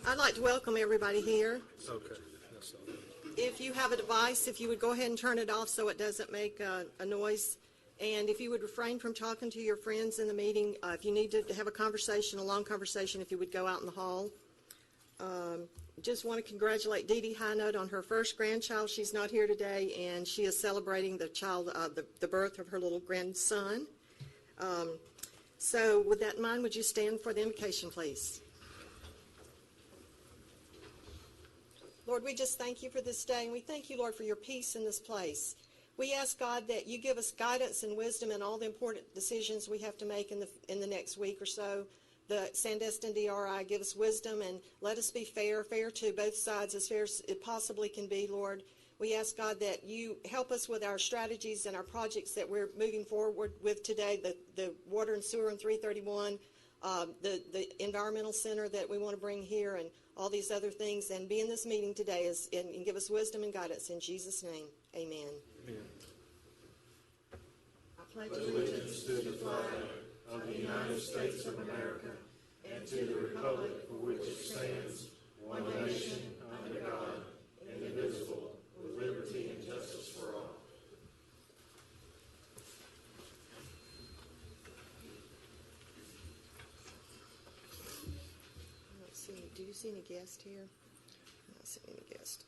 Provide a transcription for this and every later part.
I'd like to welcome everybody here. Okay. That's all. If you have a device, if you would go ahead and turn it off so it doesn't make a noise. And if you would refrain from talking to your friends in the meeting, if you need to have a conversation, a long conversation, if you would go out in the hall. Just want to congratulate Dee Dee Highnote on her first grandchild. She's not here today, and she is celebrating the birth of her little grandson. So with that in mind, would you stand for the invocation, please? Lord, we just thank you for this day, and we thank you, Lord, for your peace in this place. We ask, God, that you give us guidance and wisdom in all the important decisions we have to make in the next week or so. The Sandestin DRI, give us wisdom and let us be fair to both sides as fair as it possibly can be, Lord. We ask, God, that you help us with our strategies and our projects that we're moving forward with today, the water and sewer in 331, the environmental center that we want to bring here, and all these other things, and be in this meeting today and give us wisdom and guidance. In Jesus' name, amen. Amen. I pledge allegiance to the flag of the United States of America and to the republic for which it stands, one nation, under God, indivisible, with liberty and justice for all. Do you see any guests here? I don't see any guests.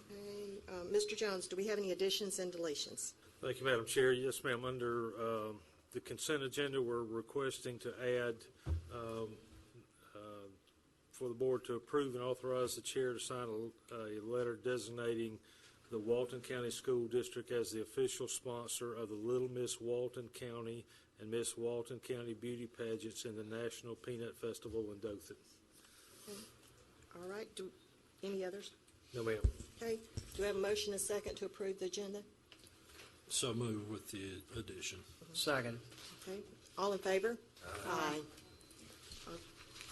Okay. Mr. Jones, do we have any additions and deletions? Thank you, Madam Chair. Yes, ma'am. Under the consent agenda, we're requesting to add for the board to approve and authorize the chair to sign a letter designating the Walton County School District as the official sponsor of the Little Miss Walton County and Miss Walton County beauty pageants in the National Peanut Festival in Dothan. Okay. All right. Any others? No, ma'am. Okay. Do we have a motion and a second to approve the agenda? So move with the addition. Second. Okay. All in favor? Aye.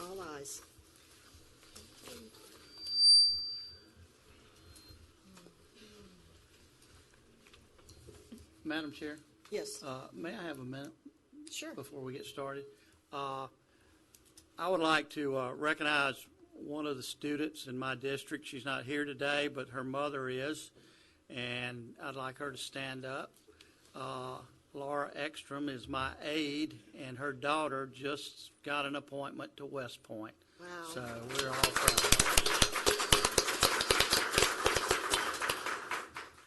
All ayes. Madam Chair, Yes. may I have a minute Sure. before we get started? I would like to recognize one of the students in my district. She's not here today, but her mother is, and I'd like her to stand up. Laura Ekstrom is my aide, and her daughter just got an appointment to West Point. Wow. So we're all proud.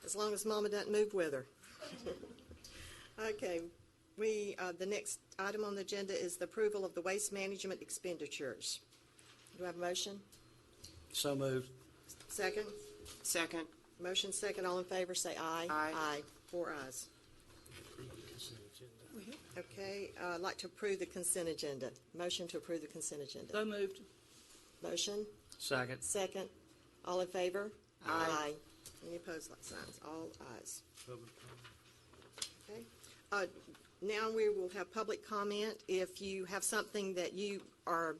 As long as Mama doesn't move with her. Okay. The next item on the agenda is the approval of the waste management expenditures. Do I have a motion? So moved. Second? Second. Motion second. All in favor say aye. Aye. Aye. 4 ayes. Okay. I'd like to approve the consent agenda. Motion to approve the consent agenda. So moved. Motion Second. second. All in favor? Aye. Any opposed, like signs? All ayes. Public comment. Okay. Now we will have public comment. If you have something that you are,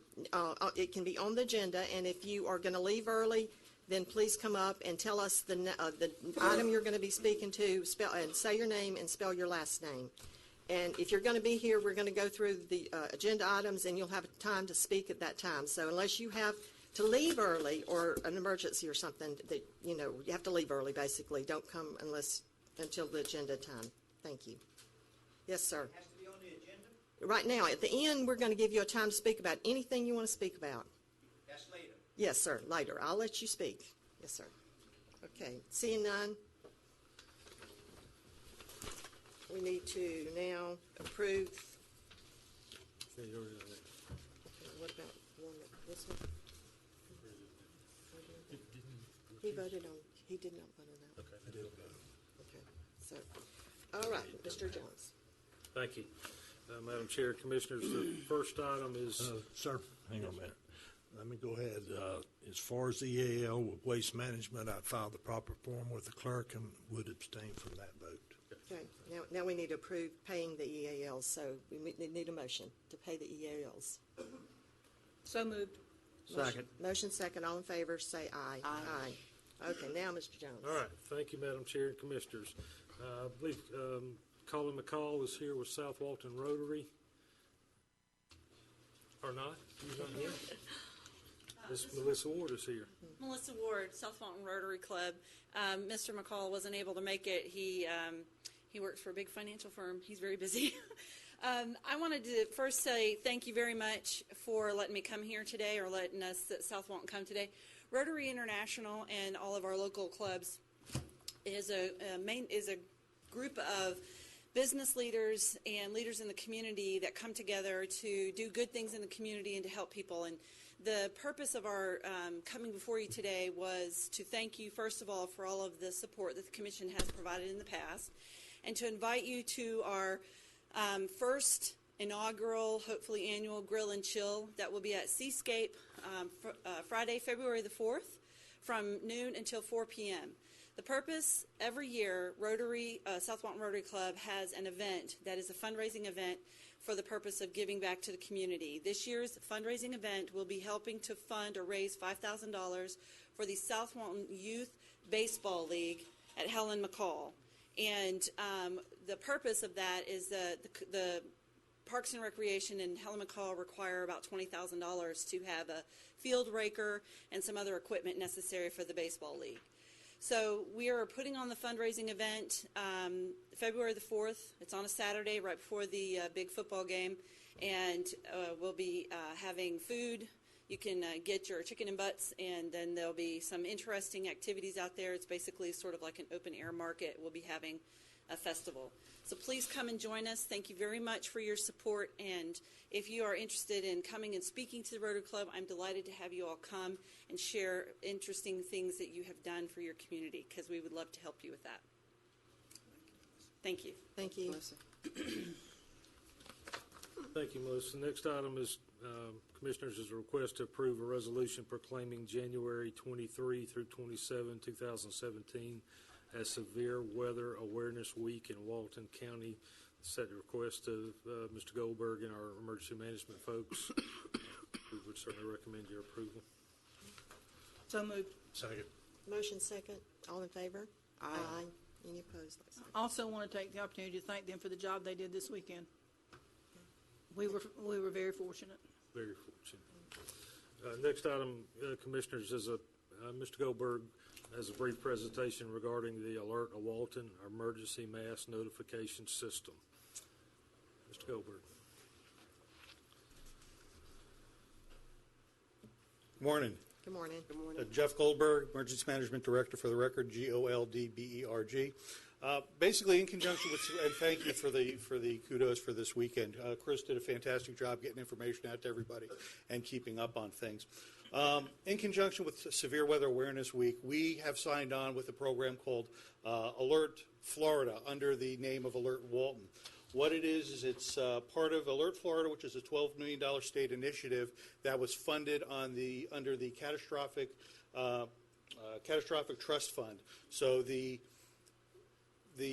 it can be on the agenda, and if you are going to leave early, then please come up and tell us the item you're going to be speaking to, and say your name and spell your last name. And if you're going to be here, we're going to go through the agenda items, and you'll have time to speak at that time. So unless you have to leave early or an emergency or something, that you have to leave early, basically. Don't come until the agenda time. Thank you. Yes, sir. Has to be on the agenda? Right now, at the end, we're going to give you a time to speak about anything you want to speak about. That's later. Yes, sir, later. I'll let you speak. Yes, sir. Okay, seeing none, we need to now approve. Yeah, you already know that. Okay, what about this one? He voted on, he did not vote on that. Okay. I did. Okay, so, all right, Mr. Jones. Thank you. Madam Chair, Commissioners, the first item is... Sir, hang on a minute. Let me go ahead. As far as the EAL with waste management, I filed the proper form with the clerk and would abstain from that vote. Okay, now we need to approve paying the EALs, so we need a motion to pay the EALs. So moved. Second. Motion second, all in favor, say aye. Aye. Okay, now, Mr. Jones. All right. Thank you, Madam Chair and Commissioners. I believe Colin McCall is here with South Walton Rotary. Or not? He's not here? Miss Melissa Ward is here. Melissa Ward, South Walton Rotary Club. Mr. McCall wasn't able to make it. He works for a big financial firm. He's very busy. I wanted to first say thank you very much for letting me come here today, or letting us at South Walton come today. Rotary International and all of our local clubs is a group of business leaders and leaders in the community that come together to do good things in the community and to help people. And the purpose of our coming before you today was to thank you, first of all, for all of the support that the Commission has provided in the past, and to invite you to our first inaugural, hopefully annual Grill and Chill that will be at Seascape Friday, February the 4th from noon until 4 p.m. The purpose, every year, South Walton Rotary Club has an event that is a fundraising event for the purpose of giving back to the community. This year's fundraising event will be helping to fund or raise $5,000 for the South Walton Youth Baseball League at Helen McCall. And the purpose of that is the Parks and Recreation and Helen McCall require about $20,000 to have a field raker and some other equipment necessary for the baseball league. So we are putting on the fundraising event February the 4th. It's on a Saturday right before the big football game, and we'll be having food. You can get your chicken and butts, and then there'll be some interesting activities out there. It's basically sort of like an open air market. We'll be having a festival. So please come and join us. Thank you very much for your support, and if you are interested in coming and speaking to the Rotary Club, I'm delighted to have you all come and share interesting things that you have done for your community, because we would love to help you with that. Thank you. Thank you. Melissa. Thank you, Melissa. Next item is, Commissioners, is a request to approve a resolution proclaiming January 23 through 27, 2017 as Severe Weather Awareness Week in Walton County. Set a request to Mr. Goldberg and our emergency management folks. We would certainly recommend your approval. So moved. Second. Motion second. All in favor? Aye. Any opposed? Like sign. Also want to take the opportunity to thank them for the job they did this weekend. We were very fortunate. Very fortunate. Next item, Commissioners, is Mr. Goldberg has a brief presentation regarding the Alert of Walton emergency mass notification system. Mr. Goldberg. Morning. Good morning. Good morning. Jeff Goldberg, Emergency Management Director for the record, Goldberg. Basically, in conjunction with, and thank you for the kudos for this weekend. Chris did a fantastic job getting information out to everybody and keeping up on things. In conjunction with Severe Weather Awareness Week, we have signed on with a program called Alert Florida under the name of Alert Walton. What it is it's part of Alert Florida, which is a $12 million state initiative that was funded under the Catastrophic Trust Fund. So the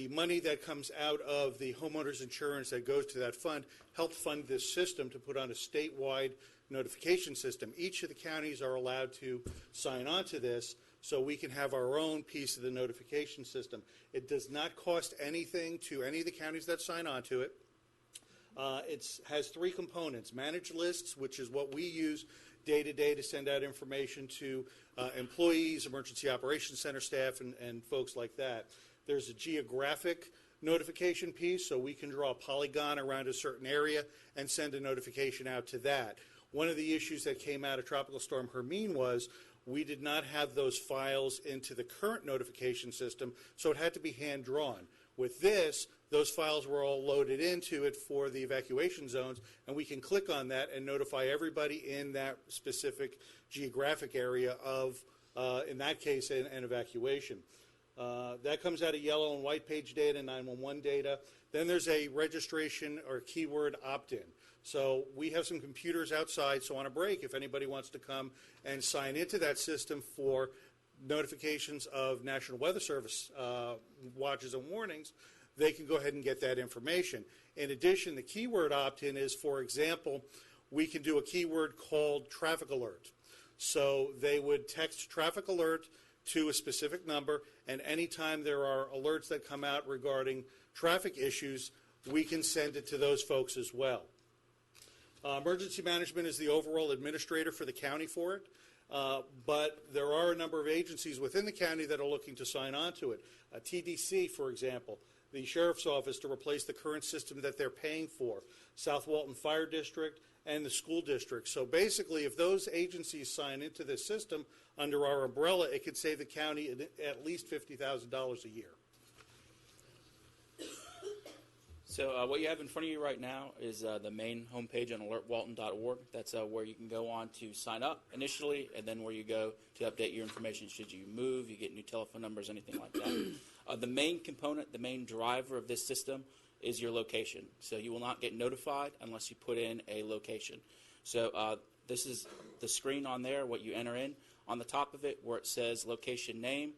money that comes out of the homeowners insurance that goes to that fund helped fund this system to put on a statewide notification system. Each of the counties are allowed to sign on to this so we can have our own piece of the notification system. It does not cost anything to any of the counties that sign on to it. It has three components: managed lists, which is what we use day to day to send out information to employees, emergency operations center staff, and folks like that. There's a geographic notification piece, so we can draw a polygon around a certain area and send a notification out to that. One of the issues that came out of Tropical Storm Hermine was we did not have those files into the current notification system, so it had to be hand-drawn. With this, those files were all loaded into it for the evacuation zones, and we can click on that and notify everybody in that specific geographic area of, in that case, an evacuation. That comes out of yellow and white page data, 911 data. Then there's a registration or keyword opt-in. So we have some computers outside, so on a break, if anybody wants to come and sign into that system for notifications of National Weather Service watches and warnings, they can go ahead and get that information. In addition, the keyword opt-in is, for example, we can do a keyword called traffic alert. So they would text traffic alert to a specific number, and anytime there are alerts that come out regarding traffic issues, we can send it to those folks as well. Emergency Management is the overall administrator for the county for it. But there are a number of agencies within the county that are looking to sign on to it. TDC, for example, the Sheriff's Office to replace the current system that they're paying for, South Walton Fire District, and the school district. So basically, if those agencies sign into this system under our umbrella, it could save the county at least $50,000 a year. So what you have in front of you right now is the main homepage on alertwalton.org. That's where you can go on to sign up initially, and then where you go to update your information should you move, you get new telephone numbers, anything like that. The main component, the main driver of this system is your location. So you will not get notified unless you put in a location. So this is the screen on there, what you enter in. On the top of it where it says location name,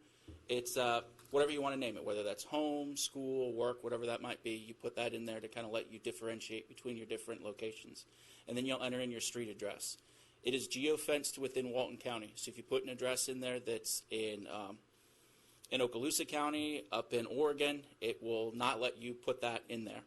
it's whatever you want to name it, whether that's home, school, work, whatever that might be. You put that in there to kind of let you differentiate between your different locations. And then you'll enter in your street address. It is geofenced within Walton County. So if you put an address in there that's in Okaloosa County, up in Oregon, it will not let you put that in there.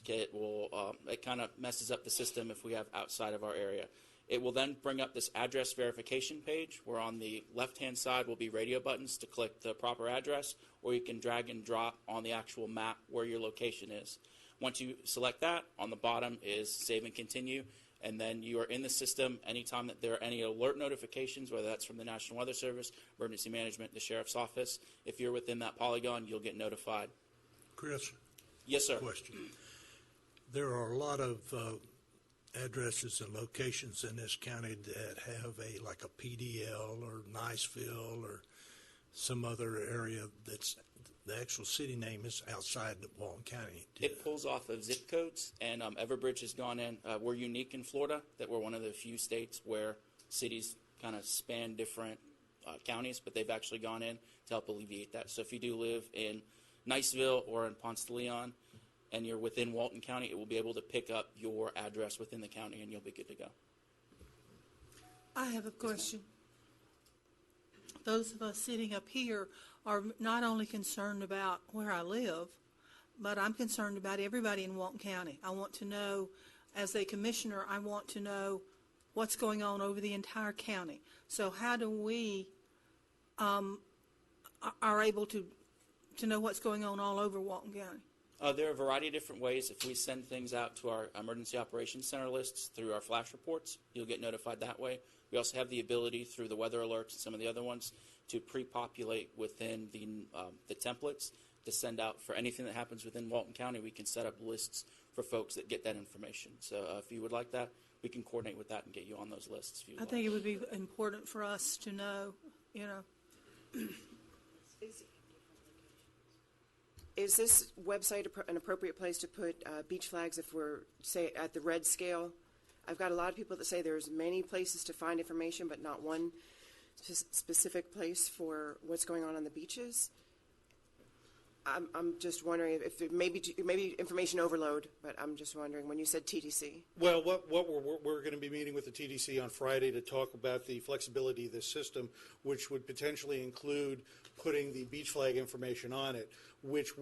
It kind of messes up the system if we have outside of our area. It will then bring up this address verification page where on the left-hand side will be radio buttons to click the proper address, or you can drag and drop on the actual map where your location is. Once you select that, on the bottom is save and continue, and then you are in the system anytime that there are any alert notifications, whether that's from the National Weather Service, Emergency Management, the Sheriff's Office. If you're within that polygon, you'll get notified. Chris? Yes, sir. Question. There are a lot of addresses and locations in this county that have like a PDL or Niceville or some other area that's the actual city name is outside of Walton County. It pulls off of zip codes, and Everbridge has gone in. We're unique in Florida that we're one of the few states where cities kind of span different counties, but they've actually gone in to help alleviate that. So if you do live in Niceville or in Ponce de Leon, and you're within Walton County, it will be able to pick up your address within the county, and you'll be good to go. I have a question. Those of us sitting up here are not only concerned about where I live, but I'm concerned about everybody in Walton County. I want to know, as a commissioner, I want to know what's going on over the entire county. So how do we are able to know what's going on all over Walton County? There are a variety of different ways. If we send things out to our Emergency Operations Center lists through our flash reports, you'll get notified that way. We also have the ability through the weather alerts and some of the other ones to pre-populate within the templates to send out for anything that happens within Walton County. We can set up lists for folks that get that information. So if you would like that, we can coordinate with that and get you on those lists. If you would like. I think it would be important for us to know, Is this website an appropriate place to put beach flags if we're, say, at the red scale? I've got a lot of people that say there's many places to find information, but not one specific place for what's going on the beaches. I'm just wondering if it may be information overload, but I'm just wondering when you said TDC. Well, we're going to be meeting with the TDC on Friday to talk about the flexibility of this system, which would potentially include putting the beach flag information on it, which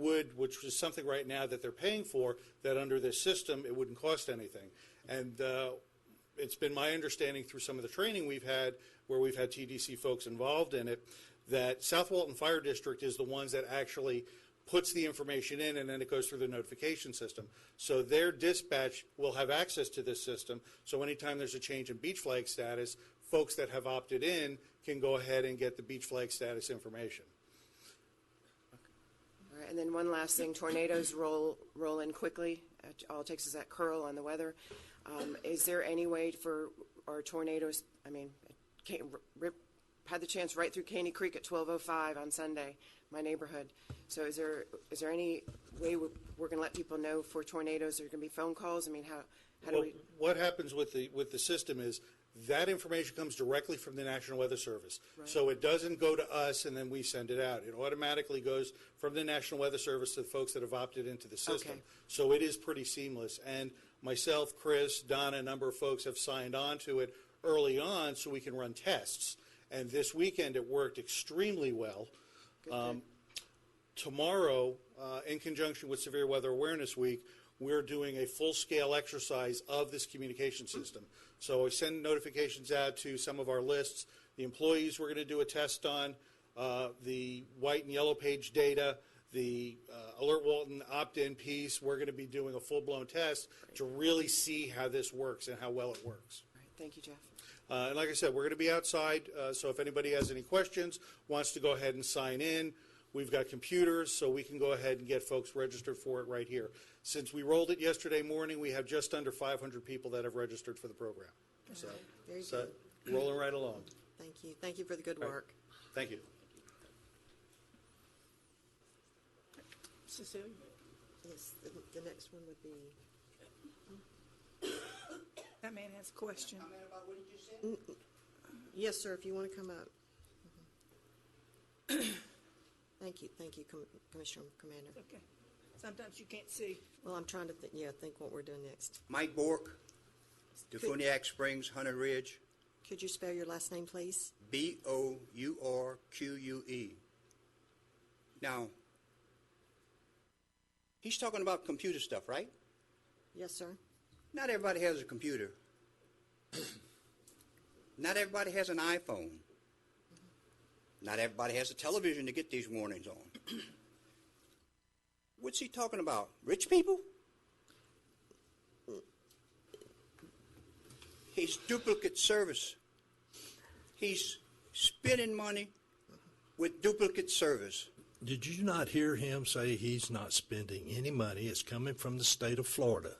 is something right now that they're paying for, that under this system it wouldn't cost anything. And it's been my understanding through some of the training we've had, where we've had TDC folks involved in it, that South Walton Fire District is the ones that actually puts the information in, and then it goes through the notification system. So their dispatch will have access to this system, so anytime there's a change in beach flag status, folks that have opted in can go ahead and get the beach flag status information. All right, and then one last thing, tornadoes roll in quickly. All it takes is that curl on the weather. Is there any way for our tornadoes, had the chance right through Caney Creek at 12:05 on Sunday, my neighborhood. So is there any way we're going to let people know for tornadoes? Are there going to be phone calls? How do we? What happens with the system is that information comes directly from the National Weather Service. Right. So it doesn't go to us and then we send it out. It automatically goes from the National Weather Service to the folks that have opted into the system. Okay. So it is pretty seamless. And myself, Chris, Donna, a number of folks have signed on to it early on so we can run tests. And this weekend it worked extremely well. Tomorrow, in conjunction with Severe Weather Awareness Week, we're doing a full-scale exercise of this communication system. So I send notifications out to some of our lists The employees we're going to do a test on, the white and yellow page data, the Alert Walton opt-in piece, we're going to be doing a full-blown test to really see how this works and how well it works. All right, thank you, Jeff. And like I said, we're going to be outside, so if anybody has any questions, wants to go ahead and sign in, we've got computers, so we can go ahead and get folks registered for it right here. Since we rolled it yesterday morning, we have just under 500 people that have registered for the program. So, Very so good. rolling right along. Thank you. Thank you for the good work. Thank you. Cecilia? Yes, the next one would be, That man has a question. Comment about what he just said? yes, sir, if you want to come up. Thank you, Commissioner Commander. Okay. Sometimes you can't see. Well, I'm trying to think what we're doing next. Mike Bork, Defuniak Springs, Hunter Ridge, Could you spell your last name, please? Bourque. Now, he's talking about computer stuff, right? Yes, sir. Not everybody has a computer. Not everybody has an iPhone. Not everybody has a television to get these warnings on. What's he talking about? Rich people? He's duplicate service. He's spending money with duplicate service. Did you not hear him say he's not spending any money? It's coming from the state of Florida.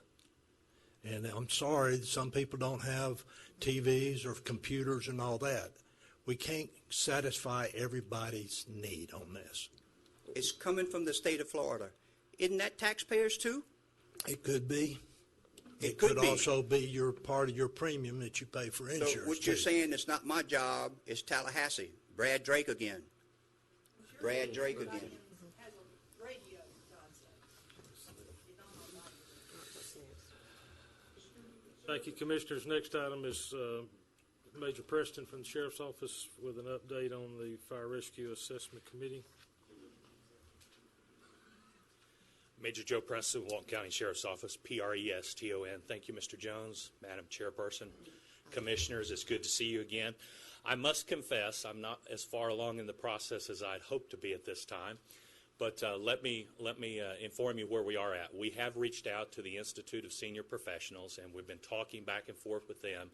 And I'm sorry, some people don't have TVs or computers and all that. We can't satisfy everybody's need on this. It's coming from the state of Florida. Isn't that taxpayers too? It could be. It could be. Also be your part of your premium that you pay for insurance. So what you're too. saying, it's not my job, it's Tallahassee. Brad Drake again. Brad Drake again. Thank you, Commissioners. Next item is Major Preston from the Sheriff's Office with an update on the Fire Rescue Assessment Committee. Major Joe Preston, Walton County Sheriff's Office, Preston. Thank you, Mr. Jones, Madam Chairperson, Commissioners. It's good to see you again. I must confess, I'm not as far along in the process as I'd hoped to be at this time, but let me inform you where we are at. We have reached out to the Institute of Senior Professionals, and we've been talking back and forth with them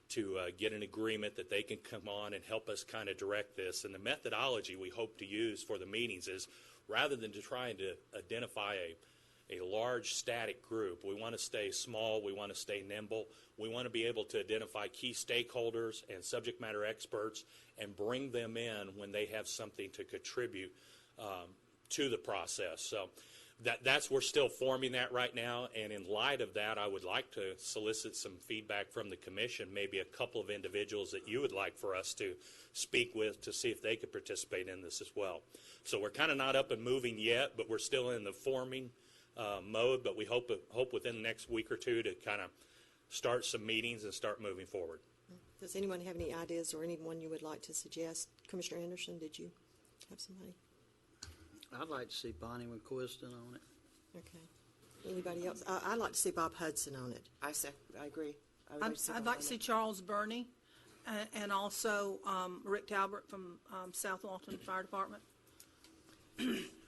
to get an agreement that they can come on and help us kind of direct this. And the methodology we hope to use for the meetings is, rather than trying to identify a large static group, we want to stay small, we want to stay nimble, we want to be able to identify key stakeholders and subject matter experts and bring them in when they have something to contribute to the process. So we're still forming that right now, and in light of that, I would like to solicit some feedback from the Commission, maybe a couple of individuals that you would like for us to speak with to see if they could participate in this as well. So we're kind of not up and moving yet, but we're still in the forming mode, but we hope within the next week or two to kind of start some meetings and start moving forward. Does anyone have any ideas or anyone you would like to suggest? Commissioner Anderson, did you have somebody? I'd like to see Bonnie McQuiston on it. Okay. Anybody else? I'd like to see Bob Hudson on it. I agree. I'd like to see Charles Burney and also Rick Talbert from South Walton Fire Department.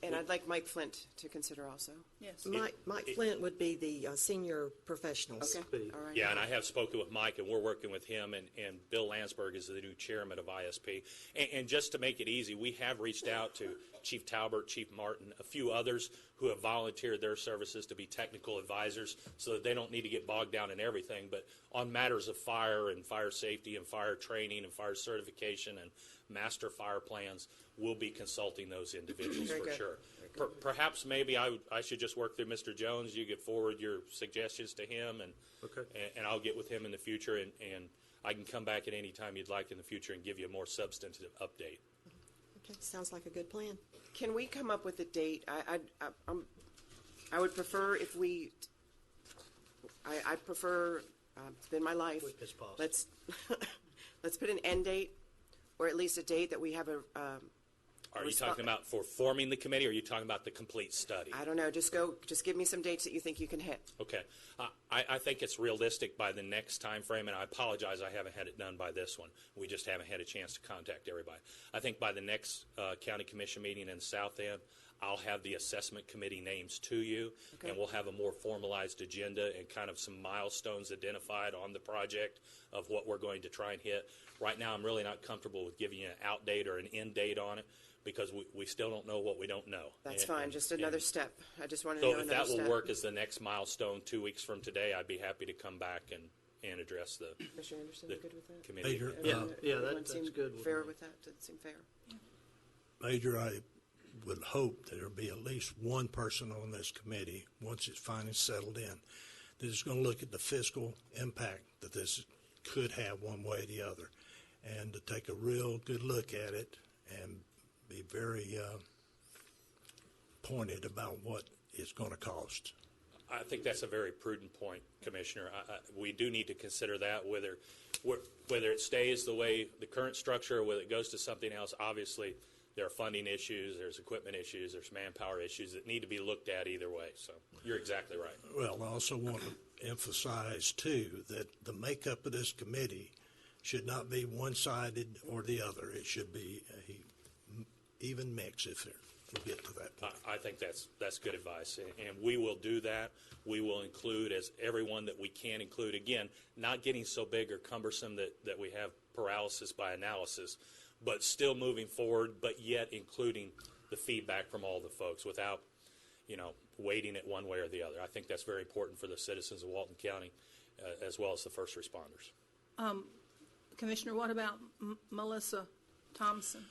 And I'd like Mike Flint to consider also. Yes. Mike Flint would be the senior professionals. Okay, all right. Yeah, and I have spoken with Mike, and we're working with him, and Bill Landsberg is the new chairman of ISP. And just to make it easy, we have reached out to Chief Talbert, Chief Martin, a few others who have volunteered their services to be technical advisors so that they don't need to get bogged down in everything. But on matters of fire and fire safety and fire training and fire certification and master fire plans, we'll be consulting those individuals Very for good. sure. Perhaps maybe I should just work through Mr. Jones. You get forward your suggestions to him, and I'll get with him in the future, and I can come back at any time you'd like in the future and give you a more substantive update. Okay, sounds like a good plan. Can we come up with a date? I would prefer if we. I prefer. It's been my life. Quick as possible. Let's put an end date, or at least a date that we have Are you talking about for forming the committee, or are you talking about the complete study? I don't know, just give me some dates that you think you can hit. Okay. I think it's realistic by the next time frame, and I apologize I haven't had it done by this one. We just haven't had a chance to contact everybody. I think by the next county commission meeting in South End, I'll have the assessment committee names to you, Okay. and we'll have a more formalized agenda and kind of some milestones identified on the project of what we're going to try and hit. Right now, I'm really not comfortable with giving you an out date or an end date on it, because we still don't know what we don't know. That's And- fine, and- just another and- step. I just wanted to know So if another that will step. work as the next milestone 2 weeks from today, I'd be happy to come back and address the Commissioner Anderson, the you good with that? committee. Major, Everyone that's seem good with Fair me. with that? Does it seem fair? Major, I would hope that there'll be at least one person on this committee, once it's finally settled in, that is going to look at the fiscal impact that this could have one way or the other, and to take a real good look at it and be very pointed about what it's going to cost. I think that's a very prudent point, Commissioner. We do need to consider that, whether it stays the way the current structure or whether it goes to something else. Obviously, there are funding issues, there's equipment issues, there's manpower issues that need to be looked at either way. So you're exactly right. Well, I also want to emphasize, too, that the makeup of this committee should not be one-sided or the other. It should be a even mix if we get to that point. I think that's good advice, and we will do that. We will include as everyone that we can include. Again, not getting so big or cumbersome that we have paralysis by analysis, but still moving forward, but yet including the feedback from all the folks without, weighting it one way or the other. I think that's very important for the citizens of Walton County, as well as the first responders. Commissioner, what about Melissa Thompson?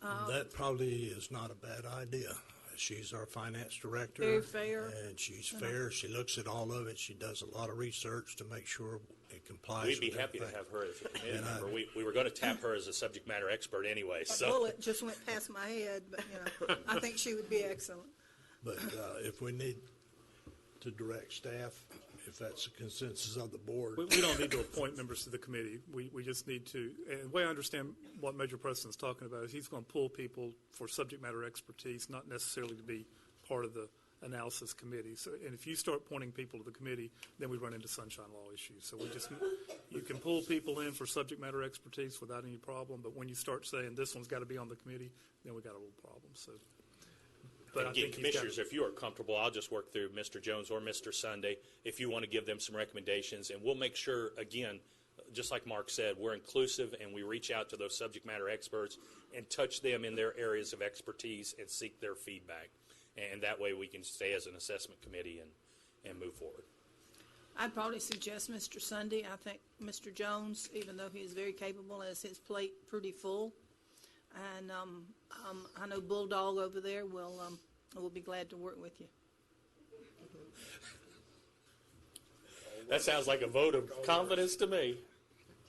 That probably is not a bad idea. She's our finance director. Very fair. And she's fair. She looks at all of it. She does a lot of research to make sure it complies We'd be with happy to everything. have her as a committee member. We were going to tap her as a subject matter expert anyway. A So bullet just went past my head, but, I think she would be excellent. But if we need to direct staff, if that's the consensus of the board. We don't need to appoint members to the committee. We just need to, and the way I understand what Major Preston's talking about is he's going to pull people for subject matter expertise, not necessarily to be part of the analysis committee. So, and if you start pointing people to the committee, then we run into sunshine law issues. So you can pull people in for subject matter expertise without any problem, but when you start saying this one's got to be on the committee, then we got a little problem. So. But I again, think he's got- commissioners, if you are comfortable, I'll just work through Mr. Jones or Mr. Sunday if you want to give them some recommendations, and we'll make sure, again, just like Mark said, we're inclusive and we reach out to those subject matter experts and touch them in their areas of expertise and seek their feedback. And that way we can stay as an assessment committee and move forward. I'd probably suggest Mr. Sunday. I think Mr. Jones, even though he is very capable, has his plate pretty full. And I know Bulldog over there will be glad to work with you. That sounds like a vote of confidence to me.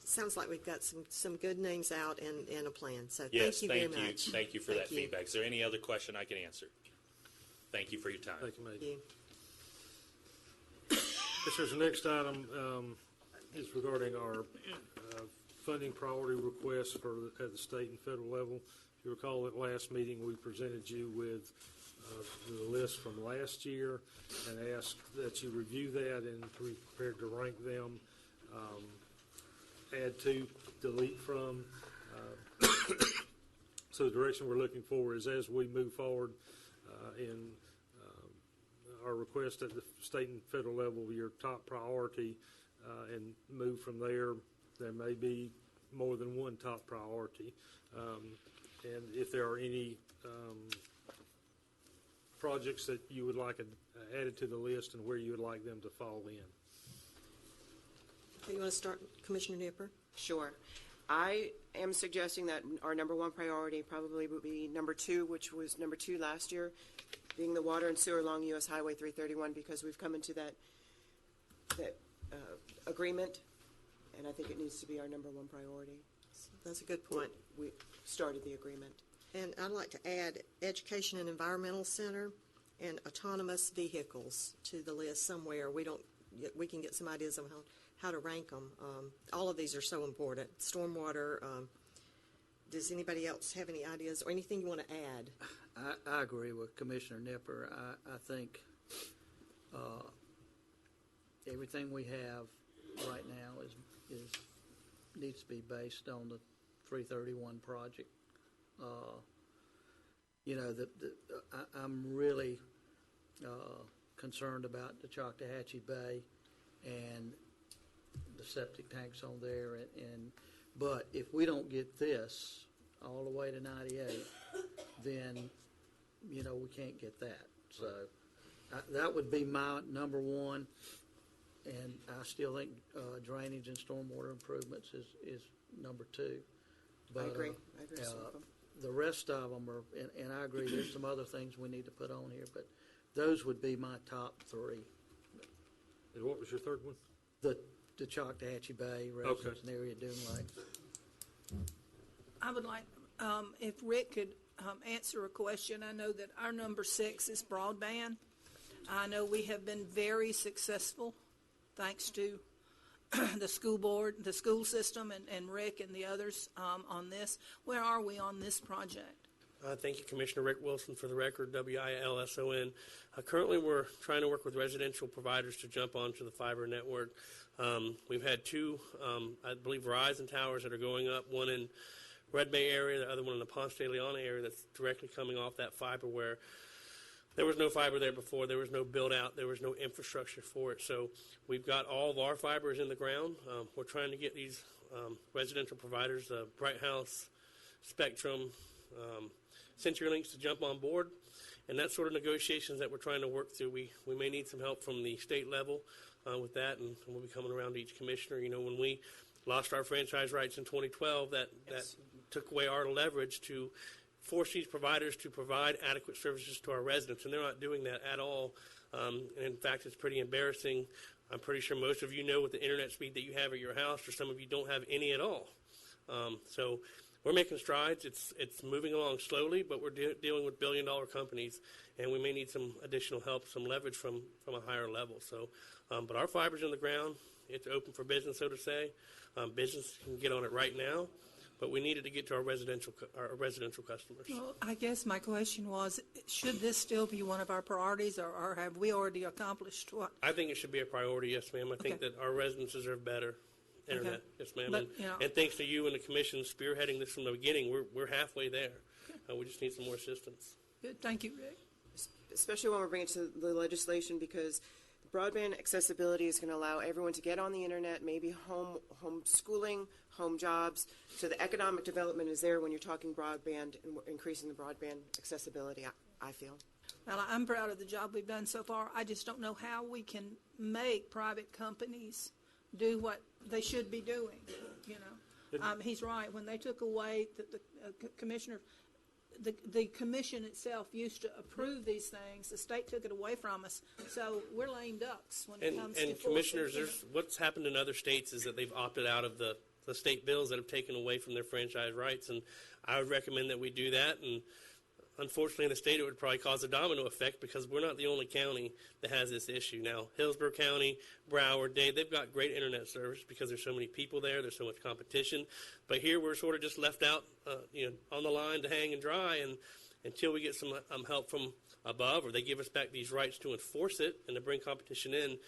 Sounds like we've got some good names out and a plan. So Yes, thank you very much. Thank you for Thank that you. feedback. Is there any other question I can answer? Thank you for your time. Thank you, Major. Thank you. Commissioners, the next item is regarding our funding priority requests at the state and federal level. If you recall, at last meeting, we presented you with the list from last year and asked that you review that and be prepared to rank them, add to, delete from. So the direction we're looking for is as we move forward in our request at the state and federal level, your top priority, and move from there. There may be more than one top priority. And if there are any projects that you would like added to the list and where you would like them to fall in. You want to start, Commissioner Nipper? Sure. I am suggesting that our number one priority probably would be number 2, which was number 2 last year, being the water and sewer along U.S. Highway 331, because we've come into that agreement, and I think it needs to be our number one priority. That's a good point. We started the agreement. And I'd like to add Education and Environmental Center and autonomous vehicles to the list somewhere. We can get some ideas of how, how to rank them. All of these are so important. Stormwater, does anybody else have any ideas or anything you want to add? I agree with Commissioner Nipper. I think everything we have right now needs to be based on the 331 project. I'm really concerned about the Choctawhatchee Bay and the septic tanks on there. But if we don't get this all the way to 98, then we can't get that. So that would be my number one. And I still think drainage and stormwater improvements is number two. But, I agree. With some of them. The rest of them are, and I agree, there's some other things we need to put on here, but those would be my top three. And what was your third one? The Choctawhatchee Bay, residents and area Dune Lake. I would like, if Rick could answer a question. I know that our number 6 is broadband. I know we have been very successful, thanks to the school board, the school system, and Rick and the others on this. Where are we on this project? Thank you, Commissioner. Rick Wilson, for the record, WILSON. Currently, we're trying to work with residential providers to jump onto the fiber network. We've had two, I believe, Verizon towers that are going up, one in Red Bay area, the other one in the Ponce de Leon area that's directly coming off that fiber where there was no fiber there before. There was no build-out. There was no infrastructure for it. So we've got all of our fibers in the ground. We're trying to get these residential providers, Bright House, Spectrum, CenturyLinks to jump on board. And that's sort of negotiations that we're trying to work through. We may need some help from the state level with that, and we'll be coming around to each commissioner. When we lost our franchise rights in 2012, that took away our leverage to force these providers to provide adequate services to our residents, and they're not doing that at all. And in fact, it's pretty embarrassing. I'm pretty sure most of you know with the internet speed that you have at your house, or some of you don't have any at all. So we're making strides. It's moving along slowly, but we're dealing with billion-dollar companies, and we may need some additional help, some leverage from a higher level. So, but our fiber's in the ground. It's open for business, so to say. Business can get on it right now. But we needed to get to our residential customers. Well, I guess my question was, should this still be one of our priorities, or have we already accomplished what? I think it should be a priority, yes, ma'am. I think that our residents deserve better internet, Okay. yes, ma'am. But, and thanks to you and the commission spearheading this from the beginning, we're halfway there. We just need some more assistance. Good, thank you, Rick. Especially when we're bringing it to the legislation, because broadband accessibility is going to allow everyone to get on the internet, maybe home schooling, home jobs. So the economic development is there when you're talking broadband and increasing the broadband accessibility, I feel. Well, I'm proud of the job we've done so far. I just don't know how we can make private companies do what they should be doing, He's right. When they took away the commissioner, the commission itself used to approve these things. The state took it away from us. So we're lame ducks when it comes to And commissioners, what's happened in other states is that they've opted out of the state bills that have taken away from their franchise rights. And I would recommend that we do that. And unfortunately, in the state, it would probably cause a domino effect because we're not the only county that has this issue. Now, Hillsborough County, Broward, Dade, they've got great internet service because there's so many people there. There's so much competition. But here we're sort of just left out, on the line to hang and dry. And until we get some help from above, or they give us back these rights to enforce it and to bring competition in,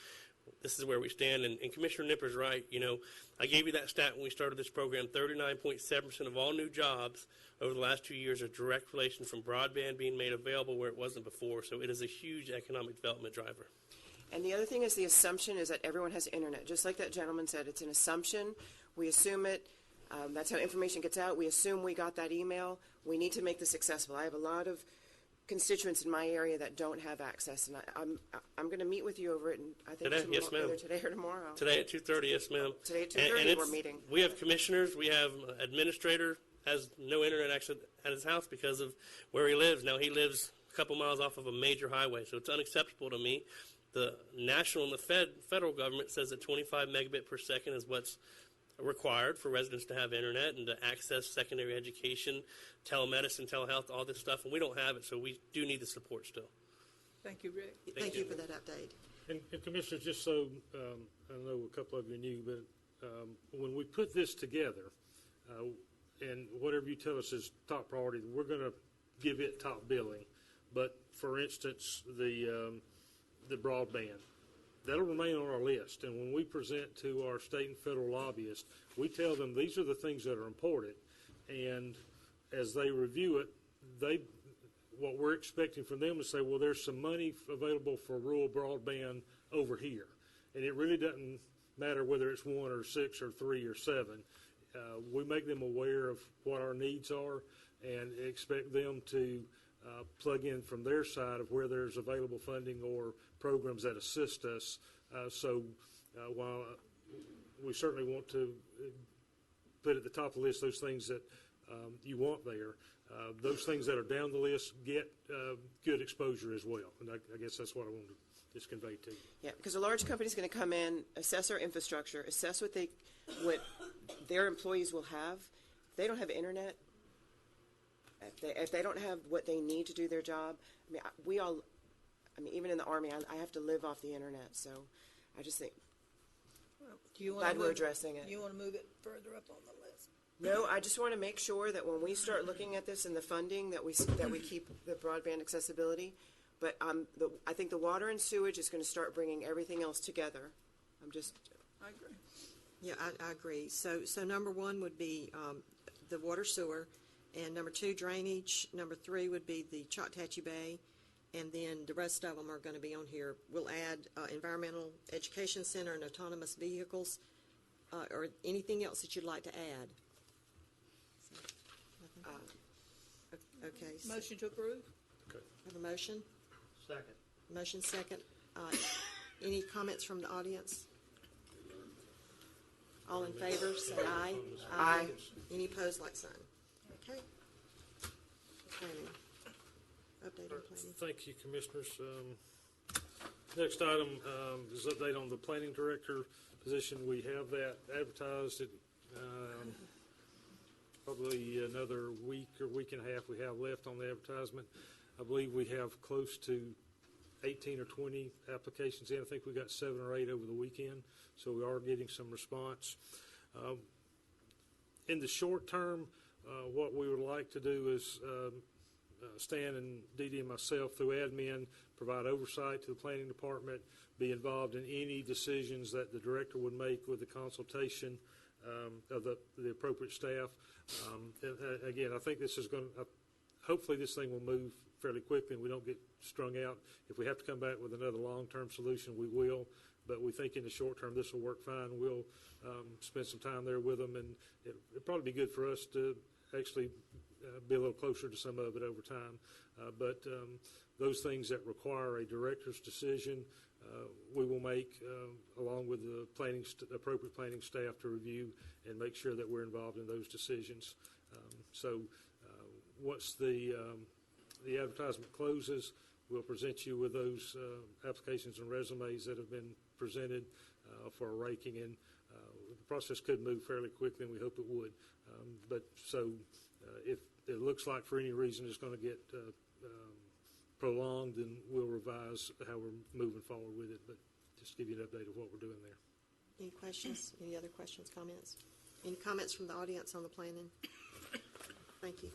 this is where we stand. And Commissioner Nipper's right. I gave you that stat when we started this program. 39.7% of all new jobs over the last 2 years are direct relation from broadband being made available where it wasn't before. So it is a huge economic development driver. And the other thing is the assumption is that everyone has internet. Just like that gentleman said, it's an assumption. We assume it. That's how information gets out. We assume we got that email. We need to make this accessible. I have a lot of constituents in my area that don't have access, and I'm going to meet with you over it. And I think Today, yes, ma'am. Either today or tomorrow. Today at 2:30, yes, ma'am. Today at 2:30 we're meeting. We have commissioners. We have administrator has no internet access at his house because of where he lives. Now he lives a couple miles off of a major highway, so it's unacceptable to me. The national and the federal government says that 25 megabit per second is what's required for residents to have internet and to access secondary education, telemedicine, telehealth, all this stuff, and we don't have it, so we do need the support still. Thank you, Rick. Thank you for that update. And Commissioners, just so I know a couple of you knew, but when we put this together, and whatever you tell us is top priority, we're going to give it top billing. But for instance, the broadband, that'll remain on our list. And when we present to our state and federal lobbyists, we tell them these are the things that are important. And as they review it, what we're expecting from them is say, well, there's some money available for rural broadband over here. And it really doesn't matter whether it's 1 or 6 or 3 or 7. We make them aware of what our needs are and expect them to plug in from their side of where there's available funding or programs that assist us. While we certainly want to put at the top of the list those things that you want there, those things that are down the list get good exposure as well. And I guess that's what I wanted to just convey to you. Yeah, because a large company is going to come in, assess our infrastructure, assess what their employees will have. If they don't have internet, if they don't have what they need to do their job, even in the Army, I have to live off the internet. So I just think, glad we're addressing it. You want to move it further up on the list? No, I just want to make sure that when we start looking at this and the funding, that we keep the broadband accessibility. But I think the water and sewage is going to start bringing everything else together. I agree. Yeah, I agree. So number 1 would be the water sewer, and number 2, drainage. Number 3 would be the Choctawhatchee Bay, and then the rest of them are going to be on here. We'll add environmental education center and autonomous vehicles, or anything else that you'd like to add. Okay. Motion to approve? Have a motion? Second. Motion second. Any comments from the audience? All in favor, say aye. Aye. Any opposed, like sign. Okay. Planning. Update on planning. Thank you, Commissioners. Next item is update on the planning director position. We have that advertised. Probably another week or week and a half we have left on the advertisement. I believe we have close to 18 or 20 applications in. I think we got 7 or 8 over the weekend, so we are getting some response. In the short term, what we would like to do is Stan and Dee Dee and myself, through admin, provide oversight to the planning department, be involved in any decisions that the director would make with the consultation of the appropriate staff. Again, I think this is going to, hopefully this thing will move fairly quickly and we don't get strung out. If we have to come back with another long-term solution, we will. But we think in the short term this will work fine. We'll spend some time there with them, and it'll probably be good for us to actually be a little closer to some of it over time. But those things that require a director's decision, we will make along with the appropriate planning staff to review and make sure that we're involved in those decisions. Once the advertisement closes, we'll present you with those applications and resumes that have been presented for a ranking, and the process could move fairly quickly, and we hope it would. If it looks like for any reason it's going to get prolonged, then we'll revise how we're moving forward with it. But just to give you an update of what we're doing there. Any questions? Any other questions, comments? Any comments from the audience on the planning? Thank you.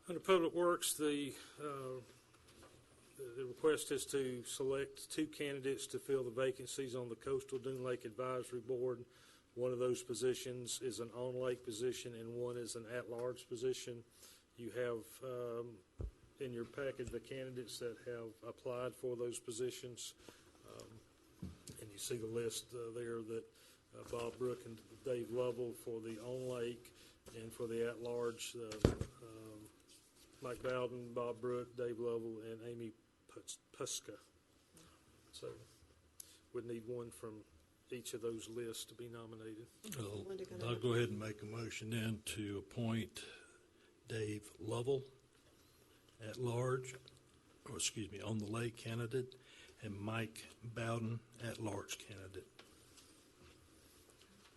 Under Public Works, the request is to select 2 candidates to fill the vacancies on the Coastal Dune Lake Advisory Board. One of those positions is an on-lake position, and one is an at-large position. You have in your package the candidates that have applied for those positions, and you see the list there that Bob Brook and Dave Lovell for the on-lake, and for the at-large, Mike Bowden, Bob Brook, Dave Lovell, and Amy Puska. So we'd need one from each of those lists to be nominated. I'll go ahead and make a motion then to appoint Dave Lovell at large, on the lake candidate, and Mike Bowden at large candidate.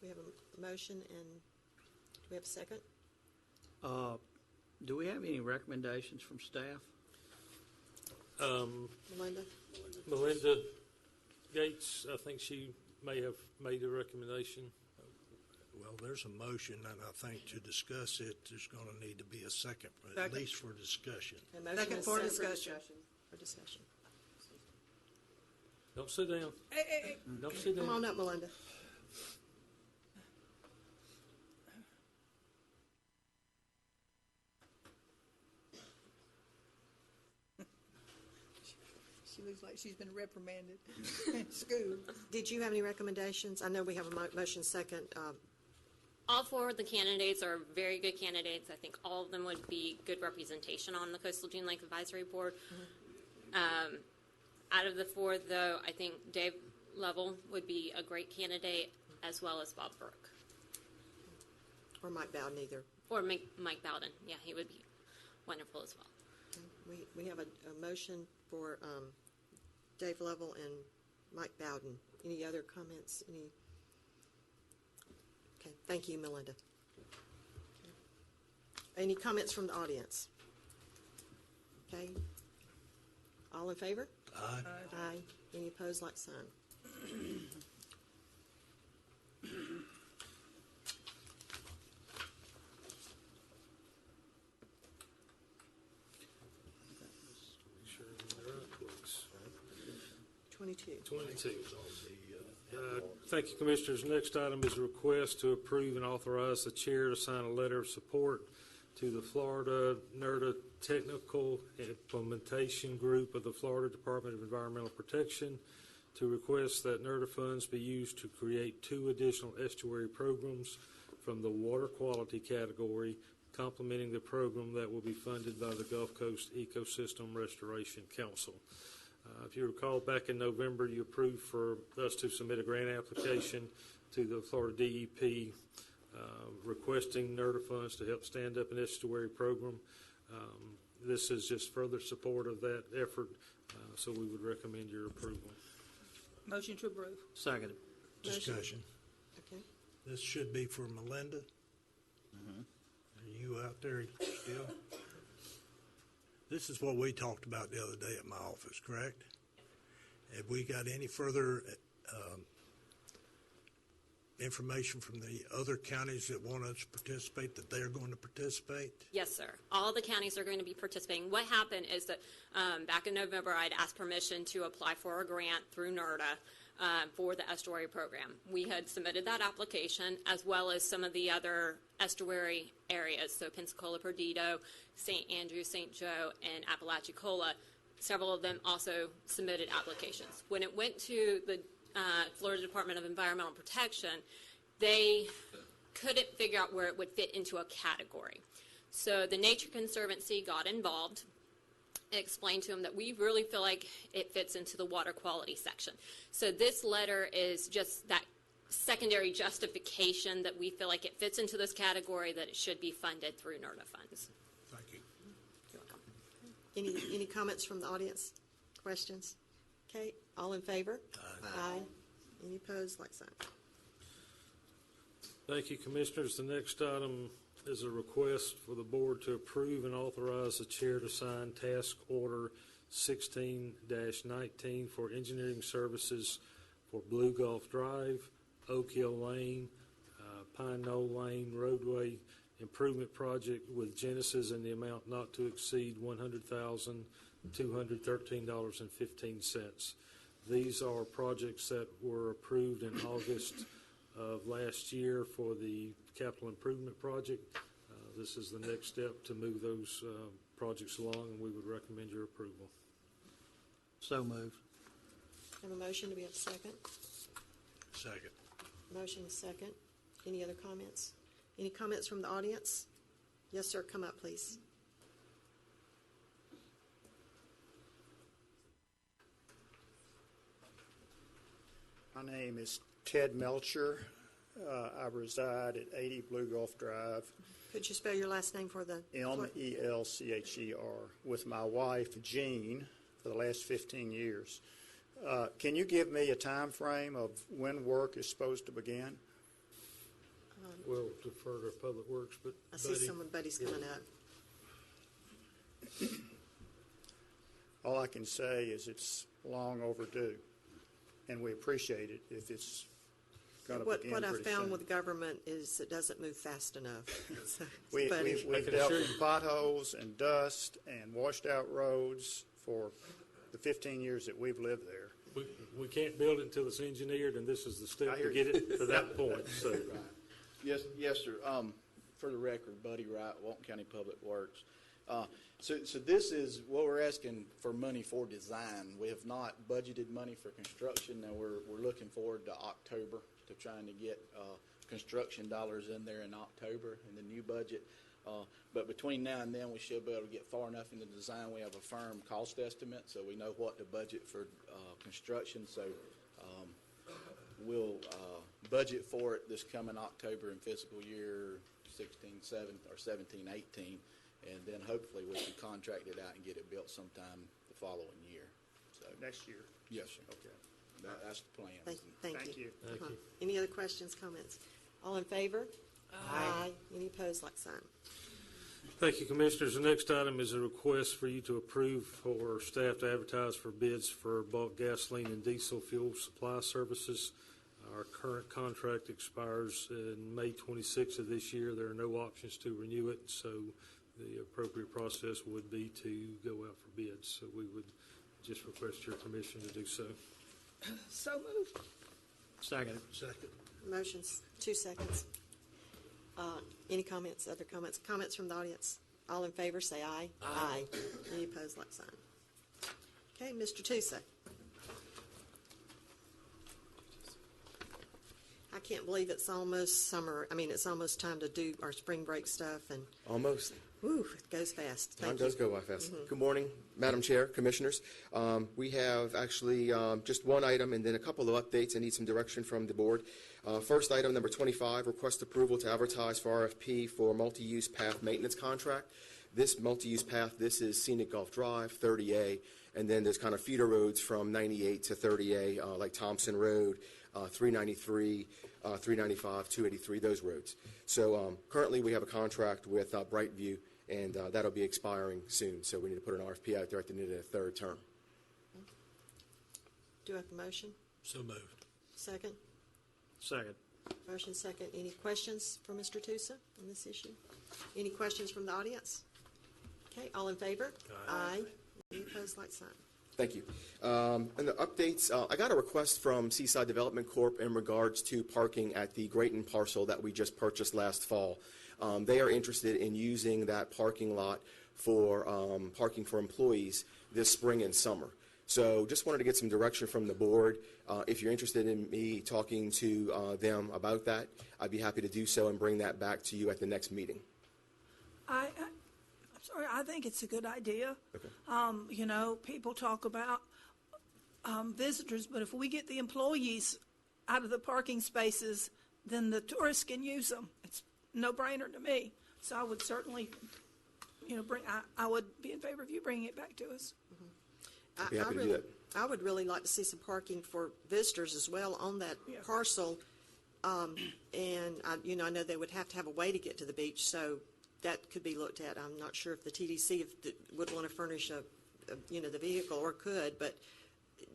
We have a motion, and do we have a second? Do we have any recommendations from staff? Melinda? Melinda Gates, I think she may have made a recommendation? Well, there's a motion, and I think to discuss it, there's going to need to be a second, at Second. least for discussion. A motion Second is for set discussion. For discussion. Don't sit down. Don't sit down. Come on up, Melinda. She looks like she's been reprimanded in school. Did you have any recommendations? I know we have a motion second. All four of the candidates are very good candidates. I think all of them would be good representation on the Coastal Dune Lake Advisory Board. Out of the four, though, I think Dave Lovell would be a great candidate, as well as Bob Burke. Or Mike Bowden either. Or Mike Bowden. Yeah, he would be wonderful as well. We have a motion for Dave Lovell and Mike Bowden. Any other comments? Okay, thank you, Melinda. Any comments from the audience? Okay. All in favor? Aye. Aye. Any opposed, like sign. Make sure they're right, please. 22. 22. Thank you, Commissioners. Next item is a request to approve and authorize the chair to sign a letter of support to the Florida NERDA Technical Implementation Group of the Florida Department of Environmental Protection to request that NERDA funds be used to create 2 additional estuary programs from the water quality category, complementing the program that will be funded by the Gulf Coast Ecosystem Restoration Council. If you recall, back in November, you approved for us to submit a grant application to the Florida DEP requesting NERDA funds to help stand up an estuary program. This is just further support of that effort, so we would recommend your approval. Motion to approve. Second. Discussion. Okay. This should be for Melinda. Are you out there still? This is what we talked about the other day at my office, correct? Have we got any further information from the other counties that want us to participate, that they're going to participate? Yes, sir. All the counties are going to be participating. What happened is that back in November, I'd asked permission to apply for a grant through NERDA for the estuary program. We had submitted that application, as well as some of the other estuary areas, so Pensacola, Perdido, St. Andrew, St. Joe, and Apalachicola. Several of them also submitted applications. When it went to the Florida Department of Environmental Protection, they couldn't figure out where it would fit into a category. So the Nature Conservancy got involved, explained to them that we really feel like it fits into the water quality section. So this letter is just that secondary justification that we feel like it fits into this category, that it should be funded through NERDA funds. Thank you. You're welcome. Any comments from the audience? Questions? Okay, all in favor? Aye. Any opposed, like sign. Thank you, Commissioners. The next item is a request for the board to approve and authorize the chair to sign task order 16-19 for engineering services for Blue Gulf Drive, Oak Hill Lane, Pine Knoll Lane roadway improvement project with Genesis in the amount not to exceed $100,213.15. These are projects that were approved in August of last year for the capital improvement project. This is the next step to move those projects along, and we would recommend your approval. So moved. Have a motion, do we have a second? Second. Motion is second. Any other comments? Any comments from the audience? Yes, sir, come up, please. My name is Ted Melcher. I reside at 80 Blue Gulf Drive. Could you spell your last name for the... Melcher, with my wife, Jean, for the last 15 years. Can you give me a time frame of when work is supposed to begin? We'll defer to Public Works, but I see Buddy's coming up. All I can say is it's long overdue, and we appreciate it if it's going to What begin I pretty found soon. with government is it doesn't move fast enough. So it's We've I can dealt assure with potholes and dust and washed out roads for the 15 years that we've lived there. We can't build it until it's engineered, and this is the I step hear to get it to that point, so. Yes, sir. For the record, Buddy Wright, Walton County Public Works. So this is what we're asking for money for design. We have not budgeted money for construction. Now we're looking forward to October to trying to get construction dollars in there in October in the new budget. But between now and then, we should be able to get far enough into design. We have a firm cost estimate, so we know what to budget for construction. So we'll budget for it this coming October in fiscal year 16-7 or 17-18, and then hopefully we can contract it out and get it built sometime the following year. So Next year. yes, sir. Okay. That's the plan. Thank you. Thank you. Any other questions, comments? All in favor? Aye. Any opposed, like sign. Thank you, Commissioners. The next item is a request for you to approve for staff to advertise for bids for bulk gasoline and diesel fuel supply services. Our current contract expires in May 26th of this year. There are no options to renew it, so the appropriate process would be to go out for bids. So we would just request your permission to do so. So moved. Second. Motion's 2 seconds. Any comments, other comments? Comments from the audience? All in favor, say aye. Aye. Any opposed, like sign. Okay, Mr. Tusa. I can't believe it's almost summer. I mean, it's almost time to do our spring break stuff, and Almost. whew, it goes fast. Time Thank you. does go by fast. Good morning, Madam Chair, Commissioners. We have actually just one item and then a couple of updates. I need some direction from the board. First item, number 25, request approval to advertise for RFP for multi-use path maintenance contract. This multi-use path, this is Scenic Gulf Drive, 30A, and then there's kind of feeder roads from 98 to 30A, like Thompson Road, 393, 395, 283, those roads. So currently we have a contract with Brightview, and that'll be expiring soon. So we need to put an RFP out there at the end of the third term. Do I have a motion? So moved. Second? Second. Motion second. Any questions for Mr. Tusa on this issue? Any questions from the audience? Okay, all in favor? Aye. Any opposed, like sign. Thank you. And the updates, I got a request from Seaside Development Corp. In regards to parking at the Grayton parcel that we just purchased last fall. They are interested in using that parking lot for parking for employees this spring and summer. So just wanted to get some direction from the board. If you're interested in me talking to them about that, I'd be happy to do so and bring that back to you at the next meeting. I'm sorry, I think it's a good idea. Okay. You know, people talk about visitors, but if we get the employees out of the parking spaces, then the tourists can use them. It's no-brainer to me. So I would certainly, you know, I would be in favor of you bringing it back to us. Be happy to do that. I would really like to see some parking for visitors as well on that parcel. And I know they would have to have a way to get to the beach, so that could be looked at. I'm not sure if the TDC would want to furnish the vehicle or could, but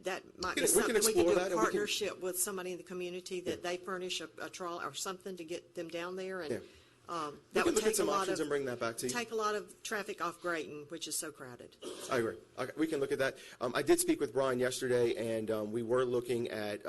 that might be something we could do a partnership with somebody in the community that they furnish a trolley or something to get them down there, and that would take a lot of and bring that back to you. take a lot of traffic off Grayton, which is so crowded. I agree. We can look at that. I did speak with Brian yesterday, and we were looking at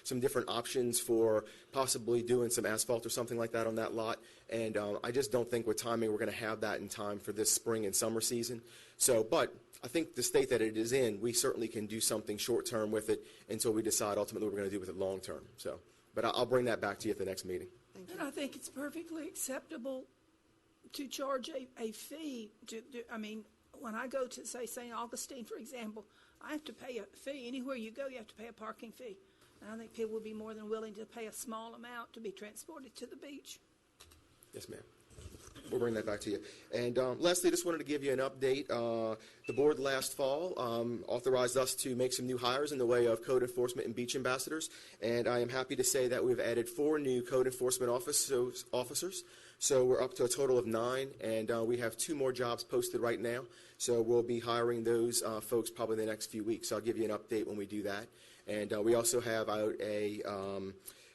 some different options for possibly doing some asphalt or something like that on that lot. And I just don't think with timing we're going to have that in time for this spring and summer season. So, but I think the state that it is in, we certainly can do something short term with it until we decide ultimately what we're going to do with it long term. So, but I'll bring that back to you at the next meeting. And I think it's perfectly acceptable to charge a fee. I mean, when I go to, say, St. Augustine, for example, I have to pay a fee. Anywhere you go, you have to pay a parking fee. And I think people would be more than willing to pay a small amount to be transported to the beach. Yes, ma'am. We'll bring that back to you. And lastly, just wanted to give you an update. The board last fall authorized us to make some new hires in the way of code enforcement and beach ambassadors. And I am happy to say that we've added 4 new code enforcement officers. So we're up to a total of 9, and we have 2 more jobs posted right now. So we'll be hiring those folks probably the next few weeks. So I'll give you an update when we do that. And we also have out a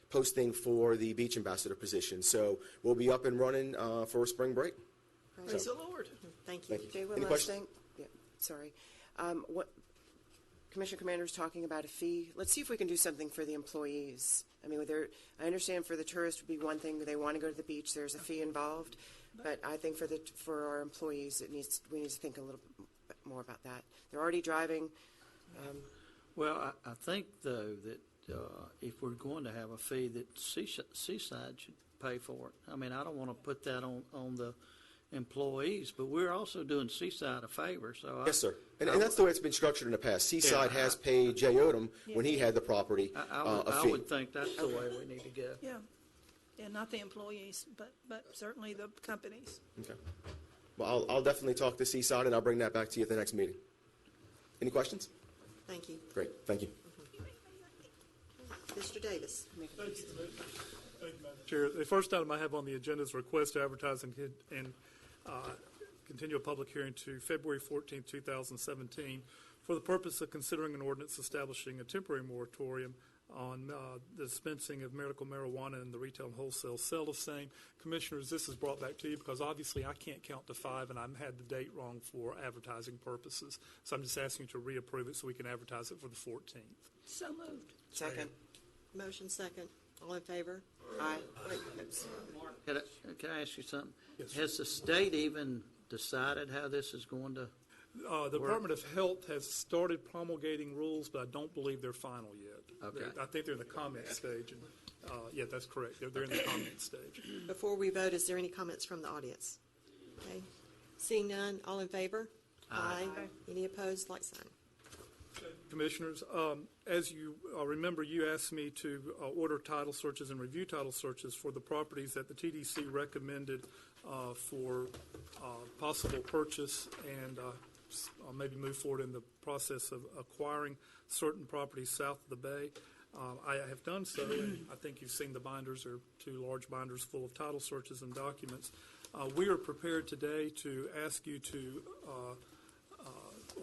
posting for the beach ambassador position. So we'll be up and running for spring break. Praise the Lord. Thank you. Thank you. Jay, one Any last questions? thing. Yeah, sorry. What Commissioner Commander's talking about a fee. Let's see if we can do something for the employees. I mean, I understand for the tourist would be one thing. They want to go to the beach. There's a fee involved. But I think for our employees, we need to think a little bit more about that. They're already driving. Well, I think, though, that if we're going to have a fee, that Seaside should pay for it. I mean, I don't want to put that on the employees, but we're also doing Seaside a favor. So Yes, sir. And that's the way it's been structured in the past. Seaside has paid Jay Odom, when he had the property, a I fee. would think that's the way we need to go. Yeah. Yeah, not the employees, but certainly the companies. Okay. Well, I'll definitely talk to Seaside, and I'll bring that back to you at the next meeting. Any questions? Thank you. Great. Thank you. Mr. Davis. Thank you, Madam Chair. The first item I have on the agenda is request to advertise and continue a public hearing to February 14, 2017, for the purpose of considering an ordinance establishing a temporary moratorium on the dispensing of medical marijuana and the retail and wholesale sale of same. Commissioners, this is brought back to you because obviously I can't count to 5, and I had the date wrong for advertising purposes. So I'm just asking you to reapprove it so we can advertise it for the 14th. So moved. Second. Motion second. All in favor? Aye. Can I ask you something? Yes. Has the state even decided how this is going to The Department of Health has started promulgating rules, but I don't believe they're final yet. Okay. I think they're in the comment stage. And, yeah, that's correct. They're in the comment stage. Before we vote, is there any comments from the audience? Okay. Seeing none, all in favor? Aye. Any opposed, like sign. Commissioners, as you remember, you asked me to order title searches and review title searches for the properties that the TDC recommended for possible purchase and maybe move forward in the process of acquiring certain properties south of the bay. I have done so, and I think you've seen the binders. They're 2 large binders full of title searches and documents. We are prepared today to ask you to,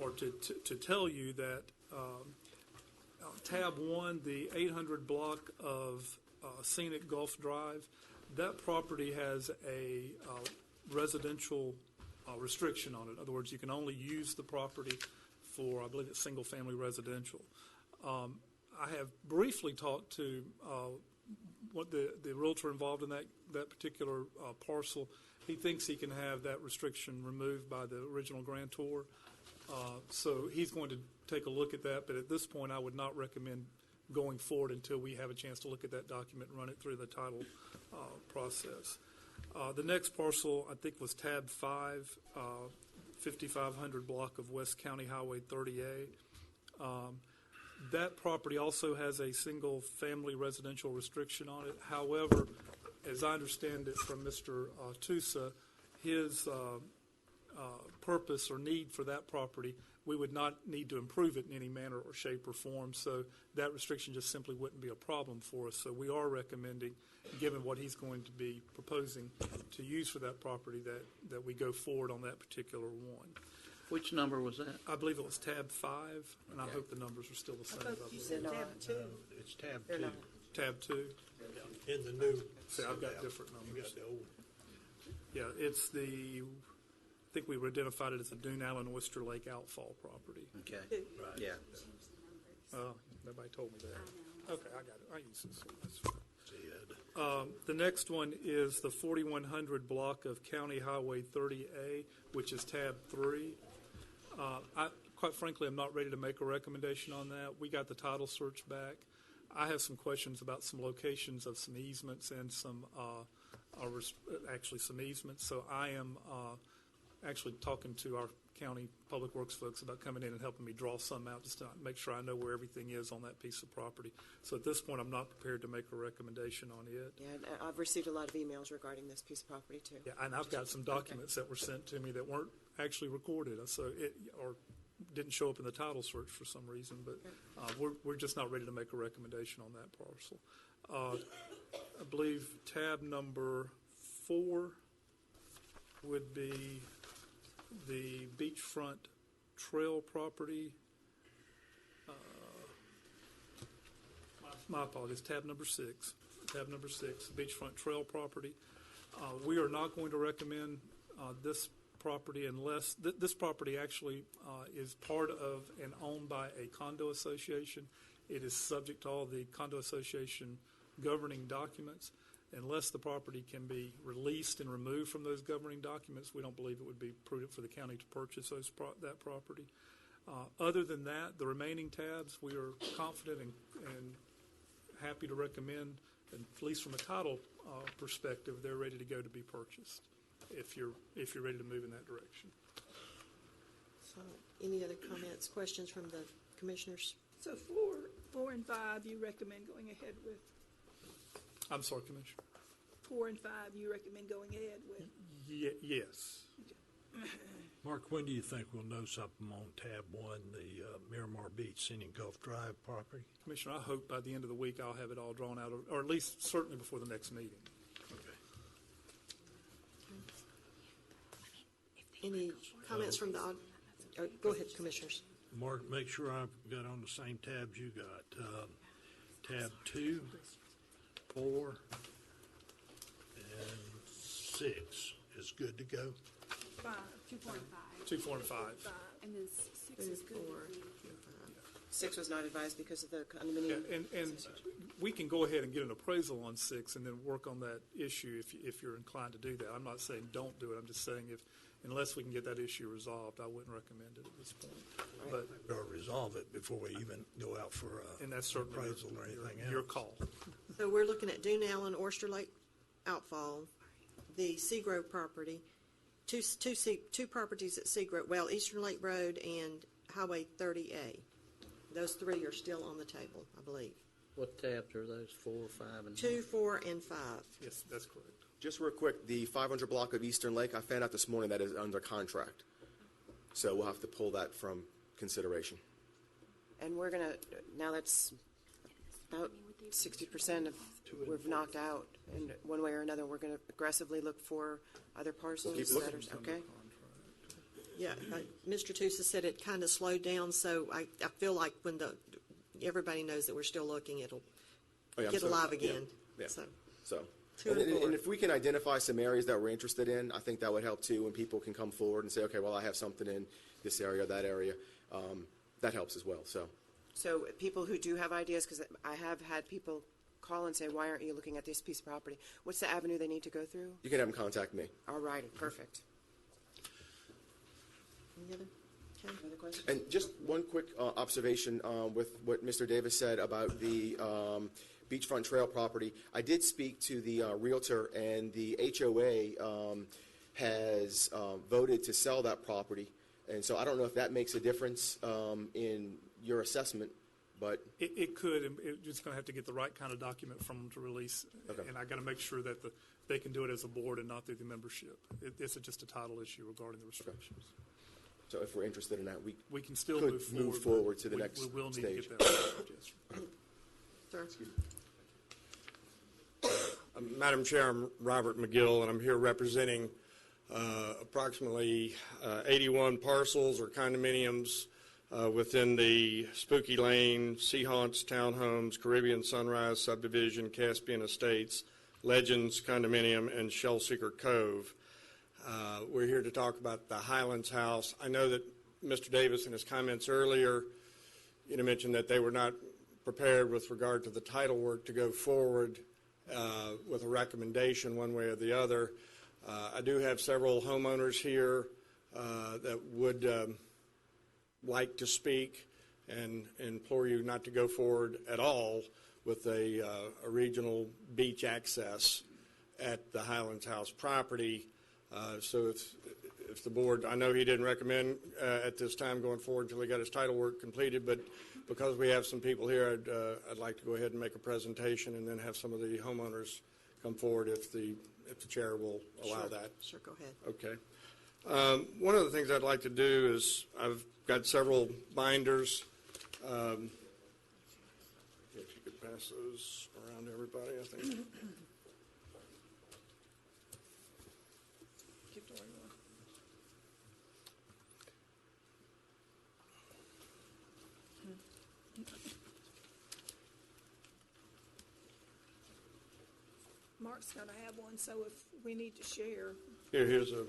or to tell you that tab 1, the 800 block of Scenic Gulf Drive, that property has a residential restriction on it. In other words, you can only use the property for, I believe it's single-family residential. I have briefly talked to what the realtor involved in that particular parcel. He thinks he can have that restriction removed by the original grantor. So he's going to take a look at that, but at this point I would not recommend going forward until we have a chance to look at that document and run it through the title process. The next parcel, I think, was tab 5, 5500 block of West County Highway 30A. That property also has a single-family residential restriction on it. However, as I understand it from Mr. Tusa, his purpose or need for that property, we would not need to improve it in any manner or shape or form, so that restriction just simply wouldn't be a problem for us. So we are recommending, given what he's going to be proposing to use for that property, that we go forward on that particular one. Which number was that? I believe it was tab 5, and I hope the numbers are still the same. You said tab 2. It's tab They're 2. not. Tab 2. In the new. See, I've got different You numbers. got the old. Yeah, it's I think we identified it as the Dune Island Oyster Lake outfall property. Okay. Right. Yeah. Nobody told me that. Okay, I got it. I use this one. That's fine. The next one is the 4100 block of County Highway 30A, which is tab 3. Quite frankly, I'm not ready to make a recommendation on that. We got the title search back. I have some questions about some locations of some easements and some easements. So I am actually talking to our county public works folks about coming in and helping me draw some out just to make sure I know where everything is on that piece of property. So at this point, I'm not prepared to make a recommendation on it. Yeah, and I've received a lot of emails regarding this piece of property too. Yeah, and I've got some documents that were sent to me that weren't actually recorded, or didn't show up in the title search for some reason. But we're just not ready to make a recommendation on that parcel. I believe tab number 4 would be the beachfront trail property. My apologies, tab number 6. tab number 6, beachfront trail property. We are not going to recommend this property unless, this property actually is part of and owned by a condo association. It is subject to all the condo association governing documents. Unless the property can be released and removed from those governing documents, we don't believe it would be prudent for the county to purchase that property. Other than that, the remaining tabs, we are confident and happy to recommend, and at least from a title perspective, they're ready to go to be purchased if you're ready to move in that direction. So, any other comments, questions from the commissioners? So 4 and 5, you recommend going ahead with? I'm sorry, Commissioner. 4 and 5, you recommend going ahead with? Yes. Mark, when do you think we'll know something on tab 1, the Miramar Beach Scenic Gulf Drive property? Commissioner, I hope by the end of the week I'll have it all drawn out, or at least certainly before the next meeting. Any comments from the, go ahead, commissioners. Mark, make sure I've got on the same tabs you got. Tab 2, 4, and 6 is good to go. 5, 2, 4, and 5. 2, 4, and 5. And then 6 is good. 6 was not advised because of the condominium. Yeah, and we can go ahead and get an appraisal on 6 and then work on that issue if you're inclined to do that. I'm not saying don't do it. I'm just saying unless we can get that issue resolved, I wouldn't recommend it at this point. But Or resolve it before we even go out for and that's certainly appraisal or anything else. your call. So we're looking at Dune Allen, Oyster Lake Outfall, the Seagrove property, two properties at Seagrove, well, Eastern Lake Road and Highway 30A. Those 3 are still on the table, I believe. What tabs are those, 4, 5, and 2, 4, and 5. Yes, that's correct. Just real quick, the 500 block of Eastern Lake, I found out this morning that is under contract. So we'll have to pull that from consideration. And we're going to, now that's about 60% of, we've knocked out. And one way or another, we're going to aggressively look for other parcels. Keep looking. Okay? Yeah, Mr. Tusa said it kind of slowed down, so I feel like when everybody knows that we're still looking, it'll get alive again. Yeah. So. And if we can identify some areas that we're interested in, I think that would help too, when people can come forward and say, okay, well, I have something in this area, that area. That helps as well. So people who do have ideas, because I have had people call and say, why aren't you looking at this piece of property? What's the avenue they need to go through? You can have them contact me. All righty, perfect. Any other questions? And just one quick observation with what Mr. Davis said about the beachfront trail property. I did speak to the realtor, and the HOA has voted to sell that property. And so I don't know if that makes a difference in your assessment, but It could, and it's just going to have to get the right kind of document from them to release. Okay. And I got to make sure that they can do it as a board and not through the membership. It's just a title issue regarding the restrictions. so if we're interested in that, we can still could move forward to the next we will need stage. to get that resolved, yes. Sir? Madam Chair, I'm Robert McGill, and I'm here representing approximately 81 parcels or condominiums within the Spooky Lane, Sea Haunts Townhomes, Caribbean Sunrise Subdivision, Caspian Estates, Legends Condominium, and Shellseeker Cove. We're here to talk about the Highlands House. I know that Mr. Davis, in his comments earlier, mentioned that they were not prepared with regard to the title work to go forward with a recommendation one way or the other. I do have several homeowners here that would like to speak and implore you not to go forward at all with a regional beach access at the Highlands House property. So if the board, I know he didn't recommend at this time going forward until he got his title work completed, but because we have some people here, I'd like to go ahead and make a presentation and then have some of the homeowners come forward if the chair will allow that. Sure, go ahead. Okay. One of the things I'd like to do is I've got several binders. If you could pass those around to everybody, I think. Mark's gonna have one, so if we need to share. Here's a,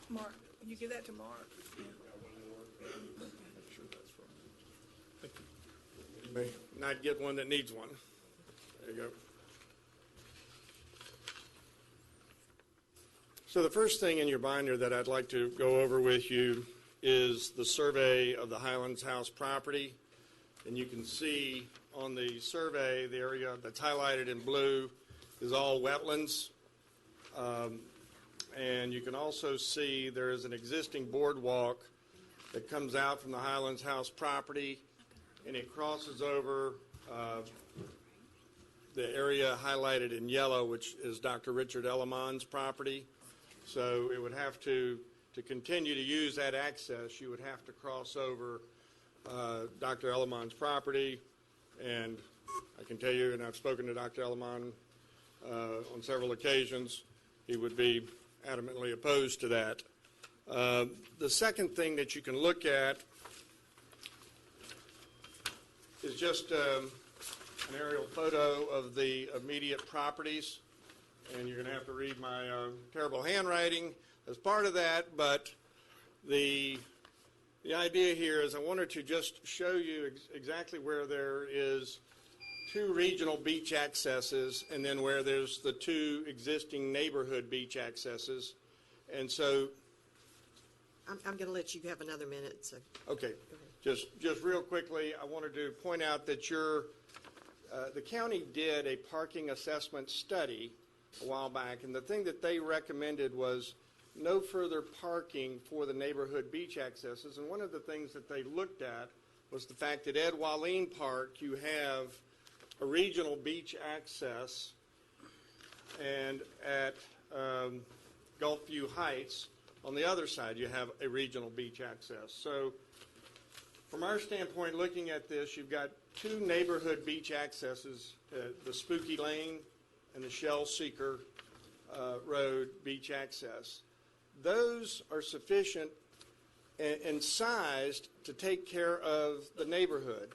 Mark, you give that to Mark. may not get one that needs one. There you go. So the first thing in your binder that I'd like to go over with you is the survey of the Highlands House property. And you can see on the survey, the area that's highlighted in blue is all wetlands. And you can also see there is an existing boardwalk that comes out from the Highlands House property, and it crosses over the area highlighted in yellow, which is Dr. Richard Elliman's property. So it would have to continue to use that access, you would have to cross over Dr. Elliman's property. And I can tell you, and I've spoken to Dr. Elliman on several occasions, he would be adamantly opposed to that. The second thing that you can look at is just an aerial photo of the immediate properties. And you're going to have to read my terrible handwriting as part of that. But the idea here is I wanted to just show you exactly where there is two regional beach accesses and then where there's the two existing neighborhood beach accesses. And so I'm going to let you have another minute. So. Okay. Just real quickly, I wanted to point out that the county did a parking assessment study a while back, and the thing that they recommended was no further parking for the neighborhood beach accesses. And one of the things that they looked at was the fact that Ed Waleen Park, you have a regional beach access, and at Gulfview Heights, on the other side, you have a regional beach access. So from our standpoint, looking at this, you've got two neighborhood beach accesses, the Spooky Lane and the Shell Seeker Road beach access. Those are sufficient and sized to take care of the neighborhood.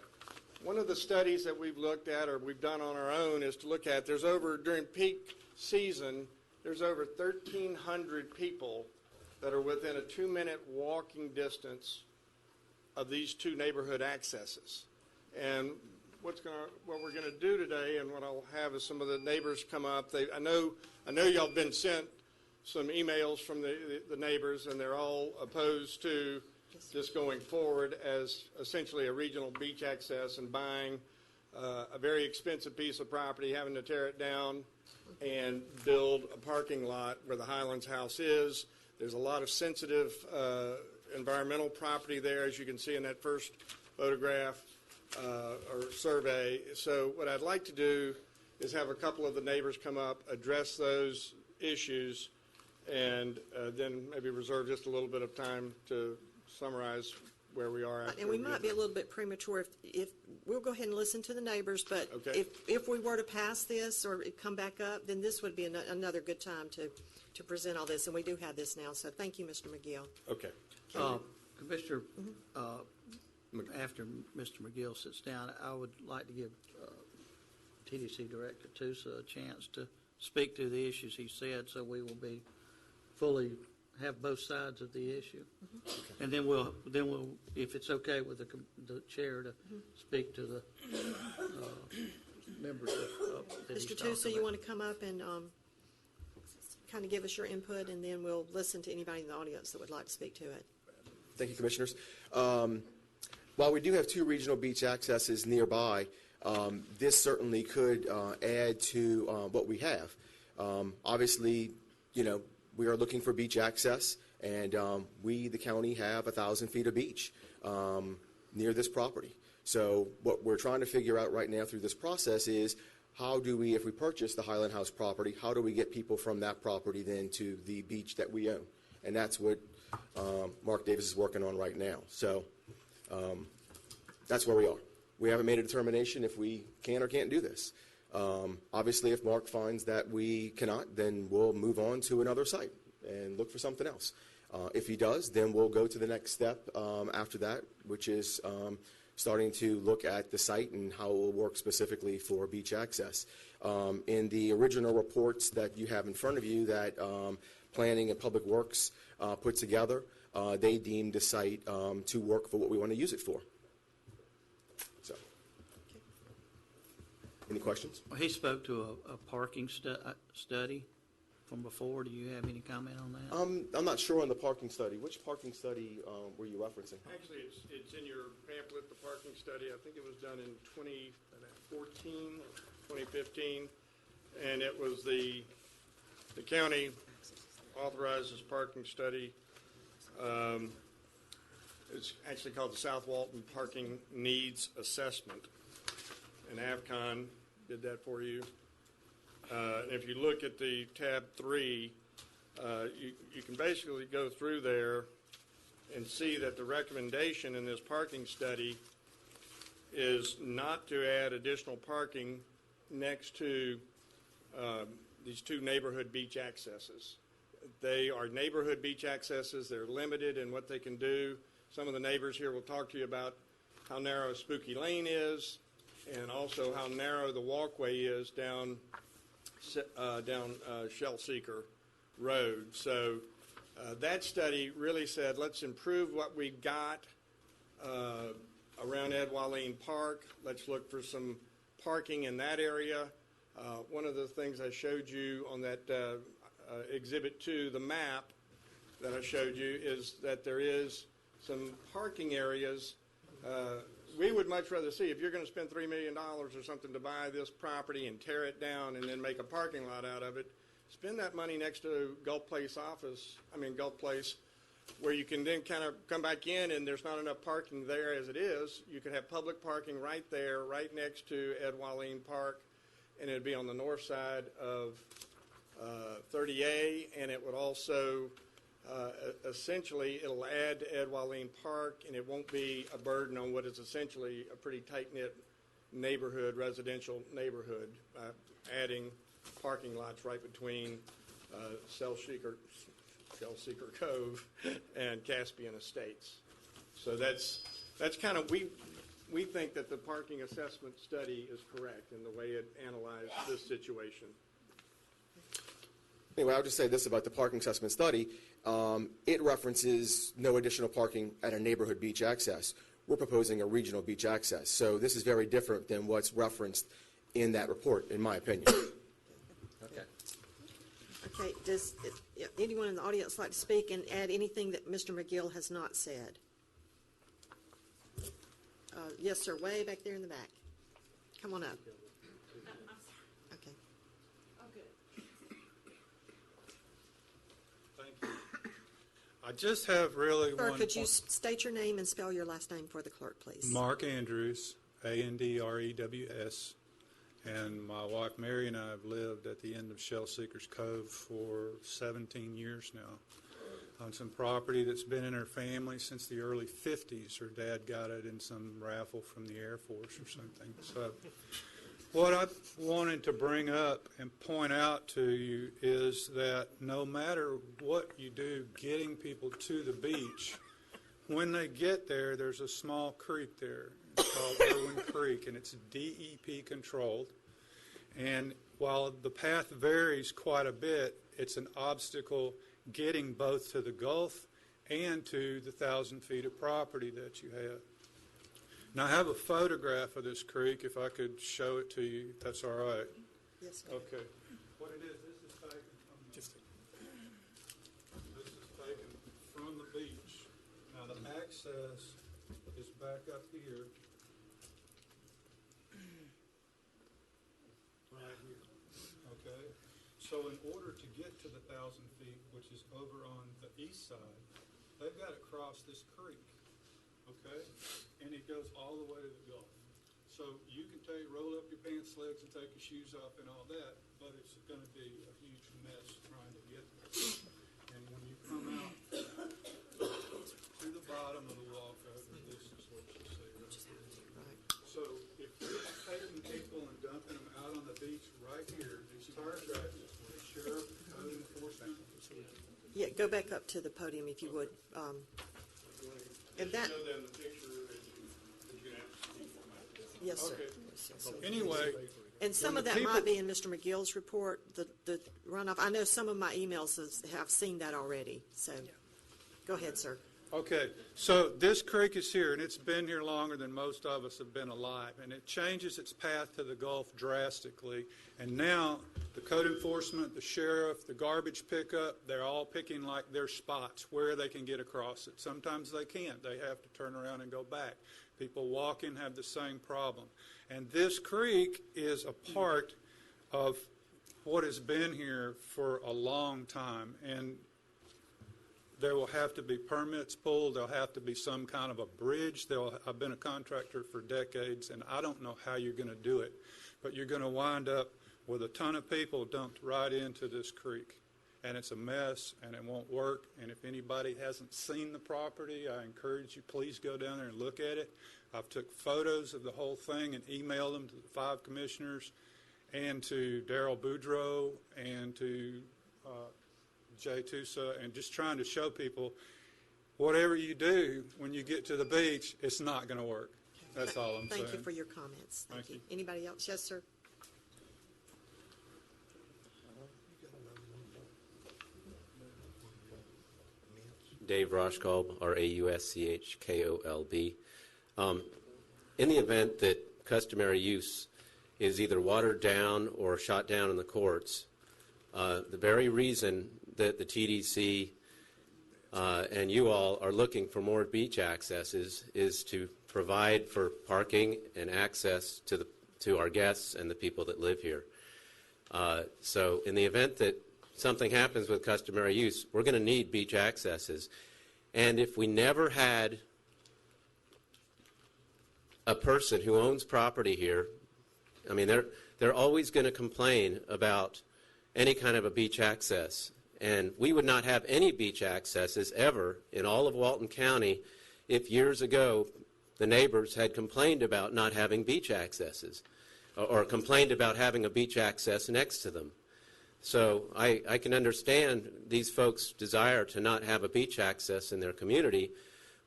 One of the studies that we've looked at, or we've done on our own, is to look at, during peak season, there's over 1,300 people that are within a 2-minute walking distance of these two neighborhood accesses. And what we're going to do today, and what I'll have is some of the neighbors come up. I know y'all been sent some emails from the neighbors, and they're all opposed to just going forward as essentially a regional beach access and buying a very expensive piece of property, having to tear it down and build a parking lot where the Highlands House is. There's a lot of sensitive environmental property there, as you can see in that first photograph or survey. So what I'd like to do is have a couple of the neighbors come up, address those issues, and then maybe reserve just a little bit of time to summarize where we are. And we might be a little bit premature if we'll go ahead and listen to the neighbors, but okay. if we were to pass this or it come back up, then this would be another good time to present all this, and we do have this now. So thank you, Mr. McGill. Okay. Commissioner, after Mr. McGill sits down, I would like to give TDC Director Tusa a chance to speak to the issues he said, so we will be fully have both sides of the issue, and then we'll, if it's okay with the chair, to speak to the members that he's Mr. talking Tusa, you about. want to come up and kind of give us your input, and then we'll listen to anybody in the audience that would like to speak to it. Thank you, Commissioners. While we do have two regional beach accesses nearby, this certainly could add to what we have. Obviously, we are looking for beach access, and we, the county, have 1,000 feet of beach near this property. So what we're trying to figure out right now through this process is how do we, if we purchase the Highland House property, how do we get people from that property then to the beach that we own? And that's what Mark Davis is working on right now. So that's where we are. We haven't made a determination if we can or can't do this. Obviously, if Mark finds that we cannot, then we'll move on to another site and look for something else. If he does, then we'll go to the next step after that, which is starting to look at the site and how it will work specifically for beach access. In the original reports that you have in front of you that Planning and Public Works put together, they deemed the site to work for what we want to use it for. So, any questions? Well, he spoke to a parking study from before. Do you have any comment on that? I'm not sure on the parking study. Which parking study were you referencing? Actually, it's in your pamphlet, the parking study. I think it was done in 2014, 2015, and it was the county authorizes parking study. It's actually called the South Walton Parking Needs Assessment, and AVCON did that for you. And if you look at the tab 3, you can basically go through there and see that the recommendation in this parking study is not to add additional parking next to these two neighborhood beach accesses. They are neighborhood beach accesses. They're limited in what they can do. Some of the neighbors here will talk to you about how narrow Spooky Lane is and also how narrow the walkway is down Shell Seeker Road. So that study really said, let's improve what we've got around Ed Walleen Park. Let's look for some parking in that area. One of the things I showed you on that Exhibit 2, the map that I showed you, is that there is some parking areas. We would much rather see, if you're going to spend $3 million or something to buy this property and tear it down and then make a parking lot out of it, spend that money next to Gulf Place, where you can then kind of come back in and there's not enough parking there as it is. You could have public parking right there, right next to Ed Walleen Park, and it'd be on the north side of 30A, and it would also essentially, it'll add to Ed Walleen Park, and it won't be a burden on what is essentially a pretty tight-knit neighborhood, residential neighborhood, adding parking lots right between Shell Seeker Cove and Caspian Estates. So that's kind of, we think that the parking assessment study is correct in the way it analyzed this situation. Anyway, I'll just say this about the parking assessment study. It references no additional parking at a neighborhood beach access. We're proposing a regional beach access. So this is very different than what's referenced in that report, in my opinion. Okay. Okay, does anyone in the audience like to speak and add anything that Mr. McGill has not said? Yes, sir, way back there in the back. Come on up. Okay. Thank you. I just have really Sir, one could you point. state your name and spell your last name for the clerk, please? Mark Andrews, Andrews, and my wife Mary and I have lived at the end of Shell Seekers Cove for 17 years now on some property that's been in her family since the early 50s. Her dad got it in some raffle from the Air Force or something. So what I wanted to bring up and point out to you is that no matter what you do getting people to the beach, when they get there, there's a small creek there. It's called Irwin Creek, and it's DEP controlled. And while the path varies quite a bit, it's an obstacle getting both to the Gulf and to the 1,000 feet of property that you have. Now, I have a photograph of this creek, if I could show it to you, if that's all right. Yes. Okay. What it is, this is taken from the beach. Now, the access is back up here. Right here. Okay. So in order to get to the 1,000 feet, which is over on the east side, they've got to cross this creek. Okay? And it goes all the way to the Gulf. So you can roll up your pants legs and take your shoes off and all that, but it's going to be a huge mess trying to get there. And when you come out to the bottom of the walkover, this is what you see right here. So if you're taking people and dumping them out on the beach right here, these fire tracks, the sheriff, code enforcement. Yeah, go back up to the podium if you would. And that, Show them the picture that you have Yes, sir. Okay. Yes, yes, sir. Anyway. And some when of the that people- might be in Mr. McGill's report, the runoff. I know some of my emails have seen that already, so go ahead, sir. Okay, so this creek is here, and it's been here longer than most of us have been alive, and it changes its path to the Gulf drastically. And now the code enforcement, the sheriff, the garbage pickup, they're all picking like their spots where they can get across it. Sometimes they can't. They have to turn around and go back. People walking have the same problem. And this creek is a part of what has been here for a long time. And there will have to be permits pulled. There'll have to be some kind of a bridge. I've been a contractor for decades, and I don't know how you're going to do it. But you're going to wind up with a ton of people dumped right into this creek. And it's a mess, and it won't work. And if anybody hasn't seen the property, I encourage you, please go down there and look at it. I've took photos of the whole thing and emailed them to the 5 commissioners and to Darrell Boudreaux and to Jay Tusa, and just trying to show people whatever you do when you get to the beach, it's not going to work. That's all I'm saying. Thank you for your comments. Thank you. Anybody else? Yes, sir. Dave Roshkolb, R-A-U-S-C-H-K-O-L-B. In the event that customary use is either watered down or shot down in the courts, the very reason that the TDC and you all are looking for more beach accesses is to provide for parking and access to our guests and the people that live here. So in the event that something happens with customary use, we're going to need beach accesses. And if we never had a person who owns property here, I mean, they're always going to complain about any kind of a beach access. And we would not have any beach accesses ever in all of Walton County if years ago the neighbors had complained about not having beach accesses or complained about having a beach access next to them. So I can understand these folks' desire to not have a beach access in their community,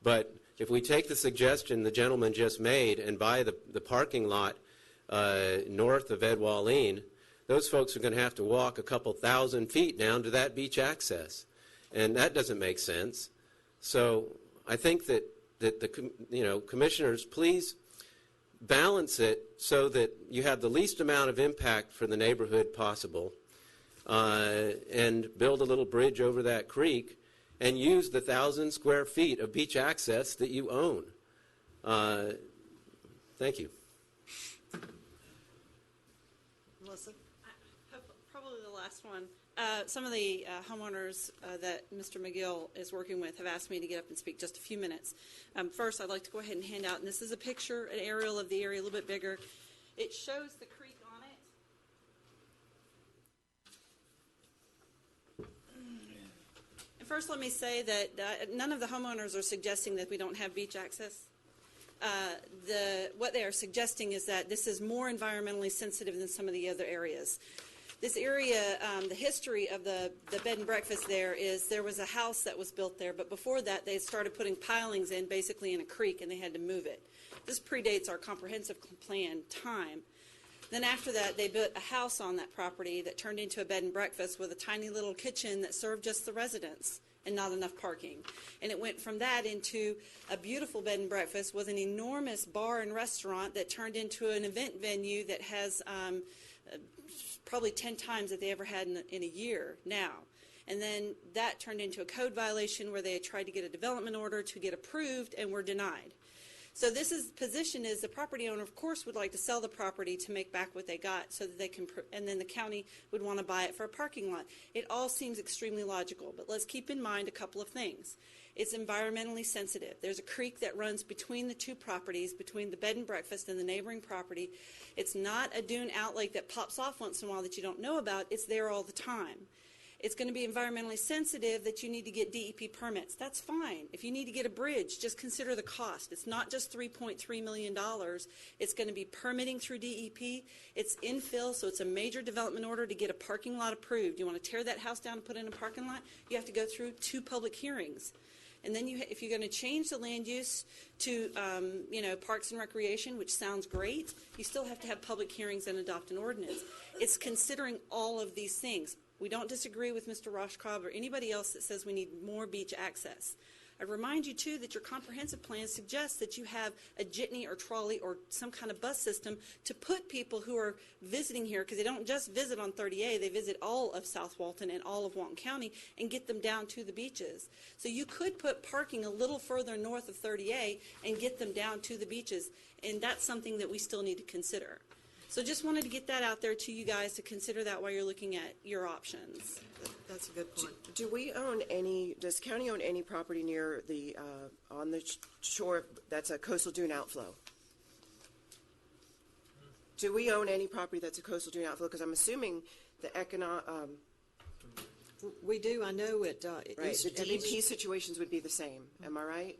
but if we take the suggestion the gentleman just made and buy the parking lot north of Ed Walleen, those folks are going to have to walk a couple thousand feet down to that beach access, and that doesn't make sense. So I think that the commissioners, please balance it so that you have the least amount of impact for the neighborhood possible, and build a little bridge over that creek and use the 1,000 square feet of beach access that you own. Thank you. Melissa? Probably the last one. Some of the homeowners that Mr. McGill is working with have asked me to get up and speak just a few minutes. First, I'd like to go ahead and hand out, and this is a picture, an aerial of the area a little bit bigger. It shows the creek on it. And first, let me say that none of the homeowners are suggesting that we don't have beach access. What they are suggesting is that this is more environmentally sensitive than some of the other areas. This area, the history of the bed and breakfast there is there was a house that was built there, but before that they started putting pilings in basically in a creek, and they had to move it. This predates our comprehensive plan time. Then after that, they built a house on that property that turned into a bed and breakfast with a tiny little kitchen that served just the residents and not enough parking. And it went from that into a beautiful bed and breakfast with an enormous bar and restaurant that turned into an event venue that has probably 10 times that they ever had in a year now. And then that turned into a code violation where they had tried to get a development order to get approved and were denied. So this position is the property owner, of course, would like to sell the property to make back what they got so that they can, and then the county would want to buy it for a parking lot. It all seems extremely logical, but let's keep in mind a couple of things. It's environmentally sensitive. There's a creek that runs between the two properties, between the bed and breakfast and the neighboring property. It's not a dune outlake that pops off once in a while that you don't know about. It's there all the time. It's going to be environmentally sensitive that you need to get DEP permits. That's fine. If you need to get a bridge, just consider the cost. It's not just $3.3 million. It's going to be permitting through DEP. It's infill, so it's a major development order to get a parking lot approved. You want to tear that house down and put in a parking lot? You have to go through 2 public hearings. And then if you're going to change the land use to, Parks and Recreation, which sounds great, you still have to have public hearings and adopt an ordinance. It's considering all of these things. We don't disagree with Mr. Roshkob or anybody else that says we need more beach access. I remind you, too, that your comprehensive plan suggests that you have a jitney or trolley or some kind of bus system to put people who are visiting here, because they don't just visit on 30A, they visit all of South Walton and all of Walton County, and get them down to the beaches. So you could put parking a little further north of 30A and get them down to the beaches, and that's something that we still need to consider. So just wanted to get that out there to you guys to consider that while you're looking at your options. That's a good point. Does county own any property near on the shore that's a coastal dune outflow? Do we own any property that's a coastal dune outflow? Because I'm assuming the we do. I know it. Right. The DEP situations would be the same. Am I right?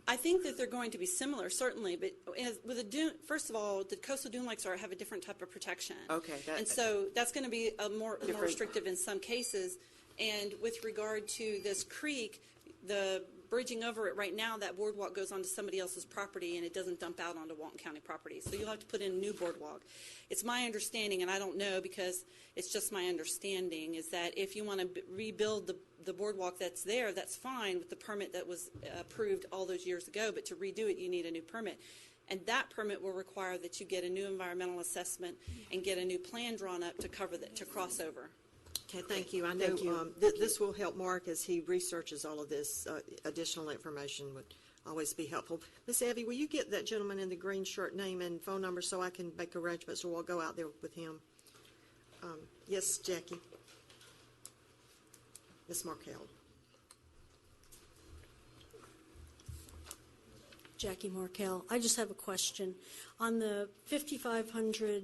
I think that they're going to be similar, certainly, but with a dune, first of all, the coastal dune lakes have a different type of protection. Okay. And so that's going to be more restrictive in some cases. And with regard to this creek, the bridging over it right now, that boardwalk goes onto somebody else's property and it doesn't dump out onto Walton County property. So you'll have to put in a new boardwalk. It's my understanding, and I don't know because it's just my understanding, is that if you want to rebuild the boardwalk that's there, that's fine with the permit that was approved all those years ago, but to redo it, you need a new permit. And that permit will require that you get a new environmental assessment and get a new plan drawn up to cover that, to cross over. Okay, thank you. I know this will help Mark as he researches all of this. Additional information would always be helpful. Miss Abby, will you get that gentleman in the green shirt name and phone number so I can make arrangements, so we'll go out there with him? Yes, Jackie. Miss Markell. Jackie Markell. I just have a question. On the 5500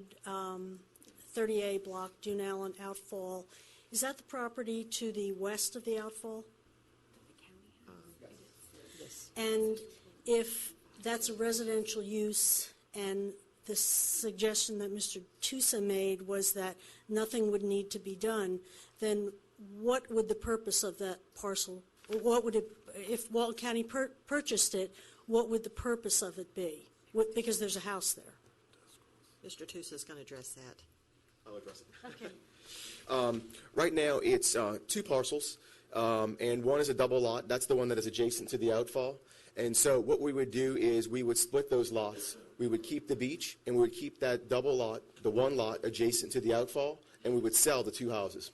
30A block, Dune Allen outfall, is that the property to the west of the outfall? Yes. And if that's a residential use, and the suggestion that Mr. Tusa made was that nothing would need to be done, then what would the purpose of that parcel, what would it, if Walton County purchased it, what would the purpose of it be? Because there's a house there. Mr. Tusa is going to address that. I'll address it. Okay. Right now, it's two parcels, and one is a double lot. That's the one that is adjacent to the outfall. And so what we would do is we would split those lots. We would keep the beach, and we would keep that double lot, the one lot adjacent to the outfall, and we would sell the two houses.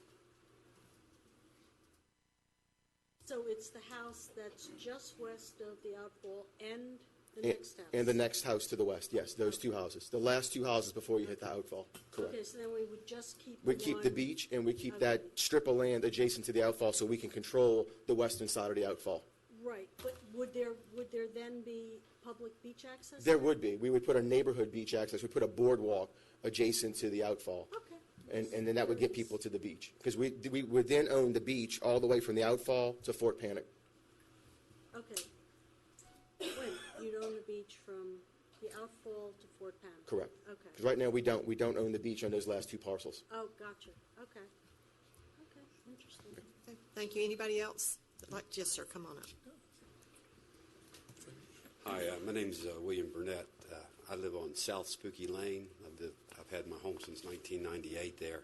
So it's the house that's just west of the outfall and the next house? And the next house to the west, yes, those two houses. The last two houses before you hit the outfall, correct. Okay, so then we would just keep We keep the beach, and we keep that strip of land adjacent to the outfall so we can control the western side of the outfall. Right, but would there then be public beach access? There would be. We would put a neighborhood beach access. We put a boardwalk adjacent to the outfall. Okay. And then that would get people to the beach. Because we would then own the beach all the way from the outfall to Fort Panic. Okay. Wait, you'd own the beach from the outfall to Fort Panic? Correct. Okay. Because right now we don't own the beach on those last two parcels. Oh, gotcha. Okay. Okay, interesting. Okay. Thank you. Anybody else? Yes, sir. Come on up. Hi, my name's William Burnett. I live on South Spooky Lane. I've had my home since 1998 there.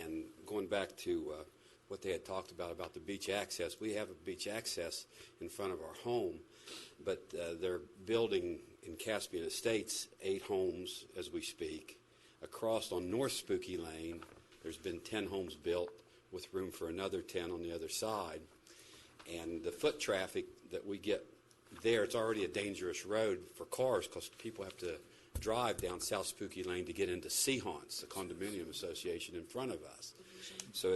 And going back to what they had talked about the beach access, we have a beach access in front of our home, but they're building in Caspian Estates 8 homes as we speak. Across on North Spooky Lane, there's been 10 homes built with room for another 10 on the other side. And the foot traffic that we get there, it's already a dangerous road for cars because people have to drive down South Spooky Lane to get into Seahants, the condominium association in front of us. So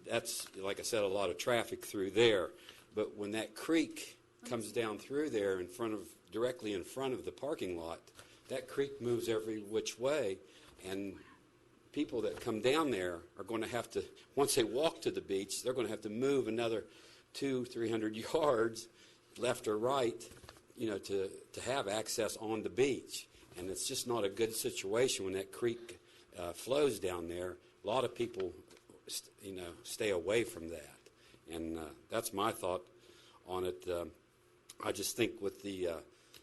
that's like I said, a lot of traffic through there. But when that creek comes down through there directly in front of the parking lot, that creek moves every which way, and people that come down there are going to have to, once they walk to the beach, they're going to have to move another 200-300 yards left or right, to have access on the beach. And it's just not a good situation when that creek flows down there. A lot of people, stay away from that. And that's my thought on it. I just think with the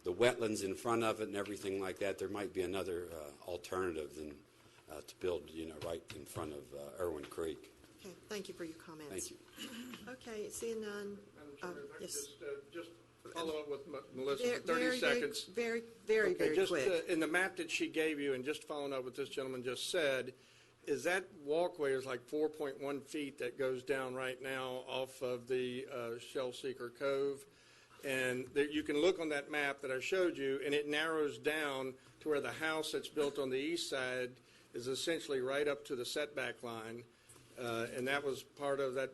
wetlands in front of it and everything like that, there might be another alternative than to build, right in front of Irwin Creek. Okay, thank you for your comments. Thank you. Okay, seeing none. Yes. Just follow up with Melissa Very, for 30 very, seconds. Very, very, Okay, very just quick. in the map that she gave you, and just following up what this gentleman just said, is that walkway is like 4.1 feet that goes down right now off of the Shell Seeker Cove. And there, you can look on that map that I showed you, and it narrows down to where the house that's built on the east side is essentially right up to the setback line. And that was part of that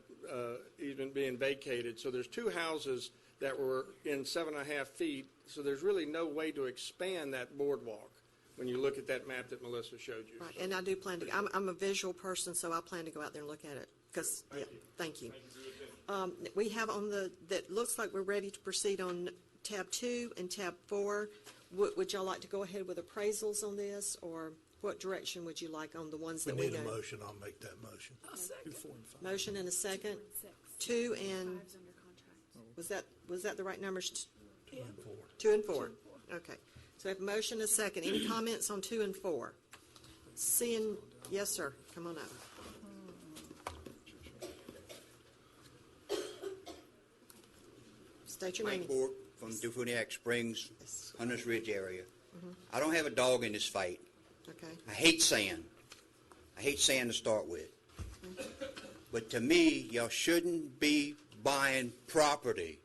easement being vacated. So there's two houses that were in 7.5 feet. So there's really no way to expand that boardwalk when you look at that map that Melissa showed you. Right, and I do plan to, I'm a visual person, so I plan to go out there and look at it, because, yeah, thank you. We have on that looks like we're ready to proceed on tab 2 and tab 4. Would y'all like to go ahead with appraisals on this, or what direction would you like on the ones We that we need a know? motion, I'll make that motion. Motion and a second. 2 and, was that the right numbers? 2 and 4. 2 and 4. Okay. So we have a motion and a second. Any comments on 2 and 4? Seeing, yes, sir. Come on up. State your name. Mike Bork from Dufuniak Springs, Hunters Ridge area. I don't have a dog in this fight. Okay. I hate sand. I hate sand to start with. But to me, y'all shouldn't be buying property.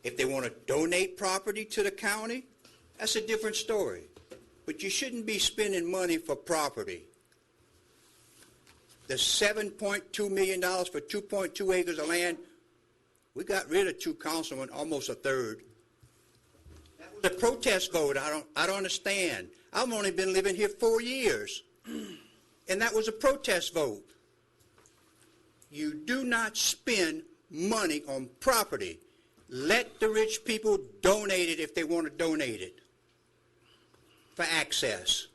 If they want to donate property to the county, that's a different story. But you shouldn't be spending money for property. The $7.2 million for 2.2 acres of land, we got rid of 2 councilmen, almost a third. That was a protest vote. I don't understand. I've only been living here 4 years, and that was a protest vote. You do not spend money on property. Let the rich people donate it if they want to donate it for access.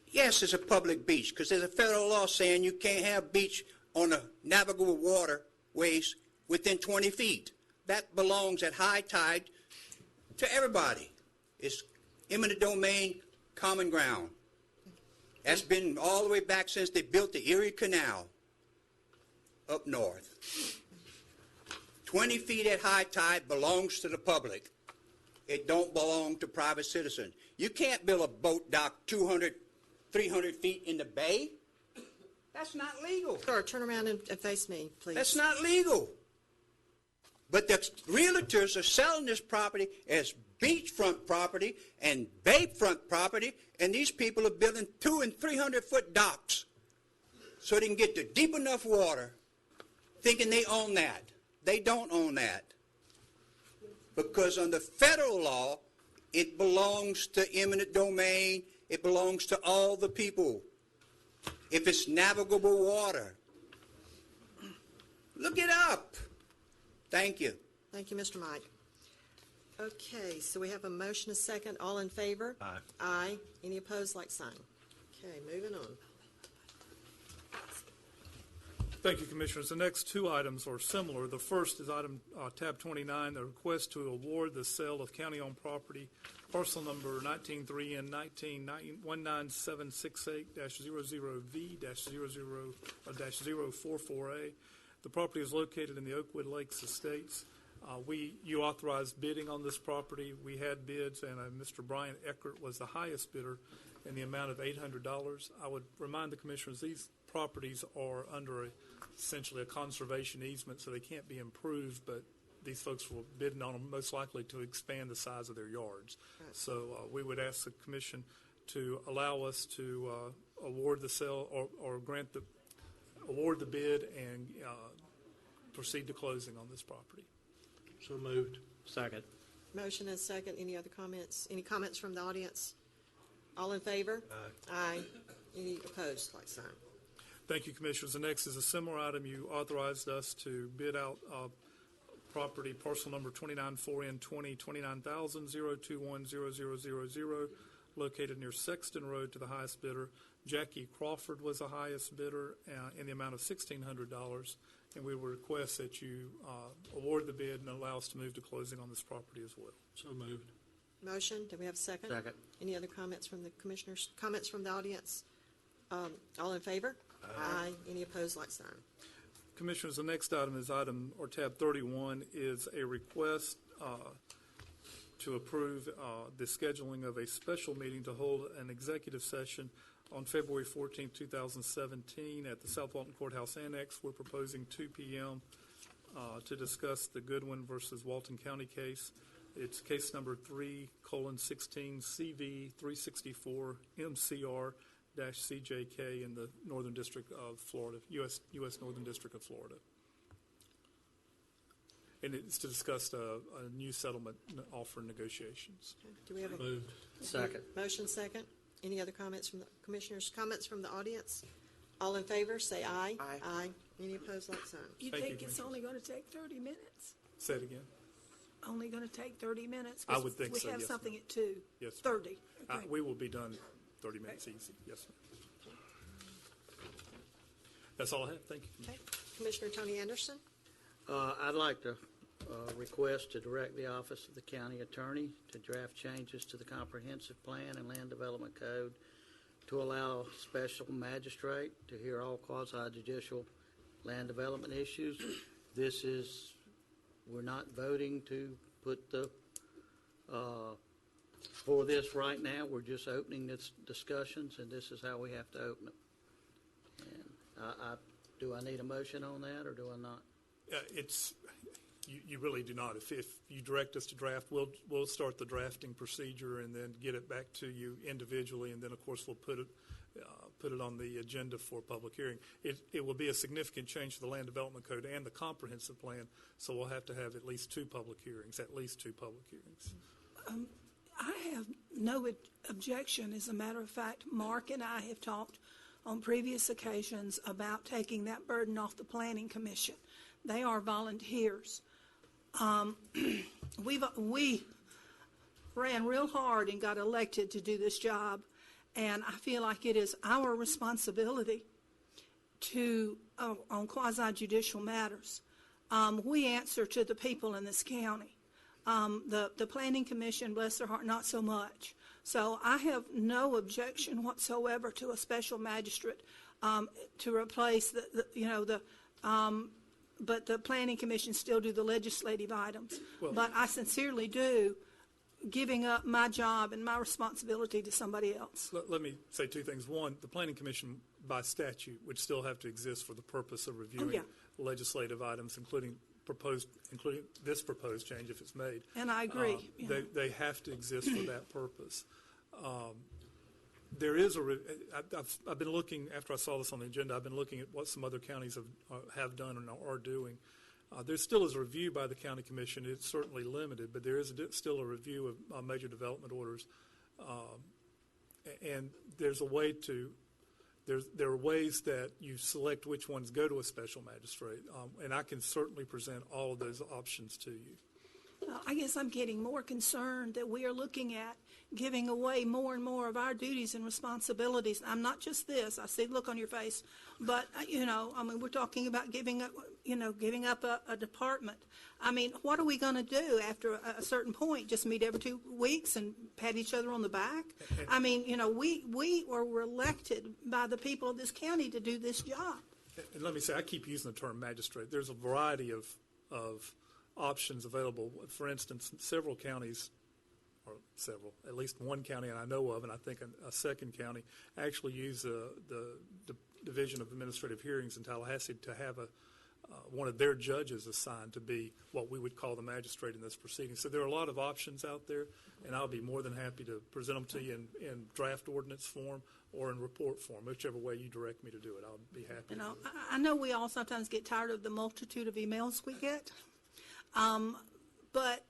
Yes, it's a public beach, because there's a federal law saying you can't have beach on the navigable waterways within 20 feet. That belongs at high tide to everybody. It's eminent domain, common ground. That's been all the way back since they built the Erie Canal up north. 20 feet at high tide belongs to the public. It don't belong to private citizens. You can't build a boat dock 200, 300 feet in the bay. That's not legal. Sir, turn around and face me, please. That's not legal. But the realtors are selling this property as beachfront property and bayfront property, and these people are building 200 and 300 foot docks so they can get to deep enough water, thinking they own that. They don't own that. Because under federal law, it belongs to eminent domain. It belongs to all the people. If it's navigable water. Look it up. Thank you. Thank you, Mr. Mike. Okay, so we have a motion, a second. All in favor? Aye. Aye. Any opposed, like sign. Okay, moving on. Thank you, Commissioners. The next 2 items are similar. The first is item tab 29, the request to award the sale of county-owned property, parcel number 193N19-19768-00V-00-044A. The property is located in the Oakwood Lakes Estates. You authorized bidding on this property. We had bids, and Mr. Brian Eckert was the highest bidder in the amount of $800. I would remind the Commissioners these properties are under essentially a conservation easement, so they can't be improved, but these folks were bidding on them most likely to expand the size of their yards. Right. So we would ask the Commission to allow us to award the sale or award the bid and proceed to closing on this property. So moved. Second. Motion and second. Any other comments? Any comments from the audience? All in favor? Aye. Aye. Any opposed, like sign. Thank you, Commissioners. The next is a similar item. You authorized us to bid out property, parcel number 294N20, 29,021,0000, located near Sexton Road to the highest bidder. Jackie Crawford was the highest bidder in the amount of $1,600. and we will request that you award the bid and allow us to move to closing on this property as well. So moved. Motion, do we have a second? Second. Any other comments from the commissioners, comments from the audience? All in favor? Aye. Any opposed, like sign. Commissioners, the next item is tab 31 is a request to approve the scheduling of a special meeting to hold an executive session on February 14, 2017 at the South Walton Courthouse Annex. We're proposing 2 p.m. To discuss the Goodwin versus Walton County case. It's case number 3:16 CV 364 MCR-CJK in the Northern District of Florida, U.S. Northern District of Florida. And it's to discuss a new settlement offer negotiations. Okay. Do we have a Moved. Second. motion second? Any other comments from the commissioners? Comments from the audience? All in favor, say aye. Aye. Aye. Any opposed, like sign. You Thank think you, it's only going to take 30 minutes? Say it again. Only going to take 30 minutes? I would think so, We have yes, something ma'am. at 2. Yes, ma'am. 30. Okay. We will be done 30 minutes easy. Yes, ma'am. That's all I have. Thank you. Okay. Commissioner Tony Anderson? I'd like to request to direct the Office of the County Attorney to draft changes to the Comprehensive Plan and Land Development Code to allow special magistrate to hear all quasi-judicial land development issues. We're not voting to put for this right now. We're just opening this discussions, and this is how we have to open it. And do I need a motion on that, or do I not? You really do not. If you direct us to draft, we'll start the drafting procedure and then get it back to you individually, and then, of course, we'll put it on the agenda for public hearing. It will be a significant change to the Land Development Code and the Comprehensive Plan, so we'll have to have at least 2 public hearings, I have no objection. As a matter of fact, Mark and I have talked on previous occasions about taking that burden off the Planning Commission. They are volunteers. We ran real hard and got elected to do this job, and I feel like it is our responsibility to, on quasi-judicial matters. We answer to the people in this county. The Planning Commission, bless their heart, not so much. So I have no objection whatsoever to a special magistrate to replace but the Planning Commission still do the legislative items. But I sincerely do giving up my job and my responsibility to somebody else. Let me say 2 things. One, the Planning Commission by statute would still have to exist for the purpose of reviewing legislative items, including this proposed change if it's made. And I agree. They have to exist for that purpose. There is I've been looking, after I saw this on the agenda, I've been looking at what some other counties have done and are doing. There still is a review by the County Commission. It's certainly limited, but there is still a review of major development orders. And there are ways that you select which ones go to a special magistrate. And I can certainly present all of those options to you. I guess I'm getting more concerned that we are looking at giving away more and more of our duties and responsibilities. I'm not just this. I see the look on your face, but we're talking about giving up a department. I mean, what are we going to do after a certain point? Just meet every 2 weeks and pat each other on the back? I mean, we were elected by the people of this county to do this job. And let me say, I keep using the term magistrate. There's a variety of options available. For instance, several counties, at least one county I know of, and I think a second county, actually use the Division of Administrative Hearings in Tallahassee to have one of their judges assigned to be what we would call the magistrate in this proceeding. So there are a lot of options out there, and I'll be more than happy to present them to you in draft ordinance form or in report form, whichever way you direct me to do it. I'll be happy. I know we all sometimes get tired of the multitude of emails we get. But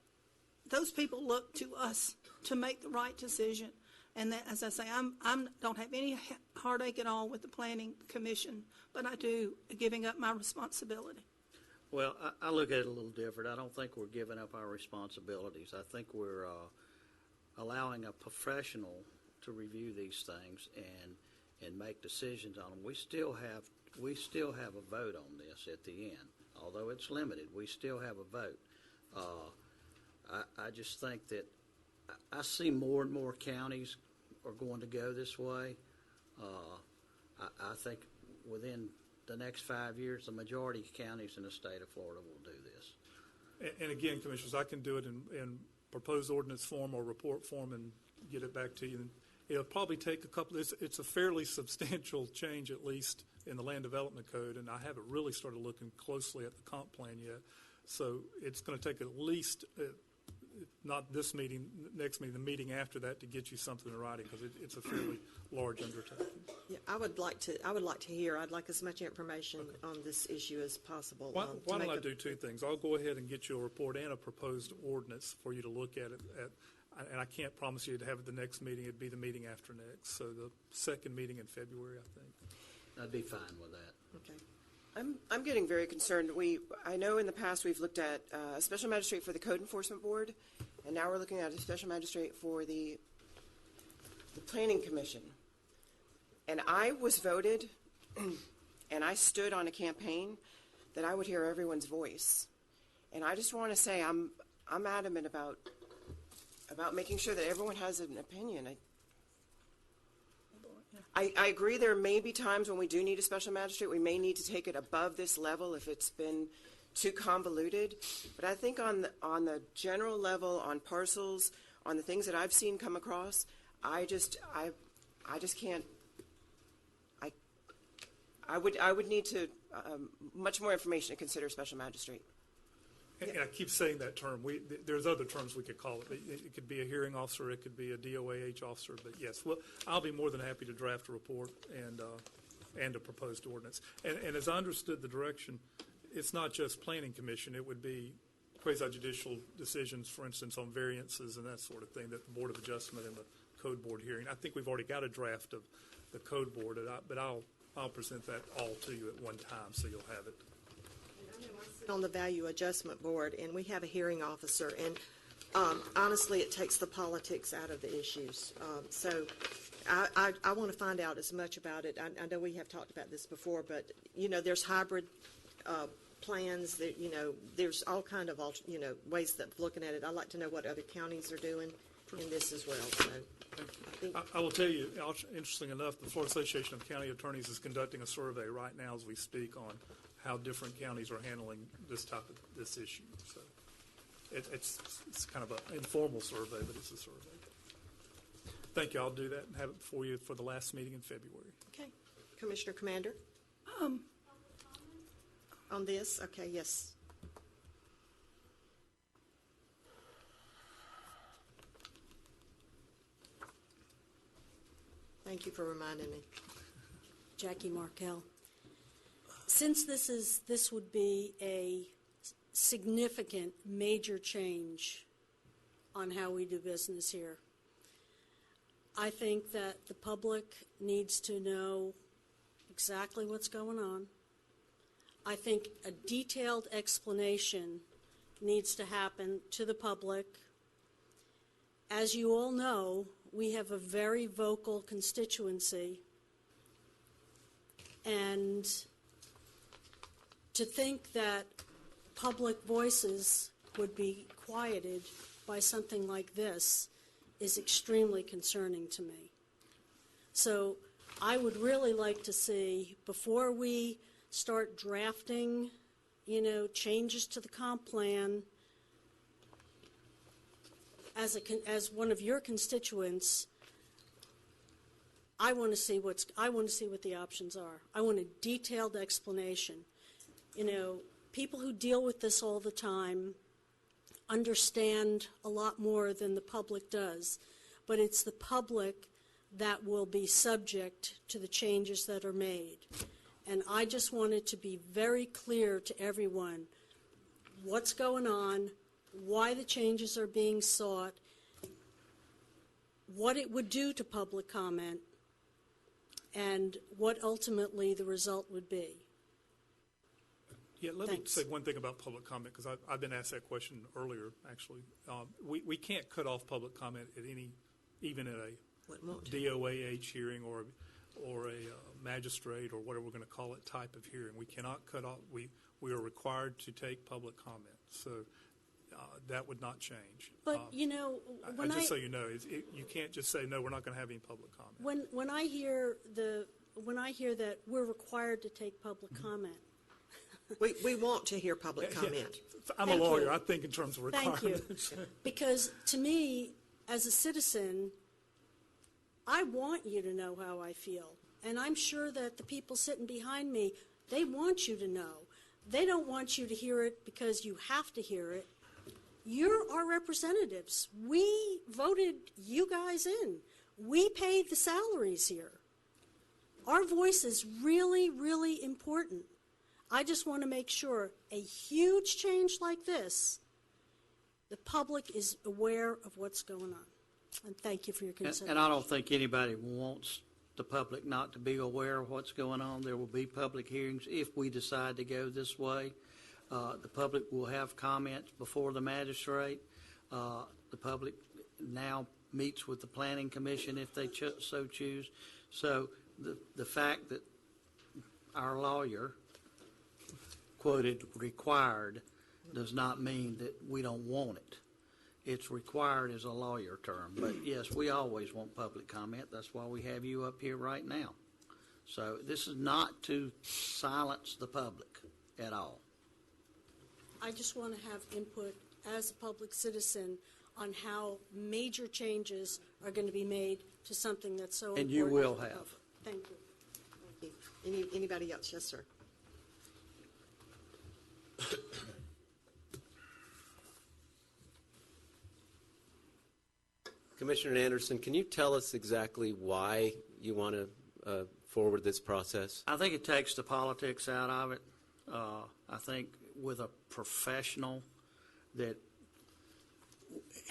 those people look to us to make the right decision. And that, as I say, I don't have any heartache at all with the Planning Commission, but I do giving up my responsibility. Well, I look at it a little different. I don't think we're giving up our responsibilities. I think we're allowing a professional to review these things and make decisions on them. We still have a vote on this at the end. Although it's limited, we still have a vote. I just think that I see more and more counties are going to go this way. I think within the next 5 years, the majority of counties in the state of Florida will do this. And again, Commissioners, I can do it in proposed ordinance form or report form and get it back to you. It'll probably take a couple, it's a fairly substantial change, at least in the Land Development Code, and I haven't really started looking closely at the comp plan yet. So it's going to take at least, not this meeting, next meeting, the meeting after that, to get you something in writing, because it's a fairly large undertaking. Yeah, I'd like to hear, I'd like as much information on this issue as possible. Why don't I do two things? I'll go ahead and get you a report and a proposed ordinance for you to look at it and I can't promise you to have it the next meeting. It'd be the meeting after next. So the second meeting in February, I think. I'd be fine with that. Okay. I'm getting very concerned. I know in the past we've looked at a special magistrate for the Code Enforcement Board, and now we're looking at a special magistrate for the Planning Commission. And I was voted, and I stood on a campaign that I would hear everyone's voice. And I just want to say I'm adamant about making sure that everyone has an opinion. I agree there may be times when we do need a special magistrate. We may need to take it above this level if it's been too convoluted. But I think on the general level, on parcels, on the things that I've seen come across, I just can't. I would need to much more information to consider a special magistrate. And I keep saying that term. There's other terms we could call it. It could be a hearing officer. It could be a DOAH officer. But yes, well, I'll be more than happy to draft a report and a proposed ordinance. And as I understood the direction, it's not just Planning Commission. It would be quasi-judicial decisions, for instance, on variances and that sort of thing, that the Board of Adjustment and the Code Board hearing. I think we've already got a draft of the Code Board, but I'll present that all to you at one time, so you'll have it. On the Value Adjustment Board, and we have a hearing officer, and honestly, it takes the politics out of the issues. So I want to find out as much about it. I know we have talked about this before, but, there's hybrid plans, that, there's all kind of, ways of looking at it. I'd like to know what other counties are doing in this as well. So I will tell you, interesting enough, the Florida Association of County Attorneys is conducting a survey right now as we speak on how different counties are handling this issue. So it's kind of an informal survey, but it's a survey. Thank you. I'll do that and have it for you for the last meeting in February. Okay. Commissioner Commander? On this? Okay, yes. Thank you for reminding me. Jackie Markell. Since this would be a significant, major change on how we do business here, I think that the public needs to know exactly what's going on. I think a detailed explanation needs to happen to the public. As you all know, we have a very vocal constituency, and to think that public voices would be quieted by something like this is extremely concerning to me. So I would really like to see, before we start drafting, changes to the comp plan, as one of your constituents, I want to see what the options are. I want a detailed explanation. People who deal with this all the time understand a lot more than the public does, but it's the public that will be subject to the changes that are made. And I just want it to be very clear to everyone what's going on, why the changes are being sought, what it would do to public comment, and what ultimately the result would be. Yeah, let me say one thing about public comment, because I've been asked that question earlier, actually. We can't cut off public comment at even at a DOAH hearing or magistrate or whatever we're going to call it type of hearing. We cannot cut off. We are required to take public comment. So that would not change. But, you know, when just so you know, you can't just say, no, we're not going to have any public comment. When I hear that we're required to take public comment. We want to hear public comment. I'm Thank a lawyer. you. I think in terms of Thank requirements. you. Because to me, as a citizen, I want you to know how I feel. And I'm sure that the people sitting behind me, they want you to know. They don't want you to hear it because you have to hear it. You're our representatives. We voted you guys in. We paid the salaries here. Our voice is really, really important. I just want to make sure a huge change like this, the public is aware of what's going on. And thank you for your consideration. And I don't think anybody wants the public not to be aware of what's going on. There will be public hearings if we decide to go this way. The public will have comments before the magistrate. The public now meets with the planning commission if they so choose. So the fact that our lawyer quoted required does not mean that we don't want it. It's required as a lawyer term. But yes, we always want public comment. That's why we have you up here right now. So this is not to silence the public at all. I just want to have input as a public citizen on how major changes are going to be made to something that's so important. And you will to the have. public. Thank you. Thank you. Anybody else? Yes, sir. Commissioner Anderson, can you tell us exactly why you want to forward this process? I think it takes the politics out of it. I think with a professional that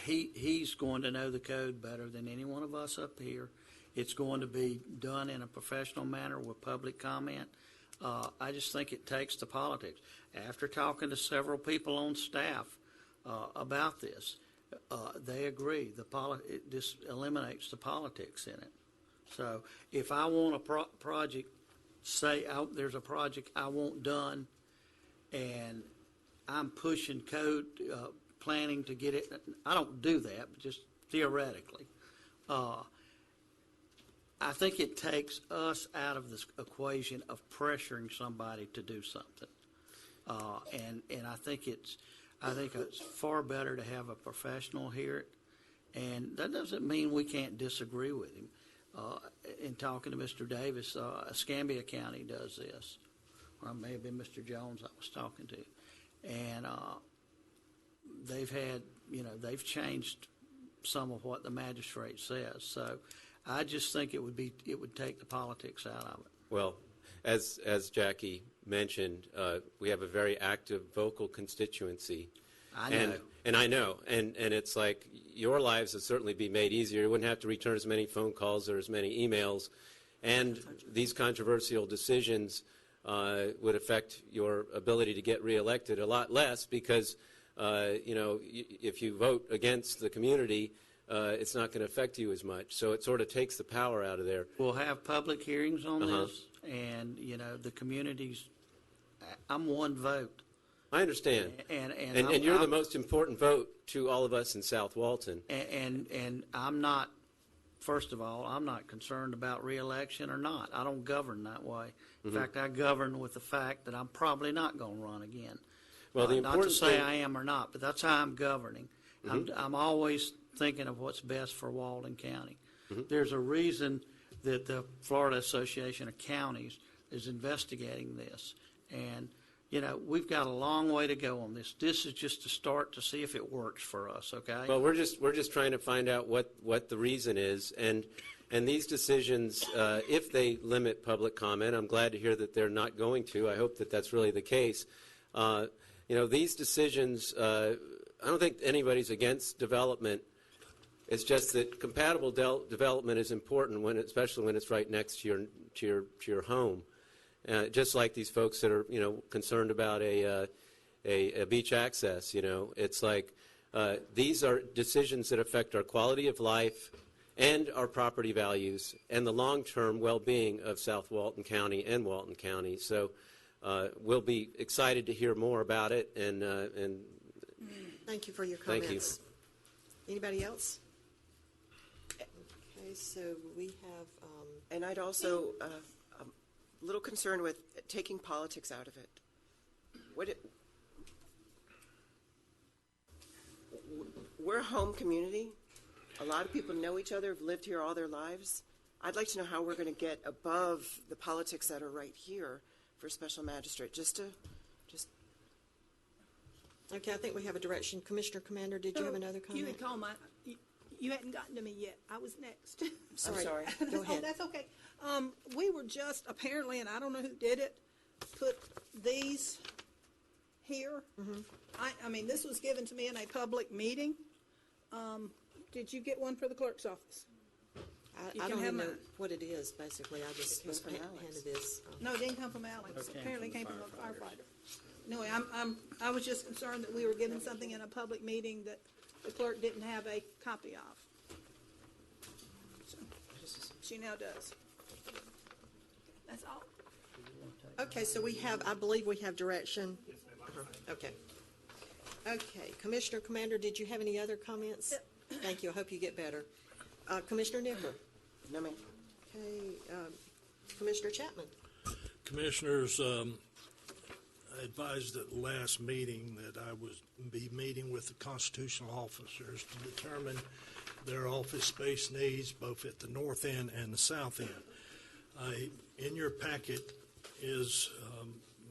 he's going to know the code better than any one of us up here. It's going to be done in a professional manner with public comment. I just think it takes the politics. After talking to several people on staff about this, they agree. This eliminates the politics in it. So if I want a project, say there's a project I want done, and I'm pushing code planning to get it. I don't do that, but just theoretically. I think it takes us out of this equation of pressuring somebody to do something. And I think it's far better to have a professional hear it. And that doesn't mean we can't disagree with him. In talking to Mr. Davis, Escambia County does this. Or it may have been Mr. Jones I was talking to. And they've changed some of what the magistrate says. So I just think it would take the politics out of it. Well, as Jackie mentioned, we have a very active vocal constituency. I know. And I know. And it's like your lives would certainly be made easier. You wouldn't have to return as many phone calls or as many emails. And these controversial decisions would affect your ability to get reelected a lot less because, if you vote against the community, it's not going to affect you as much. So it sort of takes the power out of there. We'll have public hearings on this, and, the communities, I'm one vote. I understand. And you're the most important vote to all of us in South Walton. And I'm not, first of all, I'm not concerned about reelection or not. I don't govern that way. In fact, I govern with the fact that I'm probably not going to run again. Well, the not to important say thing, I am or not, but that's how I'm governing. I'm always thinking of what's best for Walton County. There's a reason that the Florida Association of Counties is investigating this. And, we've got a long way to go on this. This is just a start to see if it works for us, okay? well, we're just trying to find out what the reason is. And these decisions, if they limit public comment, I'm glad to hear that they're not going to. I hope that that's really the case. These decisions, I don't think anybody's against development. It's just that compatible development is important, especially when it's right next to your home. Just like these folks that are concerned about a beach access. It's like these are decisions that affect our quality of life and our property values and the long-term well-being of South Walton County and Walton County. So we'll be excited to hear more about it, and Thank you for your Thank comments. you. Anybody else? Okay, so we have, And I'd also, a little concerned with taking politics out of it. We're a home community. A lot of people know each other, have lived here all their lives. I'd like to know how we're going to get above the politics that are right here for special magistrate, okay, I think we have a direction. Commissioner Commander, did you have another You comment? had called my, you hadn't gotten to me yet. I was next. I'm sorry. Go Oh, ahead. that's okay. We were just apparently, and I don't know who did it, put these here. I mean, this was given to me in a public meeting. Did you get one for the clerk's office? You I can don't have even know mine. what it is, basically. I just was from Alex. handed this. No, it didn't come from Alex. Apparently it came from a firefighter. Anyway, I was just concerned that we were given something in a public meeting that the clerk didn't have a copy of. So, she now does. That's all. Okay, so we have, I believe we have direction. Okay. Okay, Commissioner Commander, did you have any other comments? Thank you, I hope you get better. Commissioner Nicker? No, ma'am. Okay, Commissioner Chapman? Commissioners, I advised at the last meeting that I would be meeting with the constitutional officers to determine their office space needs, both at the north end and the south end. In your packet is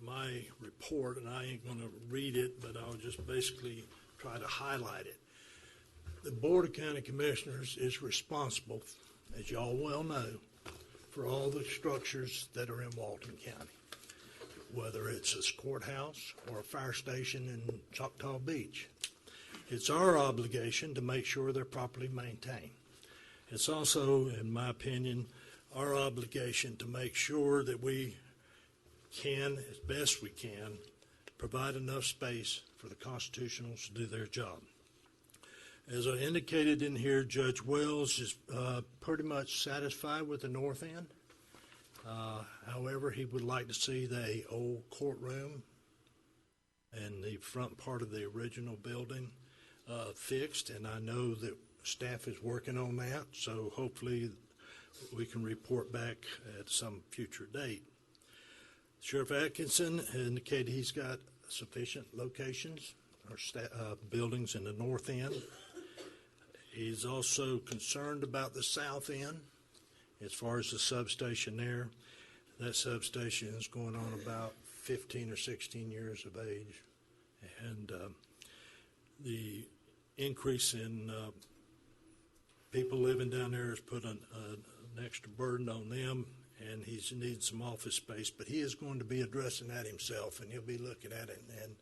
my report, and I ain't going to read it, but I'll just basically try to highlight it. The Board of County Commissioners is responsible, as y'all well know, for all the structures that are in Walton County, whether it's a courthouse or a fire station in Choctaw Beach. It's our obligation to make sure they're properly maintained. It's also, in my opinion, our obligation to make sure that we can, as best we can, provide enough space for the constitutionals to do their job. As I indicated in here, Judge Wells is pretty much satisfied with the north end. However, he would like to see the old courtroom and the front part of the original building fixed, and I know that staff is working on that, so hopefully we can report back at some future date. Sheriff Atkinson indicated he's got sufficient locations or buildings in the north end. He's also concerned about the south end as far as the substation there. That substation is going on about 15 or 16 years of age, and the increase in people living down there has put an extra burden on them, and he's needs some office space, but he is going to be addressing that himself, and he'll be looking at it, and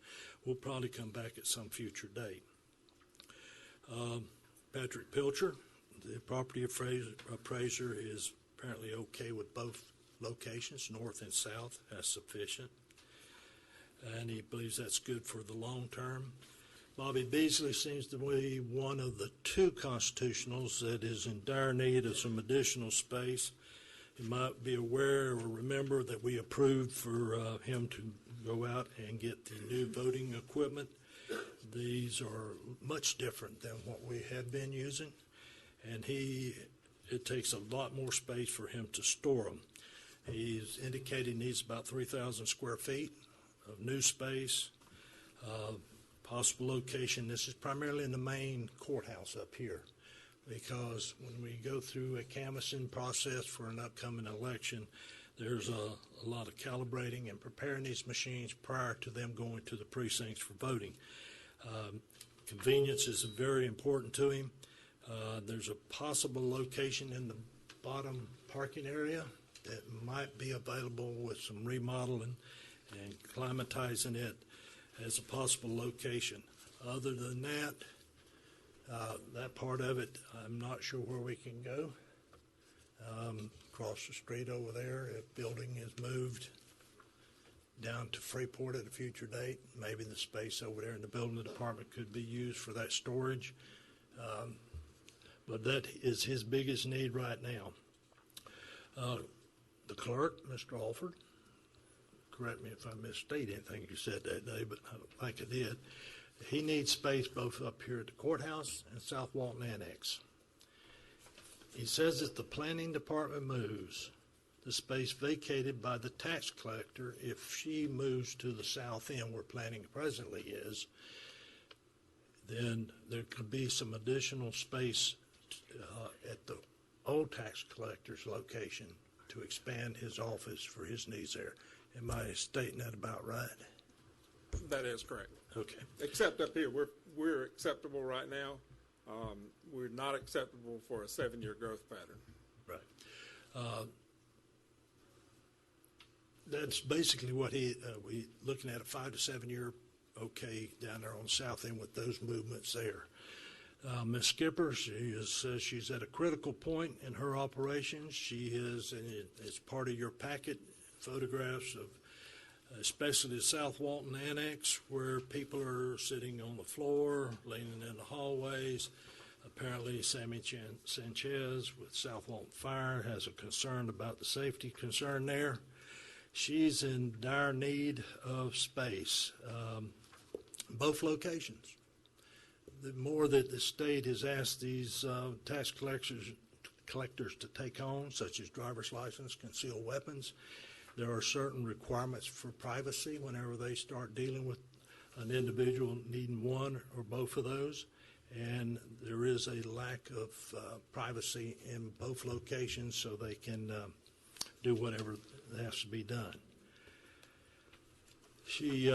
we'll probably come back at some future date. Patrick Pilcher, the property appraiser, is apparently okay with both locations, north and south. That's sufficient, and he believes that's good for the long term. Bobby Beasley seems to be one of the two constitutionals that is in dire need of some additional space. You might be aware or remember that we approved for him to go out and get the new voting equipment. These are much different than what we had been using, and it takes a lot more space for him to store them. He's indicated he needs about 3,000 square feet of new space. Possible location, this is primarily in the main courthouse up here, because when we go through a canvassing process for an upcoming election, there's a lot of calibrating and preparing these machines prior to them going to the precincts for voting. Convenience is very important to him. There's a possible location in the bottom parking area that might be available with some remodeling and climatizing it as a possible location. Other than that, that part of it, I'm not sure where we can go. Across the street over there, if building is moved down to Freeport at a future date, maybe the space over there in the building department could be used for that storage. but that is his biggest need right now. The clerk, Mr. Alford, correct me if I misstate anything you said that day, but I don't think I did. He needs space both up here at the courthouse and South Walton Annex. He says if the planning department moves, the space vacated by the tax collector, if she moves to the south end where planning presently is, then there could be some additional space at the old tax collector's location to expand his office for his needs there. Am I stating that about right? That is correct. Okay. Except up here, we're acceptable right now. We're not acceptable for a 7-year growth pattern. Right. That's basically what we looking at a 5 to 7 year okay down there on the south end with those movements there. Ms. Skipper, says she's at a critical point in her operations. She is, and it's part of your packet, photographs of especially the South Walton Annex, where people are sitting on the floor, leaning in the hallways. Apparently, Sammy Sanchez with South Walton Fire has a concern about the safety concern there. She's in dire need of space, both locations. The more that the state has asked these tax collectors to take on, such as driver's license, concealed weapons, there are certain requirements for privacy whenever they start dealing with an individual needing one or both of those. And there is a lack of privacy in both locations, so they can do whatever has to be done. She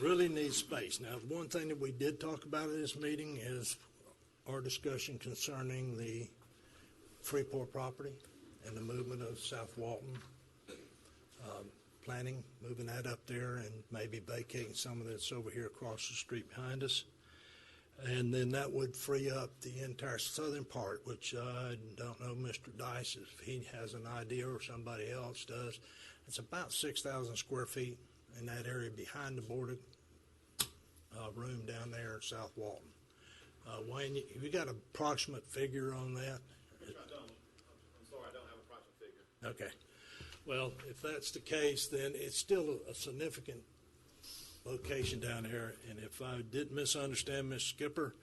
really needs space. Now, one thing that we did talk about at this meeting is our discussion concerning the Freeport property and the movement of South Walton. Planning, moving that up there and maybe vacating some of that's over here across the street behind us. And then that would free up the entire southern part, which I don't know Mr. Dice if he has an idea or somebody else does. It's about 6,000 square feet in that area behind the boarded room down there in South Walton. Wayne, you got an approximate figure on that? I don't. I'm sorry, I don't have an approximate figure. Okay. Well, if that's the case, then it's still a significant location down there. And if I didn't misunderstand Ms. Skipper,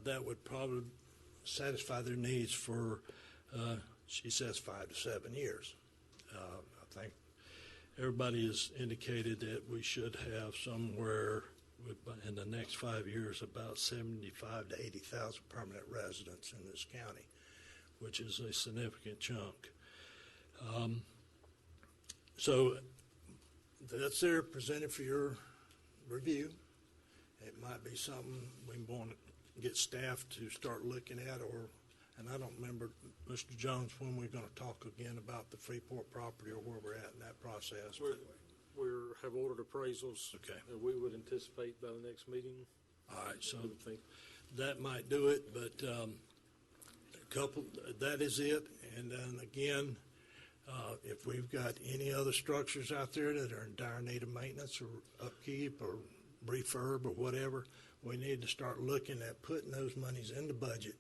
that would probably satisfy their needs for, she says, 5 to 7 years. I think everybody has indicated that we should have somewhere in the next 5 years about 75 to 80,000 permanent residents in this county, which is a significant chunk. So that's there presented for your review. It might be something we want to get staff to start looking at, and I don't remember, Mr. Jones, when we're going to talk again about the Freeport property or where we're at in that process. We have ordered appraisals. Okay. And we would anticipate by the next meeting. All right, so that might do it, but that is it. And then again, if we've got any other structures out there that are in dire need of maintenance or upkeep or refurb or whatever, we need to start looking at putting those monies in the budget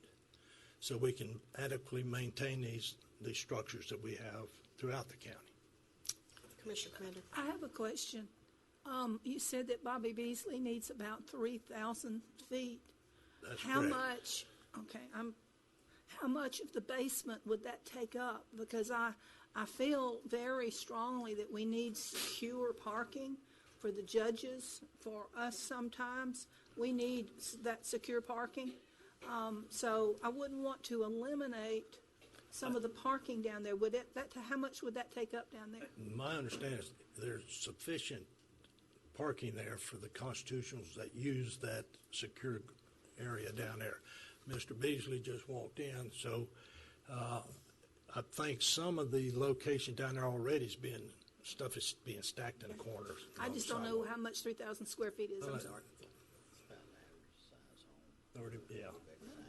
so we can adequately maintain these structures that we have throughout the county. Commissioner Commander. I have a question. You said that Bobby Beasley needs about 3,000 feet. That's How correct. much? Okay, how much of the basement would that take up? Because I feel very strongly that we need secure parking for the judges, for us sometimes. We need that secure parking. So I wouldn't want to eliminate some of the parking down there. How much would that take up down there? My understanding is there's sufficient parking there for the constitutionals that use that secure area down there. Mr. Beasley just walked in, so I think some of the location down there already is being stacked in the corners. I just don't know how much 3,000 square feet is. I'm sorry. 30, yeah.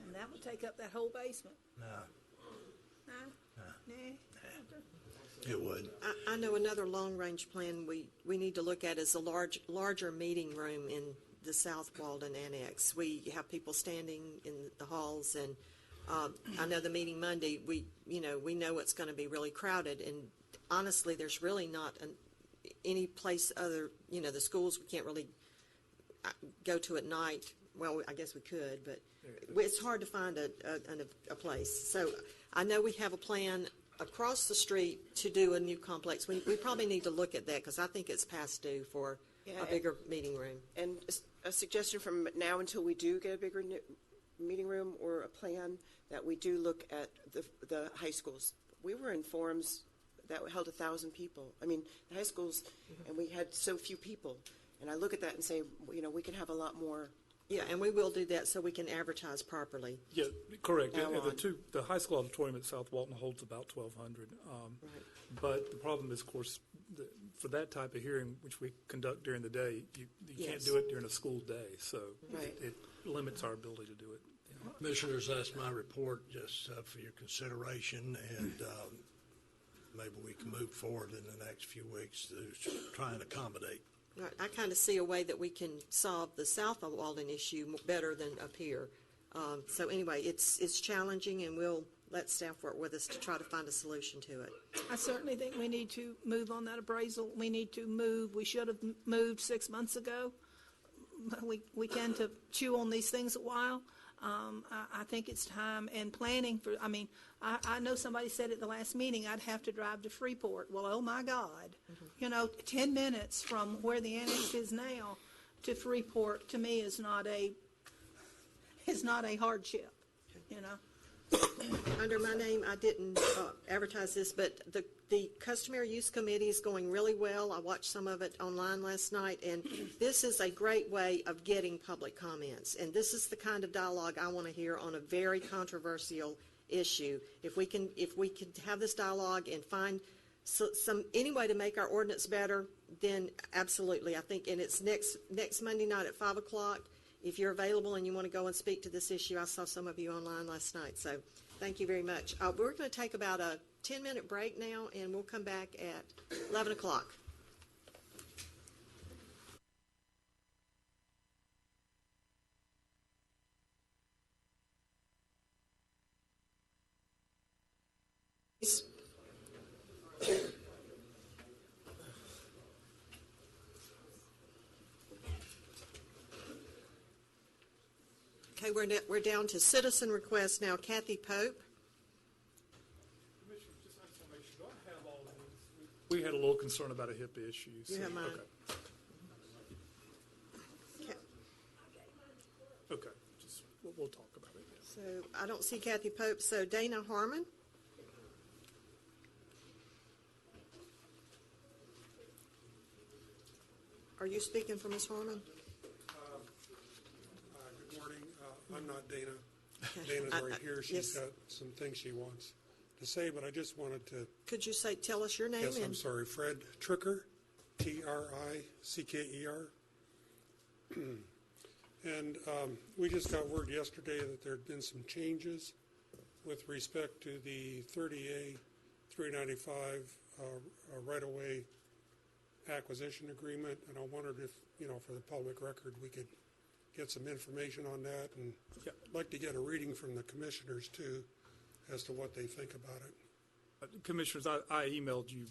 And that would take up that whole basement. No. Nah. It would. I know another long-range plan we need to look at is a larger meeting room in the South Walden Annex. We have people standing in the halls, and I know the meeting Monday, we know it's going to be really crowded, and honestly, there's really not any place other, the schools we can't really go to at night. Well, I guess we could, but it's hard to find a place. So I know we have a plan across the street to do a new complex. We probably need to look at that, because I think it's past due for a bigger meeting room. And a suggestion from now until we do get a bigger meeting room or a plan, that we do look at the high schools. We were in forums that held 1,000 people. I mean, the high schools, and we had so few people. And I look at that and say, we can have a lot more. Yeah, and we will do that so we can advertise properly. Yeah, correct. Now on. The high school auditorium at South Walton holds about 1,200. But the problem is, of course, for that type of hearing, which we conduct during the day, you can't do it during a school day. So it limits our ability to do it. Commissioners, that's my report, just for your consideration, and maybe we can move forward in the next few weeks to try and accommodate. Right. I kind of see a way that we can solve the South Walden issue better than up here. So anyway, it's challenging, and we'll let staff work with us to try to find a solution to it. I certainly think we need to move on that appraisal. We need to move. We should have moved 6 months ago. We tend to chew on these things a while. I think it's time, and planning for, I know somebody said at the last meeting I'd have to drive to Freeport. Well, oh my God. 10 minutes from where the annex is now to Freeport, to me, is not a hardship, Under my name, I didn't advertise this, but the Customary Use Committee is going really well. I watched some of it online last night, and this is a great way of getting public comments. And this is the kind of dialogue I want to hear on a very controversial issue. If we can have this dialogue and find any way to make our ordinance better, then absolutely. I think, and it's next Monday night at 5 o'clock. If you're available and you want to go and speak to this issue, I saw some of you online last night. So thank you very much. We're going to take about a 10-minute break now, and we'll come back at 11 o'clock. Okay, we're down to citizen requests now. Kathy Pope. Commissioner, just explanation. Do I have all of these? We had a little concern about a HIPAA issue. You have mine. Okay. Just we'll talk about it. So I don't see Kathy Pope. So Dana Harmon. Are you speaking for Ms. Harmon? Good morning. I'm not Dana. Okay. Dana's right here. She's yes. got some things she wants to say, but I just wanted to. Could you tell us your name? Yes, I'm sorry. Fred Tricker, Trickeer. And we just got word yesterday that there had been some changes with respect to the 30A 395 right-of-way acquisition agreement, and I wondered if, for the public record, we could get some information on that, and I'd like to get a reading from the commissioners, too, as to what they think about it. Commissioners, I emailed you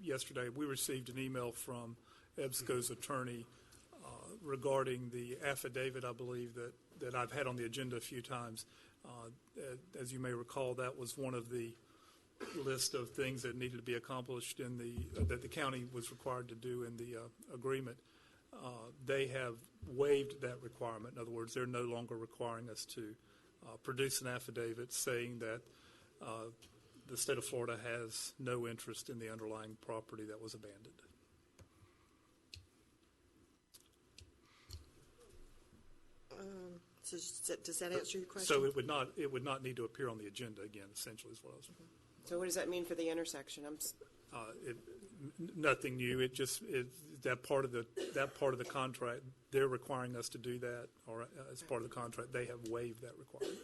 yesterday. We received an email from EBSCO's attorney regarding the affidavit, I believe, that I've had on the agenda a few times. As you may recall, that was one of the list of things that needed to be accomplished that the county was required to do in the agreement. They have waived that requirement. In other words, they're no longer requiring us to produce an affidavit saying that the state of Florida has no interest in the underlying property that was abandoned. So does that answer your question? So it would not need to appear on the agenda again, essentially, is what I was. So what does that mean for the intersection? Nothing new. It just that part of the contract. They're requiring us to do that, or as part of the contract, they have waived that requirement.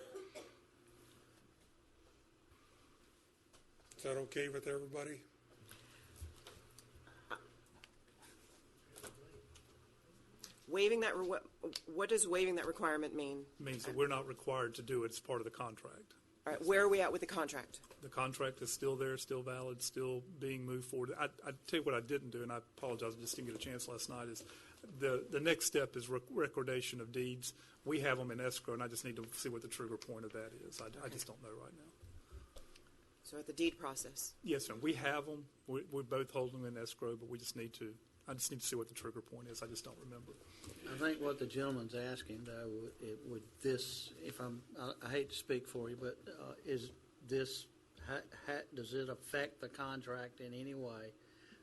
Is that okay with everybody? Waiving that, what does waiving that requirement mean? Means that we're not required to do it as part of the contract. All right, where are we at with the contract? The contract is still there, still valid, still being moved forward. I tell you what I didn't do, and I apologize, I just didn't get a chance last night, is the next step is recordation of deeds. We have them in escrow, and I just need to see what the trigger point of that is. I just don't know right now. So at the deed process? Yes, ma'am. We have them. We both hold them in escrow, but I just need to see what the trigger point is. I just don't remember. I think what the gentleman's asking, though, would this, I hate to speak for you, but is this, does it affect the contract in any way?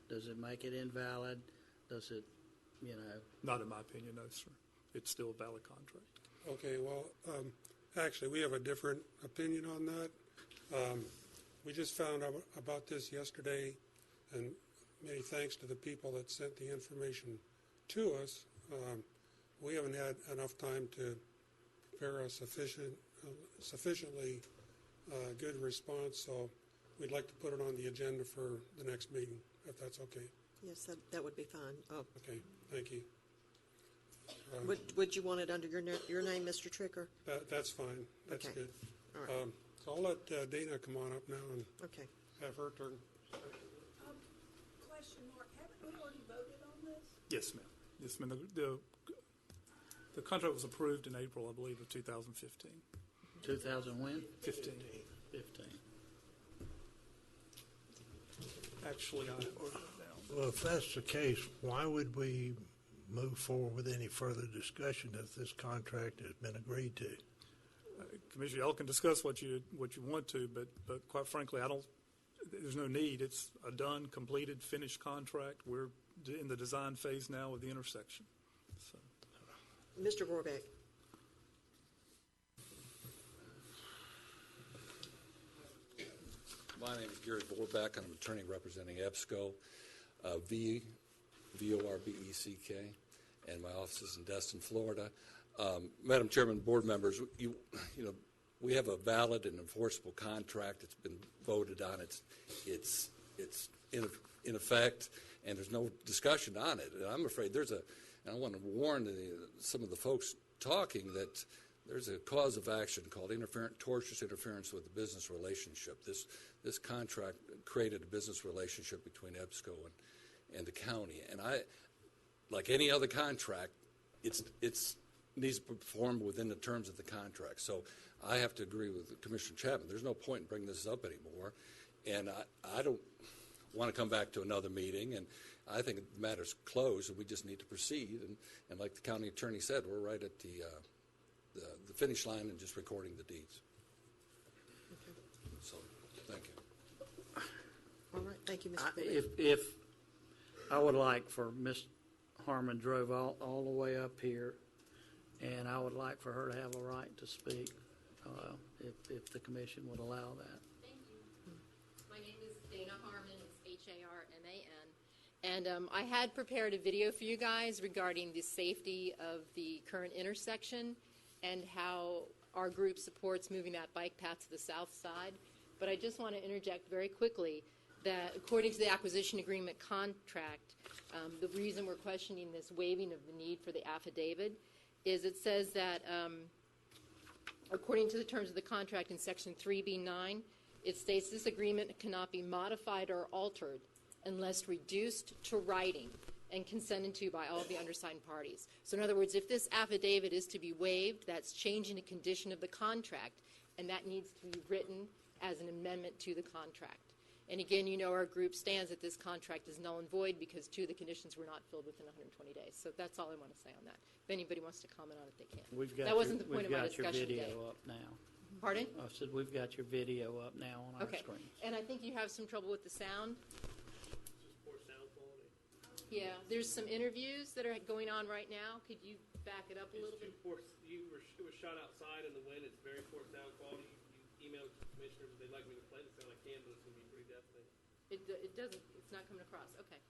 Does it make it invalid? Does it, Not in my opinion, no, sir. It's still a valid contract. Okay, well, actually, we have a different opinion on that. We just found out about this yesterday, and many thanks to the people that sent the information to us. We haven't had enough time to prepare a sufficiently good response, so we'd like to put it on the agenda for the next meeting, if that's okay. Yes, that would be fine. Oh. Okay, thank you. Would you want it under your name, Mr. Tricker? That's fine. That's Okay. good. All right. So I'll let Dana come on up now and Okay. have her turn. Question mark, haven't we already voted on this? Yes, ma'am. Yes, ma'am. The contract was approved in April, I believe, of 2015. 2000 when? 15. 15. Actually, I wrote it down. Well, if that's the case, why would we move forward with any further discussion if this contract has been agreed to? Commissioner, y'all can discuss what you want to, but quite frankly, there's no need. It's a done, completed, finished contract. We're in the design phase now of the intersection. So. Mr. Vorbeck. My name is Gary Vorbeck. I'm an attorney representing EBSCO, V-O-R-B-E-C-K, and my office is in Destin, Florida. Madam Chairman, board members, we have a valid and enforceable contract. It's been voted on. It's in effect, and there's no discussion on it. And I'm afraid and I want to warn some of the folks talking that there's a cause of action called tortious interference with the business relationship. This contract created a business relationship between EBSCO and the county. And like any other contract, it needs to perform within the terms of the contract. So I have to agree with Commissioner Chapman. There's no point in bringing this up anymore. And I don't want to come back to another meeting. And I think the matter's closed, and we just need to proceed. And like the county attorney said, we're right at the finish line and just recording the deeds. Okay. So, thank you. All right. Thank you, Mr. Vorbeck. If I would like for Ms. Harmon drove all the way up here, and I would like for her to have a right to speak, if the commission would allow that. Thank you. My name is Dana Harmon. It's Harman. And I had prepared a video for you guys regarding the safety of the current intersection and how our group supports moving that bike path to the south side. But I just want to interject very quickly that according to the acquisition agreement contract, the reason we're questioning this waiving of the need for the affidavit is it says that according to the terms of the contract in section 3B9, it states this agreement cannot be modified or altered unless reduced to writing and consented to by all the undersigned parties. So in other words, if this affidavit is to be waived, that's changing a condition of the contract, and that needs to be written as an amendment to the contract. And again, you know our group stands that this contract is null and void because two of the conditions were not filled within 120 days. So that's all I want to say on that. If anybody wants to comment on it, they can. That wasn't the point of my discussion today. We've got your video up now. Pardon? I said we've got your video up now on our screen. And I think you have some trouble with the sound. Just poor sound quality. Yeah, there's some interviews that are going on right now. Could you back it up a little bit? It was shot outside in the wind. It's very poor sound quality. You emailed the commissioners if they'd like me to play the sound. I can, but it's going to be pretty deafening. It doesn't. It's not coming across. Okay.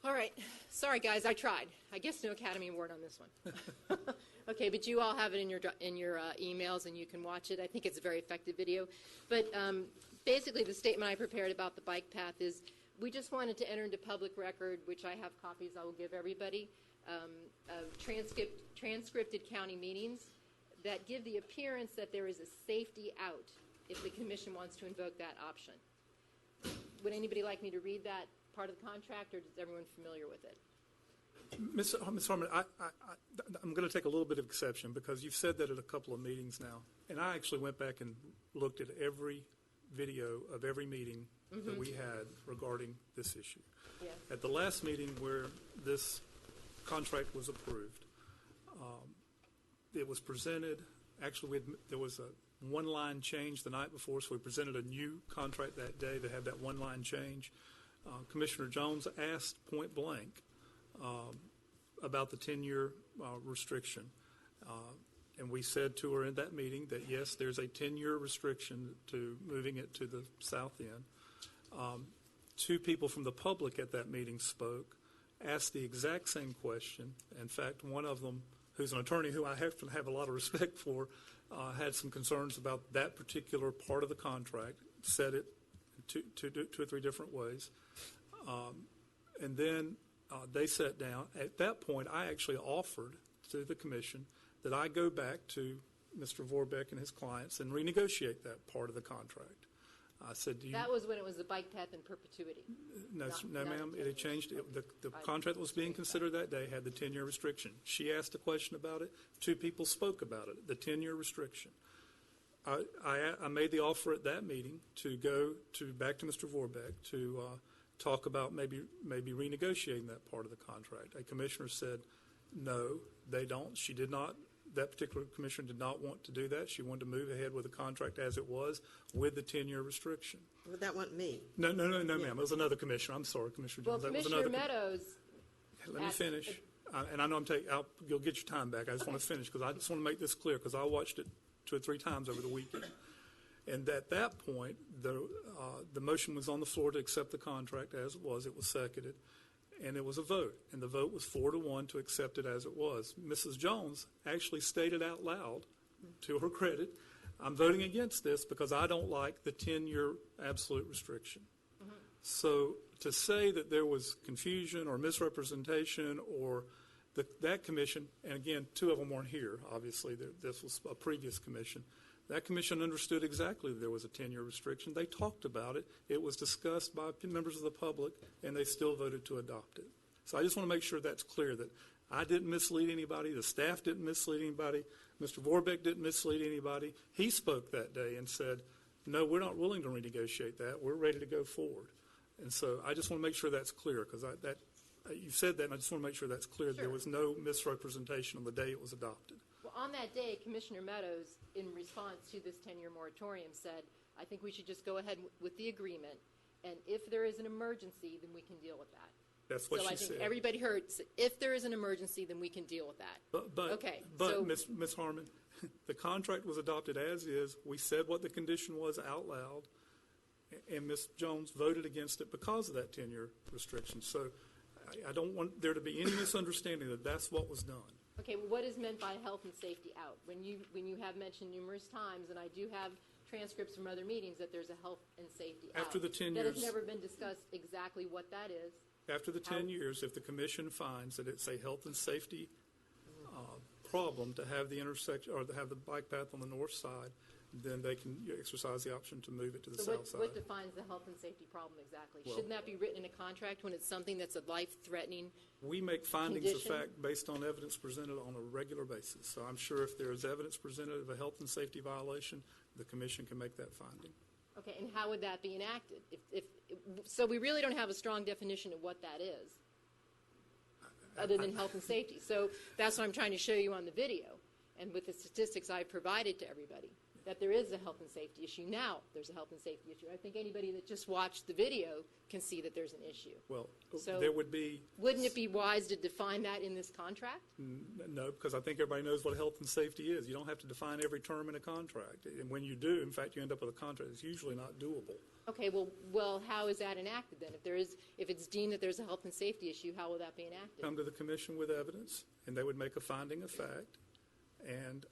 All right. Sorry, guys. I tried. I guess no Academy Award on this one. Okay, but you all have it in your emails, and you can watch it. I think it's a very effective video. But basically, the statement I prepared about the bike path is we just wanted to enter into public record, which I have copies I will give everybody, of transcripted county meetings that give the appearance that there is a safety out if the commission wants to invoke that option. Would anybody like me to read that part of the contract, or is everyone familiar with it? Ms. Harmon, I'm going to take a little bit of exception because you've said that at a couple of meetings now. And I actually went back and looked at every video of every meeting that we had regarding this issue. Yes. At the last meeting where this contract was approved, it was presented, actually there was a one-line change the night before, so we presented a new contract that day that had that one-line change. Commissioner Jones asked point blank about the 10-year restriction. And we said to her in that meeting that, yes, there's a 10-year restriction to moving it to the south end. Two people from the public at that meeting spoke, asked the exact same question. In fact, one of them, who's an attorney who I have to have a lot of respect for, had some concerns about that particular part of the contract, said it two or three different ways. And then they sat down. At that point, I actually offered to the commission that I go back to Mr. Vorbeck and his clients and renegotiate that part of the contract. I said, That was when it was the bike path in perpetuity. No, ma'am, it had changed. The contract that was being considered that day had the 10-year restriction. She asked a question about it. Two people spoke about it, the 10-year restriction. I made the offer at that meeting to go back to Mr. Vorbeck to talk about maybe renegotiating that part of the contract. A commissioner said, no, they don't. She did not. That particular commissioner did not want to do that. She wanted to move ahead with the contract as it was with the 10-year restriction. Well, that wasn't me. No, ma'am. It was another commissioner. I'm sorry, Commissioner Jones. Well, That was Commissioner another Meadows. Let me finish. And I know you'll get your time back. I just want to finish because I just want to make this clear because I watched it 2 or 3 times over the weekend. And at that point, the motion was on the floor to accept the contract as it was. It was seconded. And it was a vote. And the vote was 4-1 to accept it as it was. Mrs. Jones actually stated out loud, to her credit, I'm voting against this because I don't like the 10-year absolute restriction. So to say that there was confusion or misrepresentation or that commission, and again, 2 of them weren't here, obviously. This was a previous commission. That commission understood exactly that there was a 10-year restriction. They talked about it. It was discussed by members of the public, and they still voted to adopt it. So I just want to make sure that's clear, that I didn't mislead anybody. The staff didn't mislead anybody. Mr. Vorbeck didn't mislead anybody. He spoke that day and said, no, we're not willing to renegotiate that. We're ready to go forward. And so I just want to make sure that's clear, because you said that, and I just want to make sure that's clear. There was no misrepresentation on the day it was adopted. Well, on that day, Commissioner Meadows, in response to this 10-year moratorium, said, I think we should just go ahead with the agreement, and if there is an emergency, then we can deal with that. That's what so she I think said. Everybody heard, if there is an emergency, then we can deal with that. But Ms. Harmon, the contract was adopted as is. We said what the condition was out loud, and Ms. Jones voted against it because of that 10-year restriction. So I don't want there to be any misunderstanding that that's what was done. Okay, well, what is meant by health and safety out? When you have mentioned numerous times, and I do have transcripts from other meetings, that there's a health and safety out. After the 10 That years. has never been discussed exactly what that is. After the 10 years, if the commission finds that it's a health and safety problem to have the intersection or to have the bike path on the north side, then they can exercise the option to move it to the south side. What defines the health and safety problem exactly? Well, Shouldn't that be written in a contract when it's something that's a life-threatening We make findings condition? of fact based on evidence presented on a regular basis. So I'm sure if there is evidence presented of a health and safety violation, the commission can make that finding. Okay, and how would that be enacted? So we really don't have a strong definition of what that is, other than health and safety. So that's what I'm trying to show you on the video, and with the statistics I've provided to everybody, that there is a health and safety issue. Now there's a health and safety issue. I think anybody that just watched the video can see that there's an issue. Well, So there would be... Wouldn't it be wise to define that in this contract? No, because I think everybody knows what health and safety is. You don't have to define every term in a contract. And when you do, in fact, you end up with a contract that's usually not doable. Okay, well, how is that enacted then? If it's deemed that there's a health and safety issue, how will that be enacted? Come to the commission with evidence, and they would make a finding of fact, and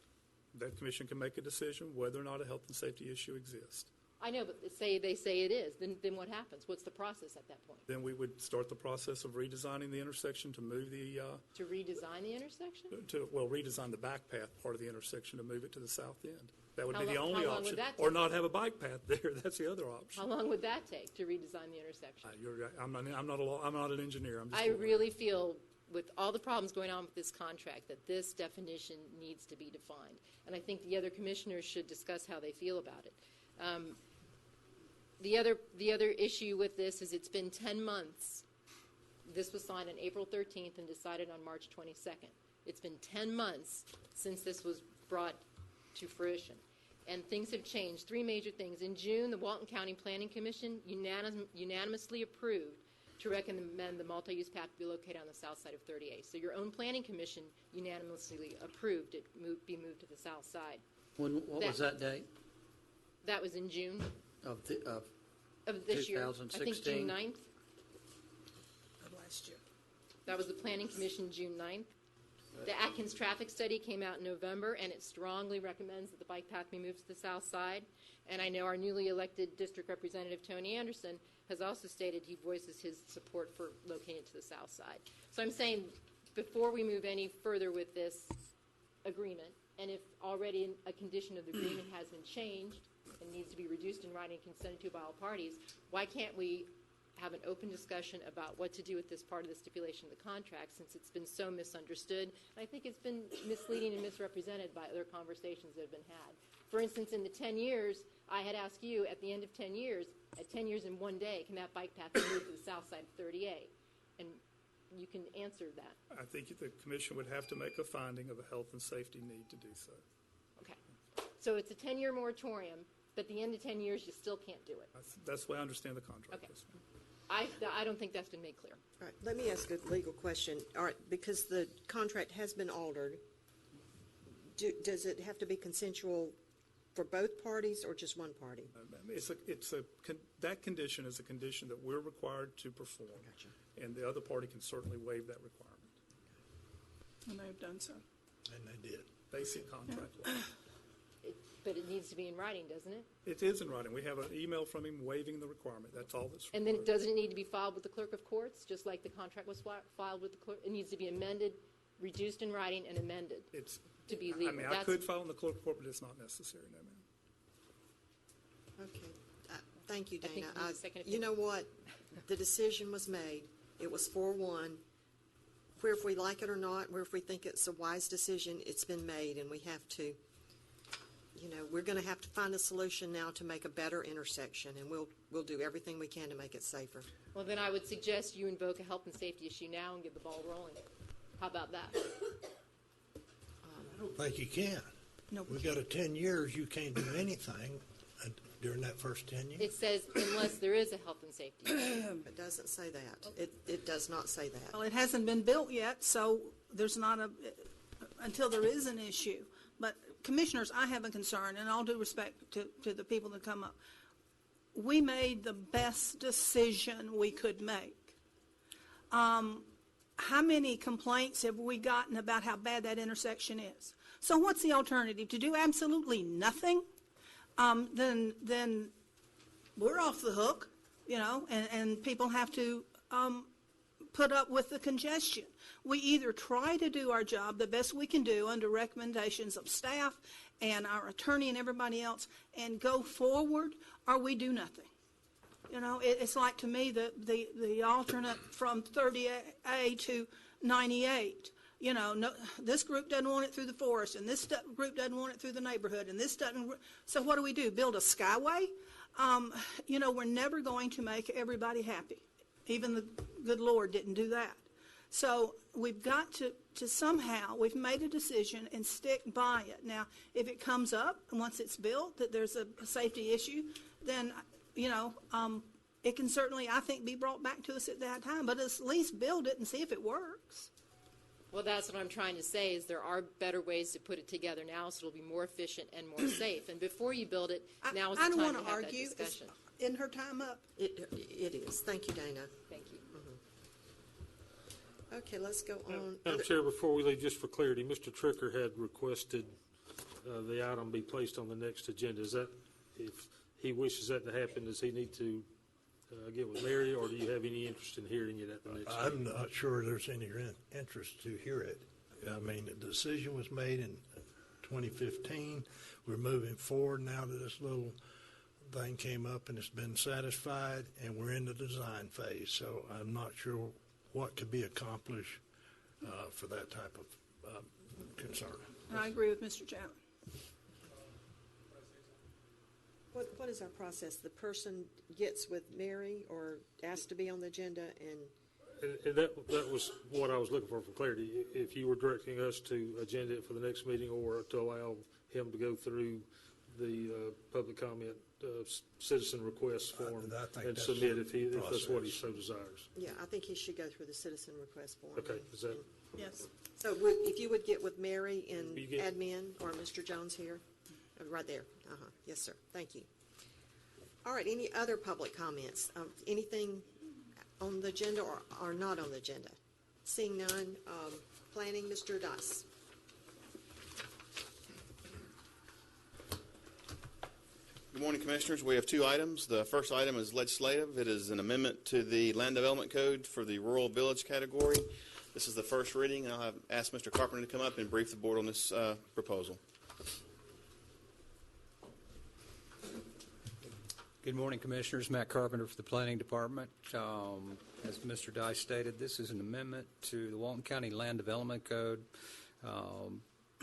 that commission can make a decision whether or not a health and safety issue exists. I know, but they say it is. Then what happens? What's the process at that point? Then we would start the process of redesigning the intersection to move the, To redesign the intersection? redesign the back path part of the intersection to move it to the south end. That would How be the long- only how long would option. that Or take? not have a bike path there. That's the other option. How long would that take to redesign the intersection? You're right. I'm not an engineer. I'm just. I really feel, with all the problems going on with this contract, that this definition needs to be defined. And I think the other commissioners should discuss how they feel about it. The other issue with this is it's been 10 months. This was signed on April 13th and decided on March 22nd. It's been 10 months since this was brought to fruition. And things have changed. 3 major things. In June, the Walton County Planning Commission unanimously approved to recommend the multi-use path be located on the south side of 38. So your own planning commission unanimously approved it be moved to the south side. What was that date? That was in June Of this year. I think 2016? June 9th. Of last year. That was the planning commission June 9th. The Atkins traffic study came out in November, and it strongly recommends that the bike path be moved to the south side. And I know our newly elected district representative, Tony Anderson, has also stated he voices his support for locating it to the south side. So I'm saying, before we move any further with this agreement, and if already a condition of the agreement has been changed and needs to be reduced in writing and consented to by all parties, why can't we have an open discussion about what to do with this part of the stipulation of the contract, since it's been so misunderstood? And I think it's been misleading and misrepresented by other conversations that have been had. For instance, in the 10 years, I had asked you, at the end of 10 years, at 10 years in one day, can that bike path be moved to the south side of 38? And you can answer that. I think the commission would have to make a finding of a health and safety need to do so. Okay. So it's a 10-year moratorium, but at the end of 10 years, you still can't do it. That's the way I understand the contract. Okay. Yes, ma'am. I don't think that's been made clear. All right, let me ask a legal question. All right, because the contract has been altered, does it have to be consensual for both parties or just one party? That condition is a condition that we're required to perform. Gotcha. And the other party can certainly waive that requirement. And they've done so. And they did. Basic contract law. But it needs to be in writing, doesn't it? It is in writing. We have an email from him waiving the requirement. That's all that's required. And then doesn't it need to be filed with the clerk of courts, just like the contract was filed with the clerk? It needs to be amended, reduced in writing, and amended to be legal. I mean, I could file in the clerk of court, but it's not necessary, no, ma'am. Okay. Thank you, I think Dana. we need a second You know what? The decision was made. It was 4-1. Where if we like it or not, where if we think it's a wise decision, it's been made, and we have to, we're going to have to find a solution now to make a better intersection, and we'll do everything we can to make it safer. Well, then I would suggest you invoke a health and safety issue now and get the ball rolling. How about that? I don't think you can. No, We've got a 10 years, you can't do anything during that first 10 years. It says unless there is a health and safety issue. It doesn't say that. It does not say that. Well, it hasn't been built yet, so there's not until there is an issue. But commissioners, I have a concern, and all due respect to the people that come up. We made the best decision we could make. How many complaints have we gotten about how bad that intersection is? So what's the alternative? To do absolutely nothing? Then we're off the hook, and people have to put up with the congestion. We either try to do our job the best we can do under recommendations of staff and our attorney and everybody else and go forward, or we do nothing. It's like, to me, the alternate from 30A to 98. No, this group doesn't want it through the forest, and this group doesn't want it through the neighborhood, and this doesn't. So what do? Build a skyway? We're never going to make everybody happy. Even the good Lord didn't do that. So we've got to somehow, we've made a decision and stick by it. Now, if it comes up, and once it's built, that there's a safety issue, then, it can certainly, I think, be brought back to us at that time. But at least build it and see if it works. Well, that's what I'm trying to say, is there are better ways to put it together now so it'll be more efficient and more safe. And before you build it, now is the time to have that discussion. I don't want to argue. Isn't her time up? It is. Thank you, Dana. Thank you. Okay, let's go on. Madam Chair, before we leave, just for clarity, Mr. Tricker had requested the item be placed on the next agenda. Is that, if he wishes that to happen, does he need to get with Mary, or do you have any interest in hearing it at the next I'm meeting? not sure there's any interest to hear it. I mean, the decision was made in 2015. We're moving forward now that this little thing came up and it's been satisfied, and we're in the design phase. So I'm not sure what could be accomplished for that type of concern. I agree with Mr. Chapman. What is our process? The person gets with Mary or asks to be on the agenda, And that was what I was looking for clarity. If you were directing us to agenda it for the next meeting, or to allow him to go through the public comment citizen request form I think and that's submit the if that's what he process. so desires. yeah, I think he should go through the citizen request form. Okay, is that, Yes. So if you would get with Mary and You get- admin, or Mr. Jones here, right there. Yes, sir. Thank you. All right, any other public comments? Anything on the agenda or not on the agenda? Seeing none, planning, Mr. Dice. Good morning, Commissioners. We have two items. The first item is legislative. It is an amendment to the Land Development Code for the rural village category. This is the first reading. I'll have asked Mr. Carpenter to come up and brief the board on this proposal. Good morning, Commissioners. Matt Carpenter for the Planning Department. As Mr. Dice stated, this is an amendment to the Walton County Land Development Code,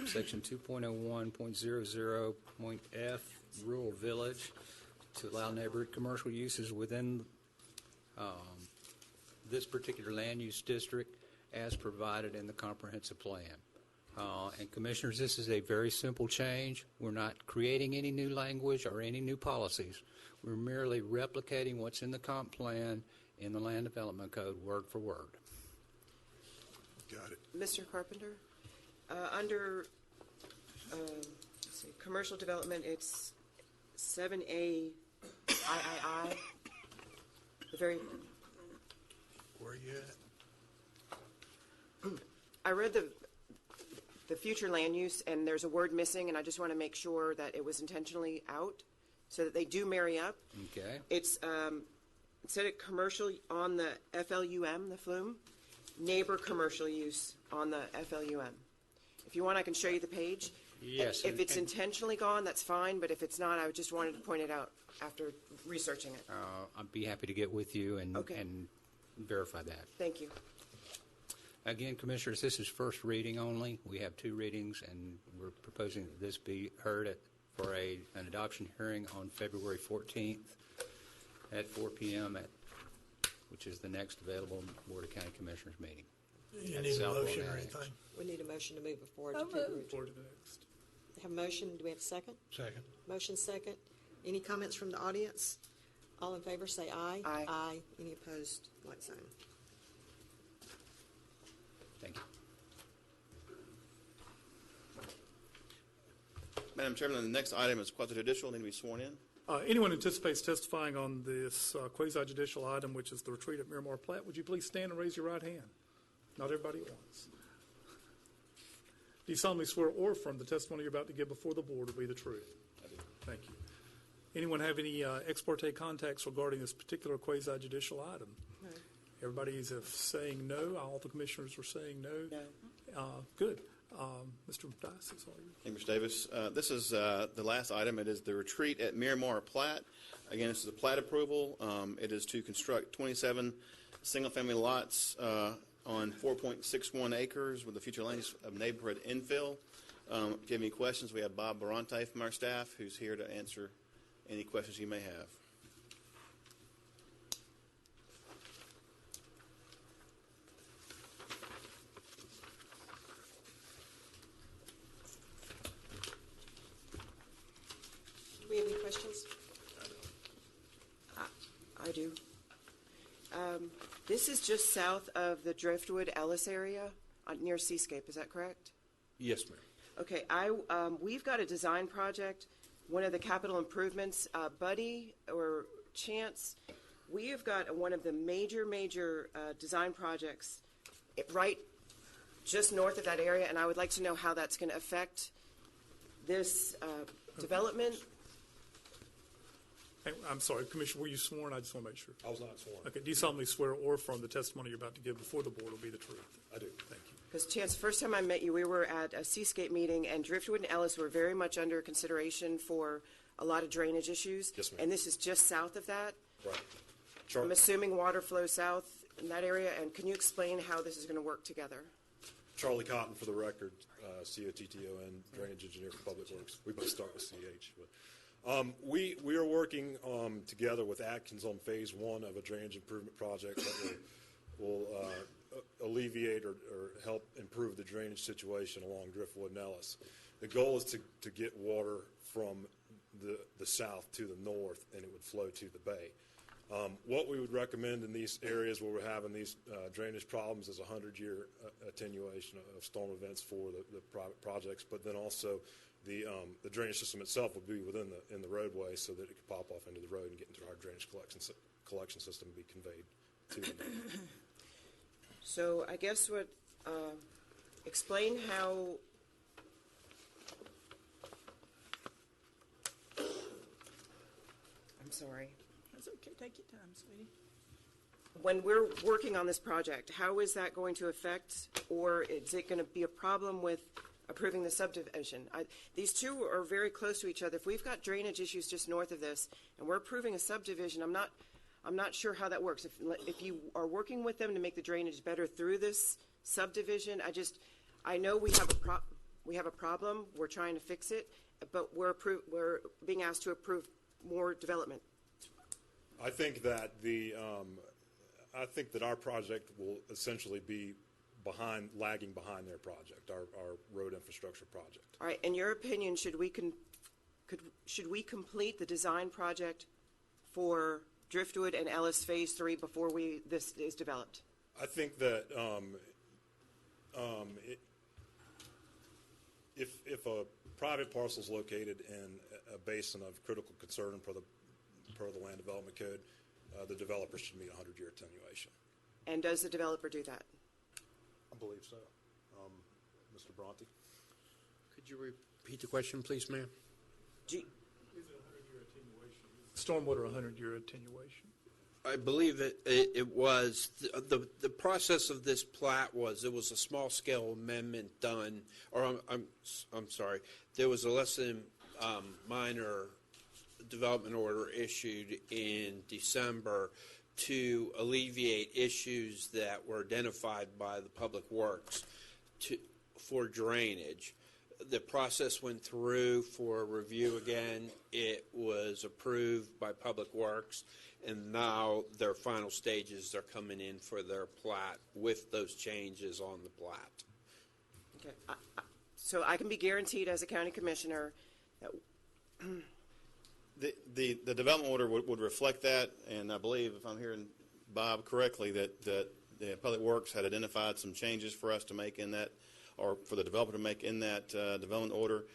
Section 2.01.00.f, Rural Village, to allow neighborhood commercial uses within this particular land use district as provided in the comprehensive plan. And Commissioners, this is a very simple change. We're not creating any new language or any new policies. We're merely replicating what's in the comp plan in the Land Development Code, word for word. Got it. Mr. Carpenter, under let's see, commercial development, it's 7A III. The very Where are you at? I read the future land use, and there's a word missing, and I just want to make sure that it was intentionally out so that they do marry up. Okay. It's instead of commercial on the FLUM, the flume, neighbor commercial use on the FLUM. If you want, I can show you the page. Yes. If it's intentionally gone, that's fine, but if it's not, I just wanted to point it out after researching it. I'd be happy to get with you and verify that. Thank you. Again, Commissioners, this is first reading only. We have two readings, and we're proposing that this be heard for an adoption hearing on February 14th at 4 p.m., which is the next available Board of County Commissioners meeting. You at need a South motion Lawn or Annex. anything? We need a motion to move it forward to So moved. February. Forward to the next. Have a motion, do we have a second? Second. Motion second. Any comments from the audience? All in favor say aye. Aye. Aye. Any opposed, like sign. Thank you. Madam Chairman, the next item is quasi-judicial. Need to be sworn in. Anyone anticipates testifying on this quasi-judicial item, which is the retreat at Miramar Platte, would you please stand and raise your right hand? Not everybody at once. Do you solemnly swear or affirm the testimony you're about to give before the board will be the truth? I do. Thank you. Anyone have any ex parte contacts regarding this particular quasi-judicial item? No. Everybody is saying no. All the commissioners are saying no. No. Good. Mr. Dice, it's all you. Thank you, Mr. Davis. This is the last item. It is the retreat at Miramar Platte. Again, this is a plat approval. It is to construct 27 single-family lots on 4.61 acres with the future land use of neighborhood infill. If you have any questions, we have Bob Barante from our staff who's here to answer any questions you may have. Do we have any questions? I do. This is just south of the Driftwood Ellis area near Seascape, is that correct? Yes, ma'am. Okay, we've got a design project, one of the capital improvements, Buddy or Chance, we have got one of the major design projects right just north of that area, and I would like to know how that's going to affect this development. Hey, I'm sorry, Commissioner, were you sworn? I just want to make sure. I was not sworn. Okay, do you solemnly swear or affirm the testimony you're about to give before the board will be the truth? I do. Thank you. Because Chance, first time I met you, we were at a Seascape meeting, and Driftwood and Ellis were very much under consideration for a lot of drainage issues. Yes, ma'am. And this is just south of that? Right. I'm assuming water flows south in that area, and can you explain how this is going to work together? Charlie Cotton, for the record, COTTON, Drainage Engineer for Public Works. We both start with CH. But, we are working together with Atkins on phase one of a drainage improvement project that will alleviate or help improve the drainage situation along Driftwood and Ellis. The goal is to get water from the south to the north, and it would flow to the bay. What we would recommend in these areas where we're having these drainage problems is a 100-year attenuation of storm events for the private projects, but then also the drainage system itself would be in the roadway so that it could pop off into the road and get into our drainage collection system and be conveyed to the neighbor. So I guess explain how I'm sorry. That's okay. Take your time, sweetie. When we're working on this project, how is that going to affect, or is it going to be a problem with approving the subdivision? These two are very close to each other. If we've got drainage issues just north of this, and we're approving a subdivision, I'm not sure how that works. If you are working with them to make the drainage better through this subdivision, I know we have a problem. We're trying to fix it, but we're being asked to approve more development. I think that our project will essentially be lagging behind their project, our road infrastructure project. All right. In your opinion, should we complete the design project for Driftwood and Ellis Phase 3 before this is developed? I think that if a private parcel is located in a basin of critical concern per the Land Development Code, the developer should meet 100-year attenuation. And does the developer do that? I believe so. Mr. Bronte? Could you repeat the question, please, ma'am? Stormwater 100-year attenuation. I believe that it was, the process of this plat was, it was a small-scale amendment done, or I'm sorry, there was a less than minor development order issued in December to alleviate issues that were identified by the Public Works for drainage. The process went through for review again. It was approved by Public Works, and now their final stages are coming in for their plat with those changes on the plat. Okay. So I can be guaranteed as a county commissioner that The development order would reflect that, and I believe, if I'm hearing Bob correctly, that the Public Works had identified some changes for us to make in that, or for the developer to make in that development order.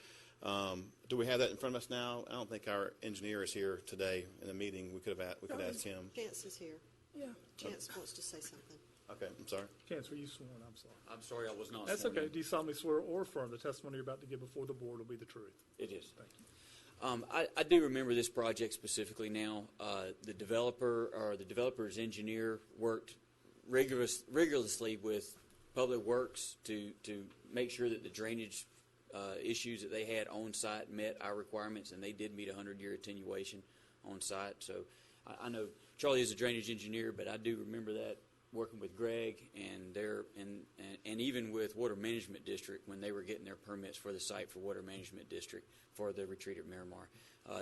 Do we have that in front of us now? I don't think our engineer is here today in the meeting. We could ask him. Chance is here. Yeah. Chance wants to say something. Okay, I'm sorry. Chance, were you sworn? I'm sorry. I'm sorry, I was not That's sworn okay. in. Do you solemnly swear or affirm the testimony you're about to give before the board will be the truth? It is. Thank you. I do remember this project specifically now. The developer's engineer worked rigorously with Public Works to make sure that the drainage issues that they had on site met our requirements, and they did meet 100-year attenuation on site. So I know Charlie is a drainage engineer, but I do remember that working with Greg and even with Water Management District when they were getting their permits for the site for Water Management District for the retreat at Miramar.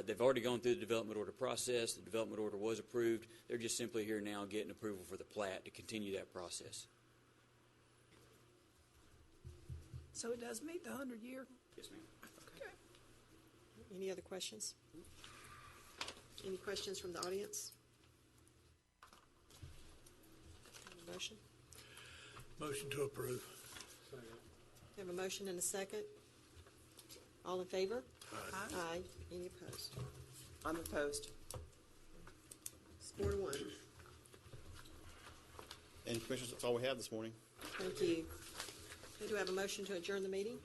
They've already gone through the development order process. The development order was approved. They're just simply here now getting approval for the plat to continue that process. So it does meet the 100-year? Yes, ma'am. Okay. Any other questions? Any questions from the audience? Motion? Motion to approve. We have a motion and a second. All in favor? Aye. Aye. Any opposed? I'm opposed. It's 4-1. And Commissioners, that's all we have this morning. Thank you. Do we have a motion to adjourn the meeting?